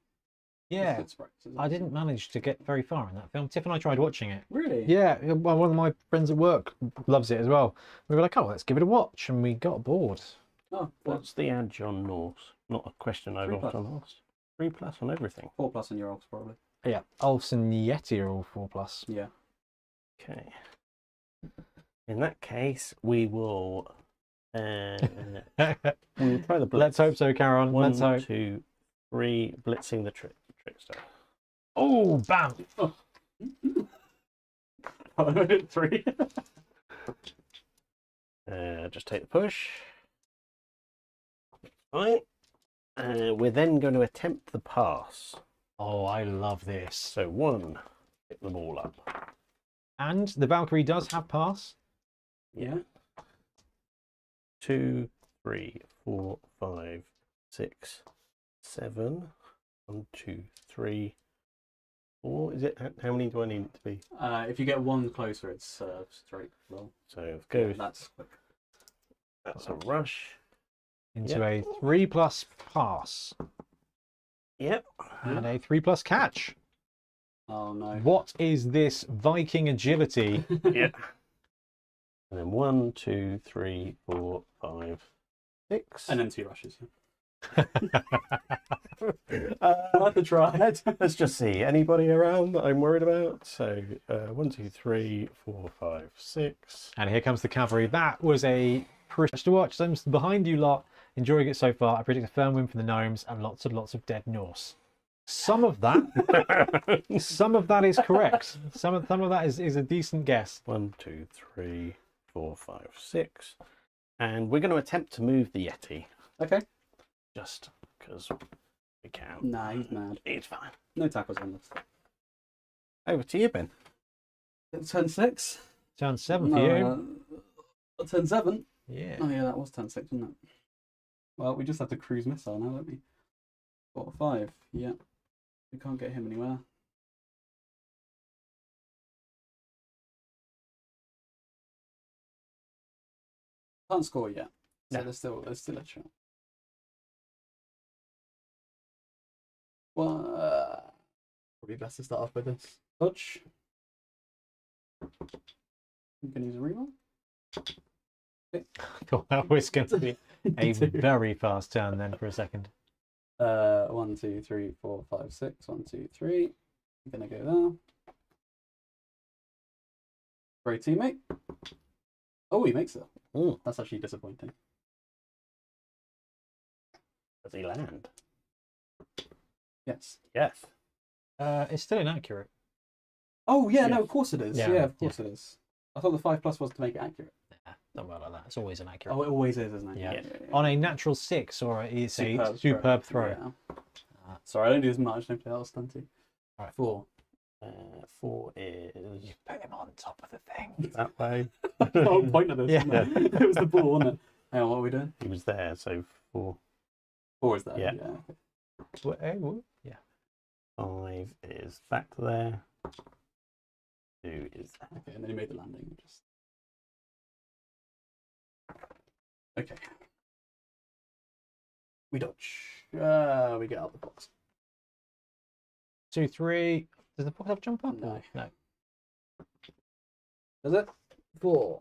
Yeah. It's good sprites, isn't I it? didn't manage to get very far in that film. Tiff and I tried watching it. Really. Yeah, well, one of my friends at work loves it as well. We were like, oh, let's give it a watch, and we got bored. Oh, What's the edge on Norse? Not a question I've 3+. often asked. 3+ on everything. 4+ on your Ox probably. Yeah, Ulfs and Yeti are all 4+. Yeah. Okay. In that case, we will. We will try the blitz. Let's hope so, Karen. 1, Let's hope. 2, 3, blitzing the trickster. Oh, bam! 3. Just take the push. Fine. We're then going to attempt the pass. Oh, I love this. So 1, hit them all up. And the Valkyrie does have pass. Yeah. 2, 3, 4, 5, 6, 7. 1, 2, 3, 4. Is it? How many do I need it to be? If you get 1 closer, it's straight roll. So let's go. That's quick. That's a rush. Into a 3+ pass. Yep. And a 3+ catch. Oh no. What is this Viking agility? Yep. And then 1, 2, 3, 4, 5, 6. And then 2 rushes. Worth a try. Let's just see. Anybody around that I'm worried about? So 1, 2, 3, 4, 5, 6. And here comes the cavalry. That was a pretty to watch. I'm behind you lot, enjoying it so far. I predict a firm win for the Gnomes and lots of dead Norse. Some of that, some of that is correct. Some of that is a decent guess. 1, 2, 3, 4, 5, 6. And we're going to attempt to move the Yeti. Okay. Just because we can. Nah, he's mad. It's fine. No tackles on this. Over to you, Ben. Turn 6. Turn 7 for you. Turn 7. Yeah. Oh yeah, that was turn 6, wasn't it? Well, we just have to cruise missile now, don't we? 4, 5. Yeah. We can't get him anywhere. Can't score yet. So No. there's still a chance. Well, probably best to start off with this. Touch. You can use a reroll. Cool. That was going to be a Two. very fast turn then for a second. 1, 2, 3, 4, 5, 6. 1, 2, 3. I'm gonna go there. Great teammate. Oh, he makes it. Mm. That's actually disappointing. Does he land? Yes. Yes. It's still inaccurate. Oh, yeah, Yes. no, of course it is. Yeah, Yeah, of course it is. I thought the 5+ was to make it accurate. Nah, don't worry like that. It's always inaccurate. Oh, it always is, isn't it? Yeah. On a natural 6 or it's a superb throw. Yeah. Sorry, I don't do as much. Don't play that stunty. All right. 4. 4 is You put him on top of the thing. that way. The whole point of this, Yeah. isn't it? It was the ball, wasn't it? Hang on, what are we doing? He was there, so 4. 4 is there. Yeah. Yeah. 5 is back there. 2 is there. Okay, and then he made the landing. Just... Okay. We dodge. We get out the box. 2, 3. Does the fox have jump up? No. No. Does it? 4.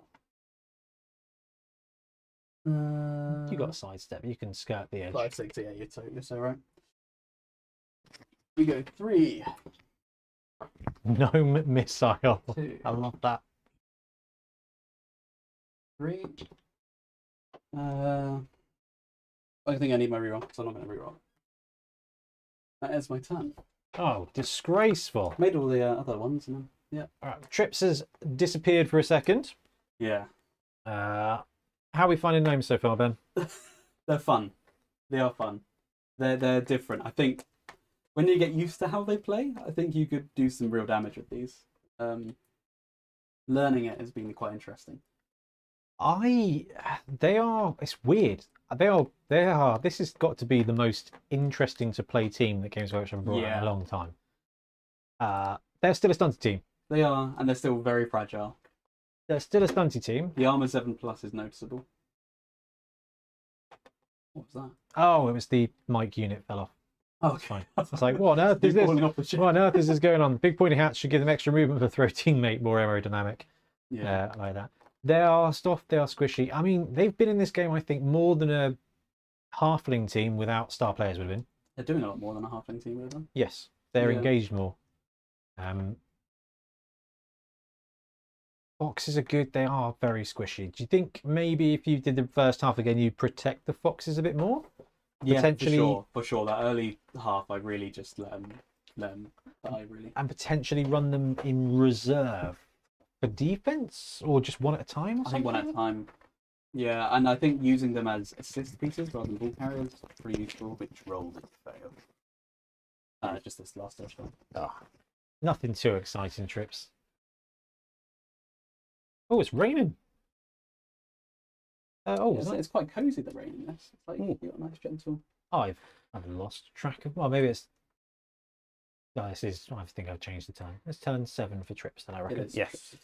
You got a sidestep. You can skirt the edge. 5, 6. Yeah, you're so right. We go 3. Gnome missile. 2. I love that. 3. I think I need my reroll, so I'm not going to reroll. That is my turn. Oh, disgraceful. Made all the other ones, and then yeah. All right, Trips has disappeared for a second. Yeah, How are we finding gnomes so far, Ben? they're fun. They are fun. They're different. I think when you get used to how they play, I think you could do some real damage with these. Learning it has been quite interesting. It's weird. They are. This has got to be the most interesting to play team that Games Workshop have brought in a long time. They're still a stunty team. They are, and they're still very fragile. They're still a stunty team. The armor 7+ is noticeable. What was that? Oh, it was the mic unit fell off. Oh, It's fine. It's like, what on earth is this? Falling off the ship. What on earth is this going on? Big pointy hats should give them extra movement for throw teammate, more aerodynamic. Yeah. Like that. They are soft, they are squishy. I mean, they've been in this game, I think, more than a halfling team without star players would have been. They're doing a lot more than a halfling team with them. Yes, they're Yeah. engaged more. Foxes are good, they are very squishy. Do you think maybe if you did the first half again, you'd protect the foxes a bit more? Yeah, Potentially- for sure. That early half, I really just let them die, really. And potentially run them in reserve for defense, or just one at a time? Or I think one at a something? time. Yeah, and I think using them as assist pieces rather than ball carriers is pretty useful. Which roll did fail? Just this last touchdown. Nothing too exciting, Trips. Oh, it's raining. It's quite cozy, the rain in this. It's like you got a nice gentle. I've lost track of. Well, maybe it's. No, this is. I think I've changed the time. It's turn 7 for Trips, then I It reckon. is. Yes.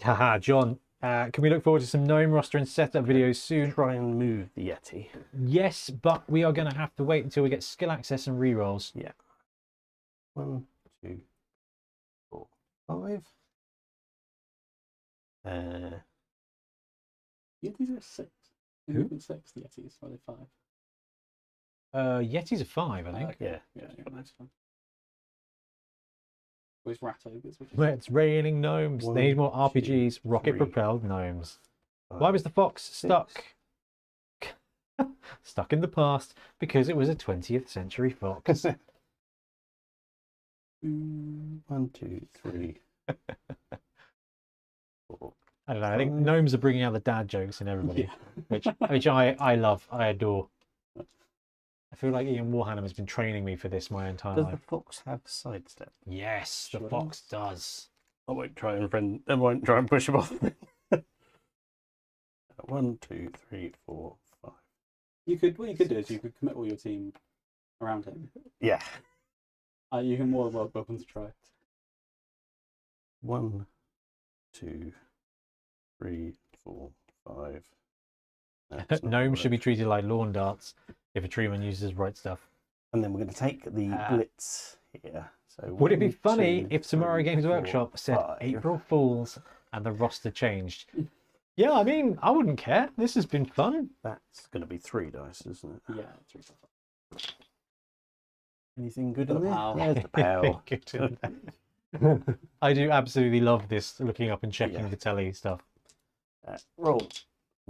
Haha, John. Can we look forward to some gnome roster and setup videos soon? Try and move the Yeti. Yes, but we are going to have to wait until we get skill access and rerolls. 1, 2, 4, 5. Yetis are 6. Who? Movement 6. The Yetis. Are they 5? Yetis are 5, I think. Okay. Yeah. Yeah, nice one. With rat ogres, which is Where it's raining gnomes. One, They need more two, RPGs. Rocket 3, propelled gnomes. 5. Why was the fox 6. stuck? Stuck in the past because it was a 20th century fox. 1, 2, 3, 4. I don't know. I think 5. gnomes are bringing out the dad jokes in everybody, which I love. I adore. I feel like Ian Warhammer has been training me for this my entire Does the life. fox have sidestep? Yes, the Sure fox does. I won't try and push him off. 1, 2, 3, 4, 5. what you could do is you could commit all your team around him. Yeah. You can more than welcome to try it. 1, 2, 3, 4, 5. That's not Gnomes should be work. treated like lawn darts if a treeman uses right stuff. And then we're going to take the blitz here. So Would it be 1, funny 2, if tomorrow 3, Games 4, Workshop said 5. April Fools and the roster changed? Yeah, I mean, I wouldn't care. This has been fun. That's going to be 3 dice, isn't it? Yeah, 3, 4, 5. Anything good Got in a there? pal. There's the pal. Good. I do absolutely love this looking up and checking Yeah. the telly stuff. Roll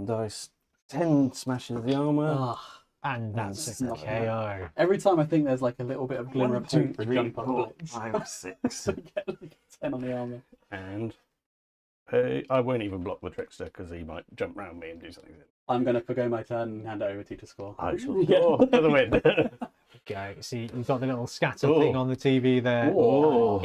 dice. 10 smashes the armor. Ah, And that's It's a not KO. every time I think there's like a little bit of glimmer 1, of 2, hope for 3, jump up 4, blitz. 5, 6. I get like a 10 on the armor. And I won't even block the trickster because he might jump round me and do something. I'm going to forgo my turn and hand it over to you to score. I shall Yeah. score for the win. Go. See, you've got the little scatter Oh. thing on the TV there. Oh.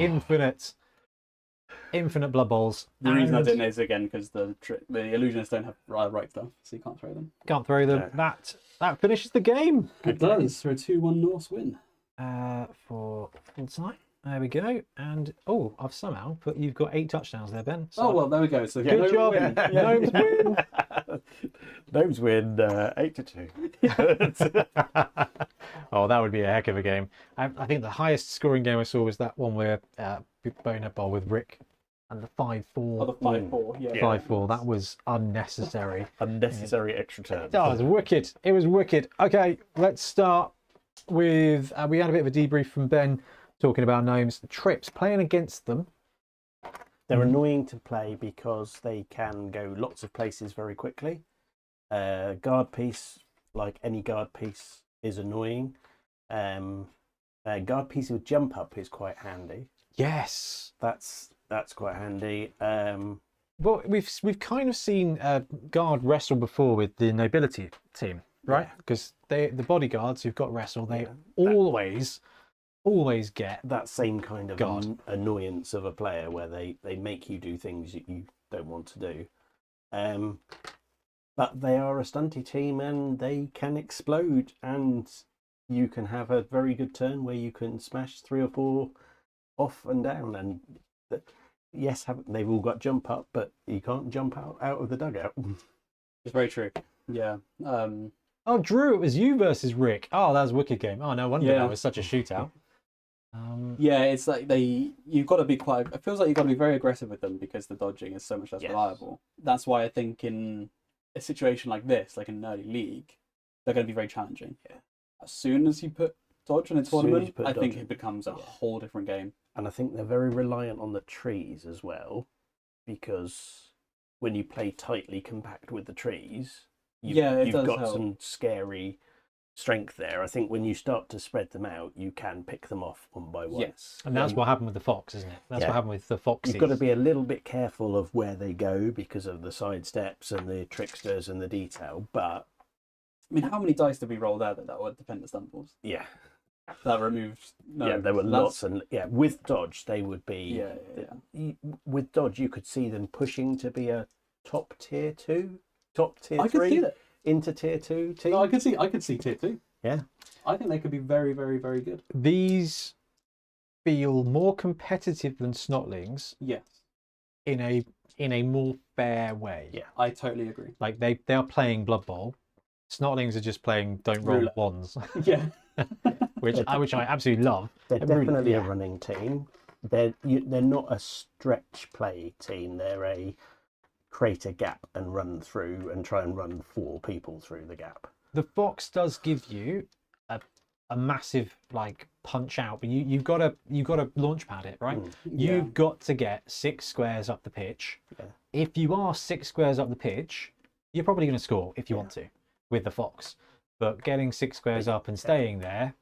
Infinite Blood Bowls. The reason I And didn't is again because the illusionists don't have right stuff, so you can't throw them. can't throw them. No. That finishes the game. It does for a 2-1 Norse win. For full time. There we go. And I've somehow put you've got 8 touchdowns there, Ben. Oh well, there we go. So Good Gnome job. win. Gnomes win. Gnomes win 8-2. Oh, that would be a heck of a game. I think the highest scoring game I saw was that one where Bonehead Bowl with Rick and the 5-4. Oh, the 5-4. Yeah. 5-4. That was unnecessary. Unnecessary extra turn. That was wicked. It was wicked. Okay, let's start with. We had a bit of a debrief from Ben talking about gnomes. Trips, playing against them. They're annoying to play because they can go lots of places very quickly. Guard piece, like any guard piece, is annoying. Guard piece with jump up is quite handy. Yes. That's quite handy. Well, we've kind of seen guard wrestle before with the nobility team, right? Yeah. Because the bodyguards who've got wrestle, they Yeah. always get that same kind of Guard. annoyance of a player where they make you do things that you don't want to do. But they are a stunty team and they can explode, and you can have a very good turn where you can smash 3 or 4 off and down. And yes, they've all got jump up, but you can't jump out of the dugout. It's very true. Yeah. Oh, Drew, it was you versus Rick. Oh, that was a wicked game. Oh, no wonder Yeah. that was such a shootout. Yeah, it's like you've got to be quite. It feels like you've got to be very aggressive with them because the dodging is so much less Yes. reliable. That's why I think in a situation like this, like in an early league, they're going to be very challenging. Yeah. As soon as you put dodge in a As soon as tournament, you put I think dodge in. it becomes a whole different game. And I think they're very reliant on the trees as well, because when you play tightly compact with the trees, you've it does got help. some scary strength there. I think when you start to spread them out, you can pick them off one by one. Yes. And that's what happened with the Fox, isn't it? That's Yeah. what happened with the Foxes. You've got to be a little bit careful of where they go because of the side steps and the tricksters and the detail. But I mean, how many dice did we roll there that were dependent stumbles? yeah, That removed. No, yeah, there were that's- lots, and yeah, with dodge they would be. Yeah. With dodge, you could see them pushing to be a top tier 2, top tier I 3 could see that. into tier 2 team. No, I could see tier 2. Yeah. I think they could be very, very, very good. These feel more competitive than Snotlings Yes, in a more fair way. Yeah. I totally agree. Like they are playing Blood Bowl. Snotlings are just playing don't roll Roulette. ones, Yeah. which I absolutely love. They're Really, definitely a yeah. running team. They're not a stretch play team. They're a create a gap and run through and try and run 4 people through the gap. The Fox does give you a massive like punch out, but you've got to launch pad it, right? You've got to get 6 squares up the pitch. Yeah. If you are 6 squares up the pitch, you're probably going to score if you want to with the Fox. But getting 6 squares up and staying there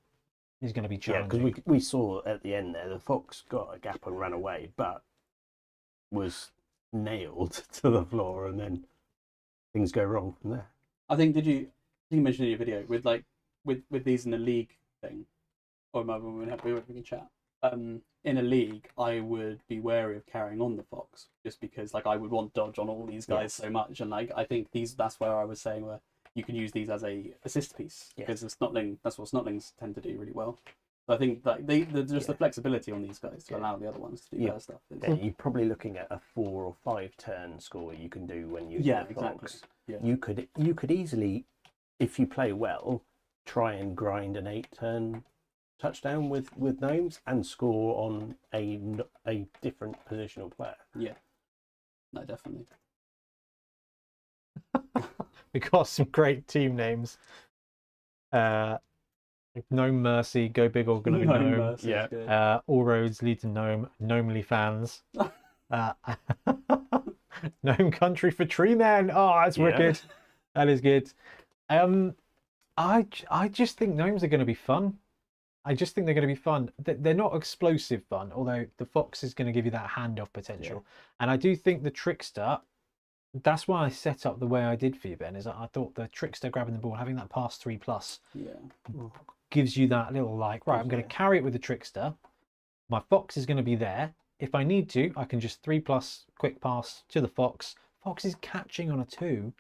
is going to be Yeah, challenging. because we saw at the end there, the Fox got a gap and ran away, but was nailed to the floor, and then things go wrong from there. I think you mentioned in your video with these in a league thing, or when we can chat. In a league, I would be wary of carrying on the Fox just because I would want dodge on all these guys so much, and I think that's where I was saying where you can use these as a assist piece because that's what Snotlings tend to do really well. So I think the flexibility on these guys to allow the other ones to do their stuff. Yeah, you're probably looking at a 4 or 5 turn score you can do when you Yeah, Fox. exactly. Yeah. You could easily, if you play well, try and grind an 8 turn touchdown with gnomes and score on a different positional player. Yeah. No, definitely. We got some great team names. Gnome Mercy, go big or go No gnome. mercy is Yeah. good. All roads lead to Gnome. Gnomely fans. Gnome country for tree men. Oh, that's Yeah. wicked. That is good. I just think gnomes are going to be fun. I just think they're going to be fun. They're not explosive fun, although the fox is going to give you that handoff potential. And I do think the trickster. That's why I set up the way I did for you, Ben. Is I thought the trickster grabbing the ball, having that pass 3+, Yeah. gives you that little like, right, I'm going to carry it with the trickster. My fox is going to be there. If I need to, I can just 3+ quick pass to the fox. Fox is catching on a 2,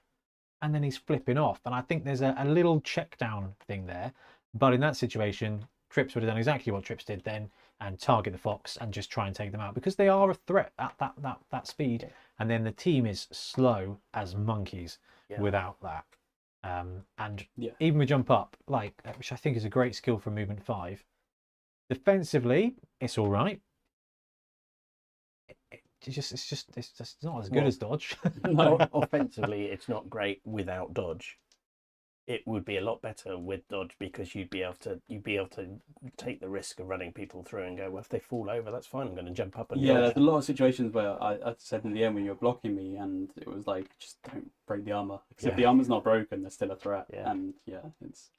and then he's flipping off. And I think there's a little check down thing there. But in that situation, Trips would have done exactly what Trips did then and target the fox and just try and take them out because they are a threat at that speed. Yeah. And then the team is slow as monkeys without that. And even with jump up, like, which I think is a great skill for movement 5. Defensively, it's all right. It's just not as good as dodge. Offensively, it's not great without dodge. It would be a lot better with dodge because you'd be able to take the risk of running people through and go, well, if they fall over, that's fine. I'm going to jump up and Yeah, dodge. there's a lot of situations where I said in the end when you were blocking me, and it was like, just don't break the armor. Because if the armor's not broken, there's still a threat. Yeah. And it's.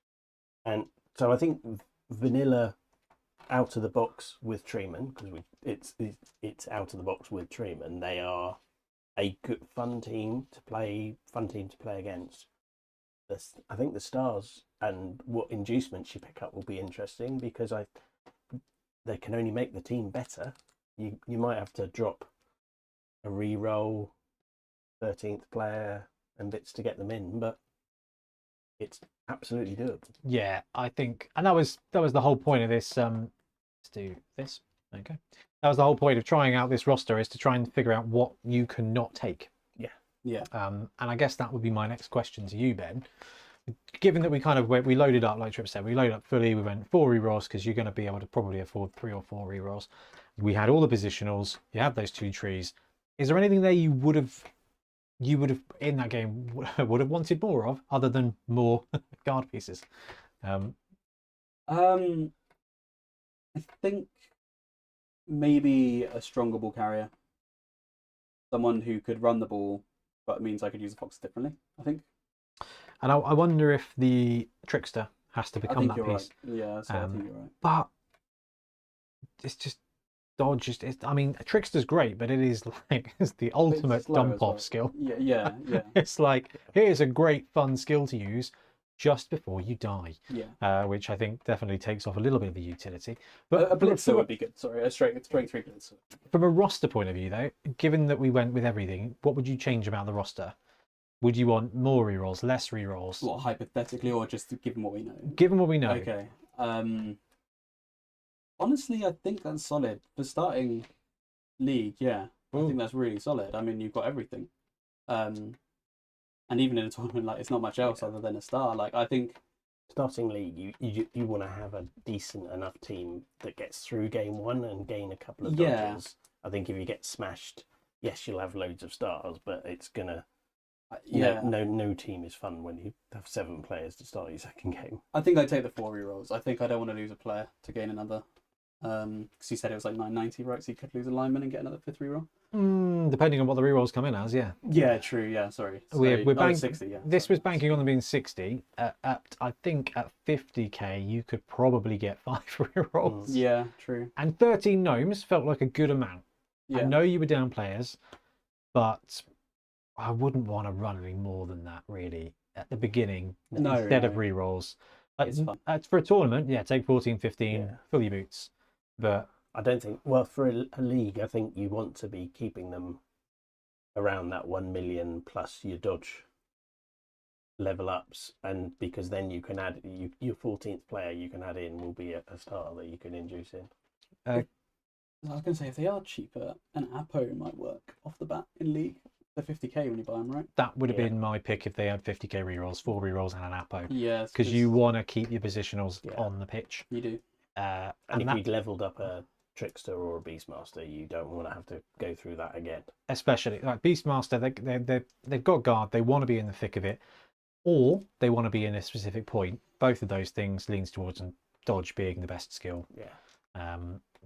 And so I think vanilla out of the box with Treeman, because it's out of the box with Treeman. They are a good fun team to play against. I think the stars and what inducements you pick up will be interesting because they can only make the team better. You might have to drop a re-roll, 13th player and bits to get them in, but it's absolutely doable. Yeah, I think, and that was the whole point of this. Let's do this. Okay, that was the whole point of trying out this roster, is to try and figure out what you cannot take. Yeah. And I guess that would be my next question to you, Ben. Given that we loaded up, like Trip said, we loaded up fully. We went 4 rerolls because you're going to be able to probably afford 3 or 4 rerolls. We had all the positionals. You had those 2 trees. Is there anything there you would have in that game would have wanted more of, other than more guard pieces? I think maybe a stronger ball carrier, someone who could run the ball, but it means I could use the fox differently, I think. And I wonder if the trickster has to become that piece. Right. Yeah, so I think you're right. But it's just dodge. I mean, a trickster's great, but it is like it's the ultimate dump off skill. Yeah. It's like, here's a great fun skill to use just before you die. Yeah. Which I think definitely takes off a little bit of the utility. But a blitzer would be good. Sorry, a straight 3 blitzer. From a roster point of view, though, given that we went with everything, what would you change about the roster? Would you want more rerolls, less rerolls? What, hypothetically, or just given what we know? Given what we know. Okay. Honestly, I think that's solid for starting league. Yeah, I think that's really solid. I mean, you've got everything. And even in a tournament, like, it's not much else other than a star. Like, I think starting league, you want to have a decent enough team that gets through game 1 and gain a couple of dodges. I think if you get smashed, yes, you'll have loads of stars, but it's gonna. No team is fun when you have 7 players to start your second game. I think I'd take the 4 rerolls. I think I don't want to lose a player to gain another. Because you said it was like 990, right? So you could lose a lineman and get another 5th reroll. Depending on what the rerolls come in as, yeah. Yeah, true. Yeah, sorry. We're banking 60. Yeah. This was banking on them being 60. I think at 50k you could probably get 5 rerolls. Yeah, true. And 13 gnomes felt like a good amount. Yeah. I know you were down players, but I wouldn't want to run any more than that really at the beginning instead of rerolls. Like, for a tournament, take 14, 15, fill your boots. But I don't think, well, for a league, I think you want to be keeping them around that 1 million plus your dodge level ups, and because then you can add your 14th player you can add in will be a star that you can induce in. I was going to say, if they are cheaper, an Apo might work off the bat in league. They're 50k when you buy them, right? That would have been my pick if they had 50k rerolls, 4 rerolls and an Apo. Yes, because you want to keep your positionals on the pitch. You do. And if you'd leveled up a Trickster or a Beastmaster, you don't want to have to go through that again. Especially like Beastmaster, they've got guard, they want to be in the thick of it, or they want to be in a specific point. Both of those things leans towards dodge being the best skill. Yeah.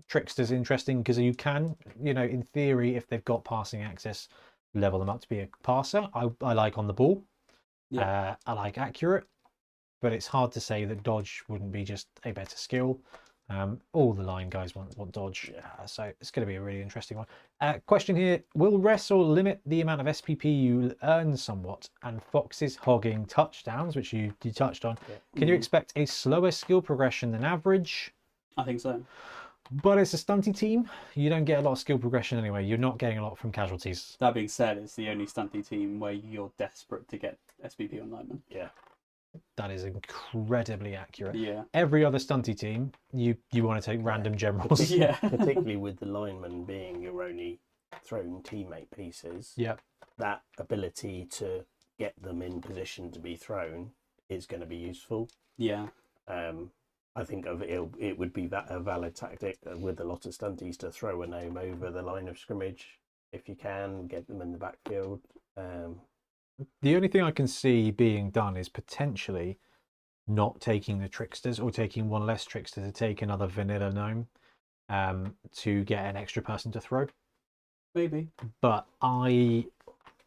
Trickster's interesting because you can, in theory, if they've got passing access, level them up to be a passer. I like on the ball. Yeah. I like accurate, but it's hard to say that dodge wouldn't be just a better skill. All the line guys want dodge, so it's going to be a really interesting one. Question here: will wrestle limit the amount of SPP you earn somewhat, and foxes hogging touchdowns, which you touched on? Yeah. Can you expect a slower skill progression than average? I think so. But it's a stunty team. You don't get a lot of skill progression anyway. You're not getting a lot from casualties. That being said, it's the only stunty team where you're desperate to get SPP on linemen. Yeah. That is incredibly accurate. Yeah. Every other stunty team, you want to take random generals. Yeah. Particularly with the lineman being your only thrown teammate pieces. Yeah. That ability to get them in position to be thrown is going to be useful. Yeah. I think it would be a valid tactic with a lot of stunties to throw a gnome over the line of scrimmage if you can, get them in the backfield. The only thing I can see being done is potentially not taking the tricksters, or taking one less trickster to take another vanilla gnome to get an extra person to throw. Maybe. But I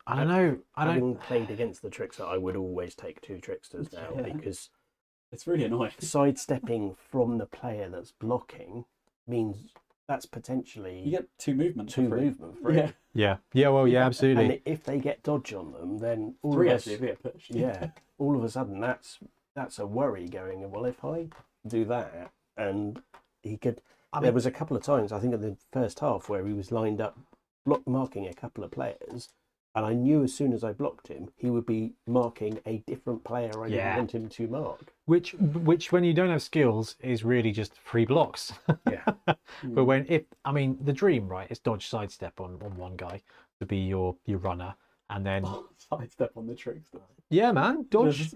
don't know. Having played against the trickster, I would always take 2 tricksters now because it's really annoying. Sidestepping from the player that's blocking means that's potentially You get 2 movement. 2 movement free. Yeah. Yeah. Well, yeah, absolutely. And if they get dodge on them, then all 3 of actually, if us, you get pushed. yeah, all of a sudden that's a worry going. Well, if I do that, and he could. There was a couple of times I think in the first half where he was lined up, marking a couple of players, and I knew as soon as I blocked him, he would be marking a different player I didn't want him to mark. Which when you don't have skills is really just free blocks. Yeah. But the dream, right, is dodge sidestep on one guy to be your runner, and then Sidestep on the trickster. yeah, man, dodge. Just-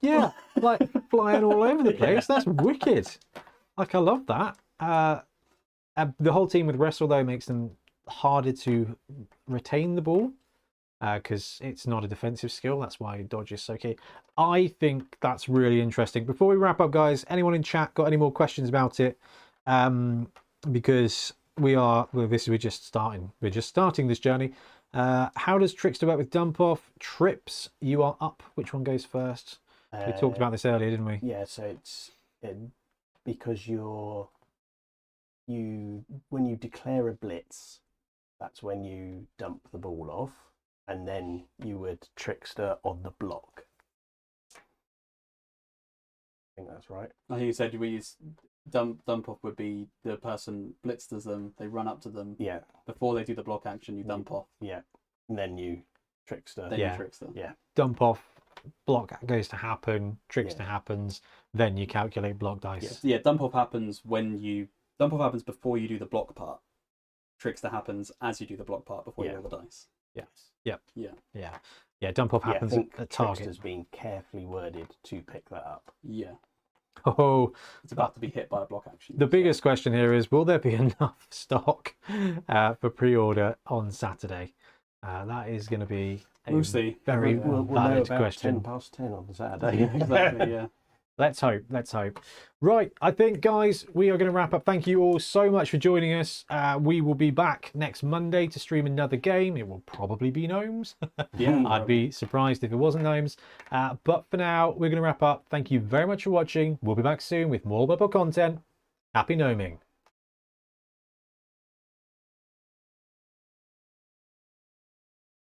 Yeah, like flying all over the place. That's wicked. Like, I love that. The whole team with wrestle though makes them harder to retain the ball because it's not a defensive skill. That's why dodge is so key. I think that's really interesting. Before we wrap up, guys, anyone in chat got any more questions about it? Because we're just starting this journey. How does trickster work with dump off? Trips, you are up. Which one goes first? We talked about this earlier, didn't we? Yeah, so it's because when you declare a blitz, that's when you dump the ball off, and then you would trickster on the block. I think that's right. I think you said we use dump off would be the person blitzers them, they run up to them. Yeah. Before they do the block action, you dump off. Yeah. And then you trickster. Then you trickster. Yeah. Dump off, block goes to happen, trickster happens, then you calculate block dice. Yeah, dump off happens before you do the block part. Trickster happens as you do the block part before you roll the dice. Yeah, dump off happens at target. Trickster's been carefully worded to pick that up. Yeah. Oh, it's about to be hit by a block action. The biggest question here is, will there be enough stock for pre-order on Saturday? That is going to be a very valid question. 10:10 on Saturday. Yeah, exactly, yeah. Let's hope. Right, I think, guys, we are going to wrap up. Thank you all so much for joining us. We will be back next Monday to stream another game. It will probably be Gnomes. Yeah, I'd be surprised if it wasn't Gnomes. But for now, we're going to wrap up. Thank you very much for watching. We'll be back soon with more Bubble content. Happy gnoming.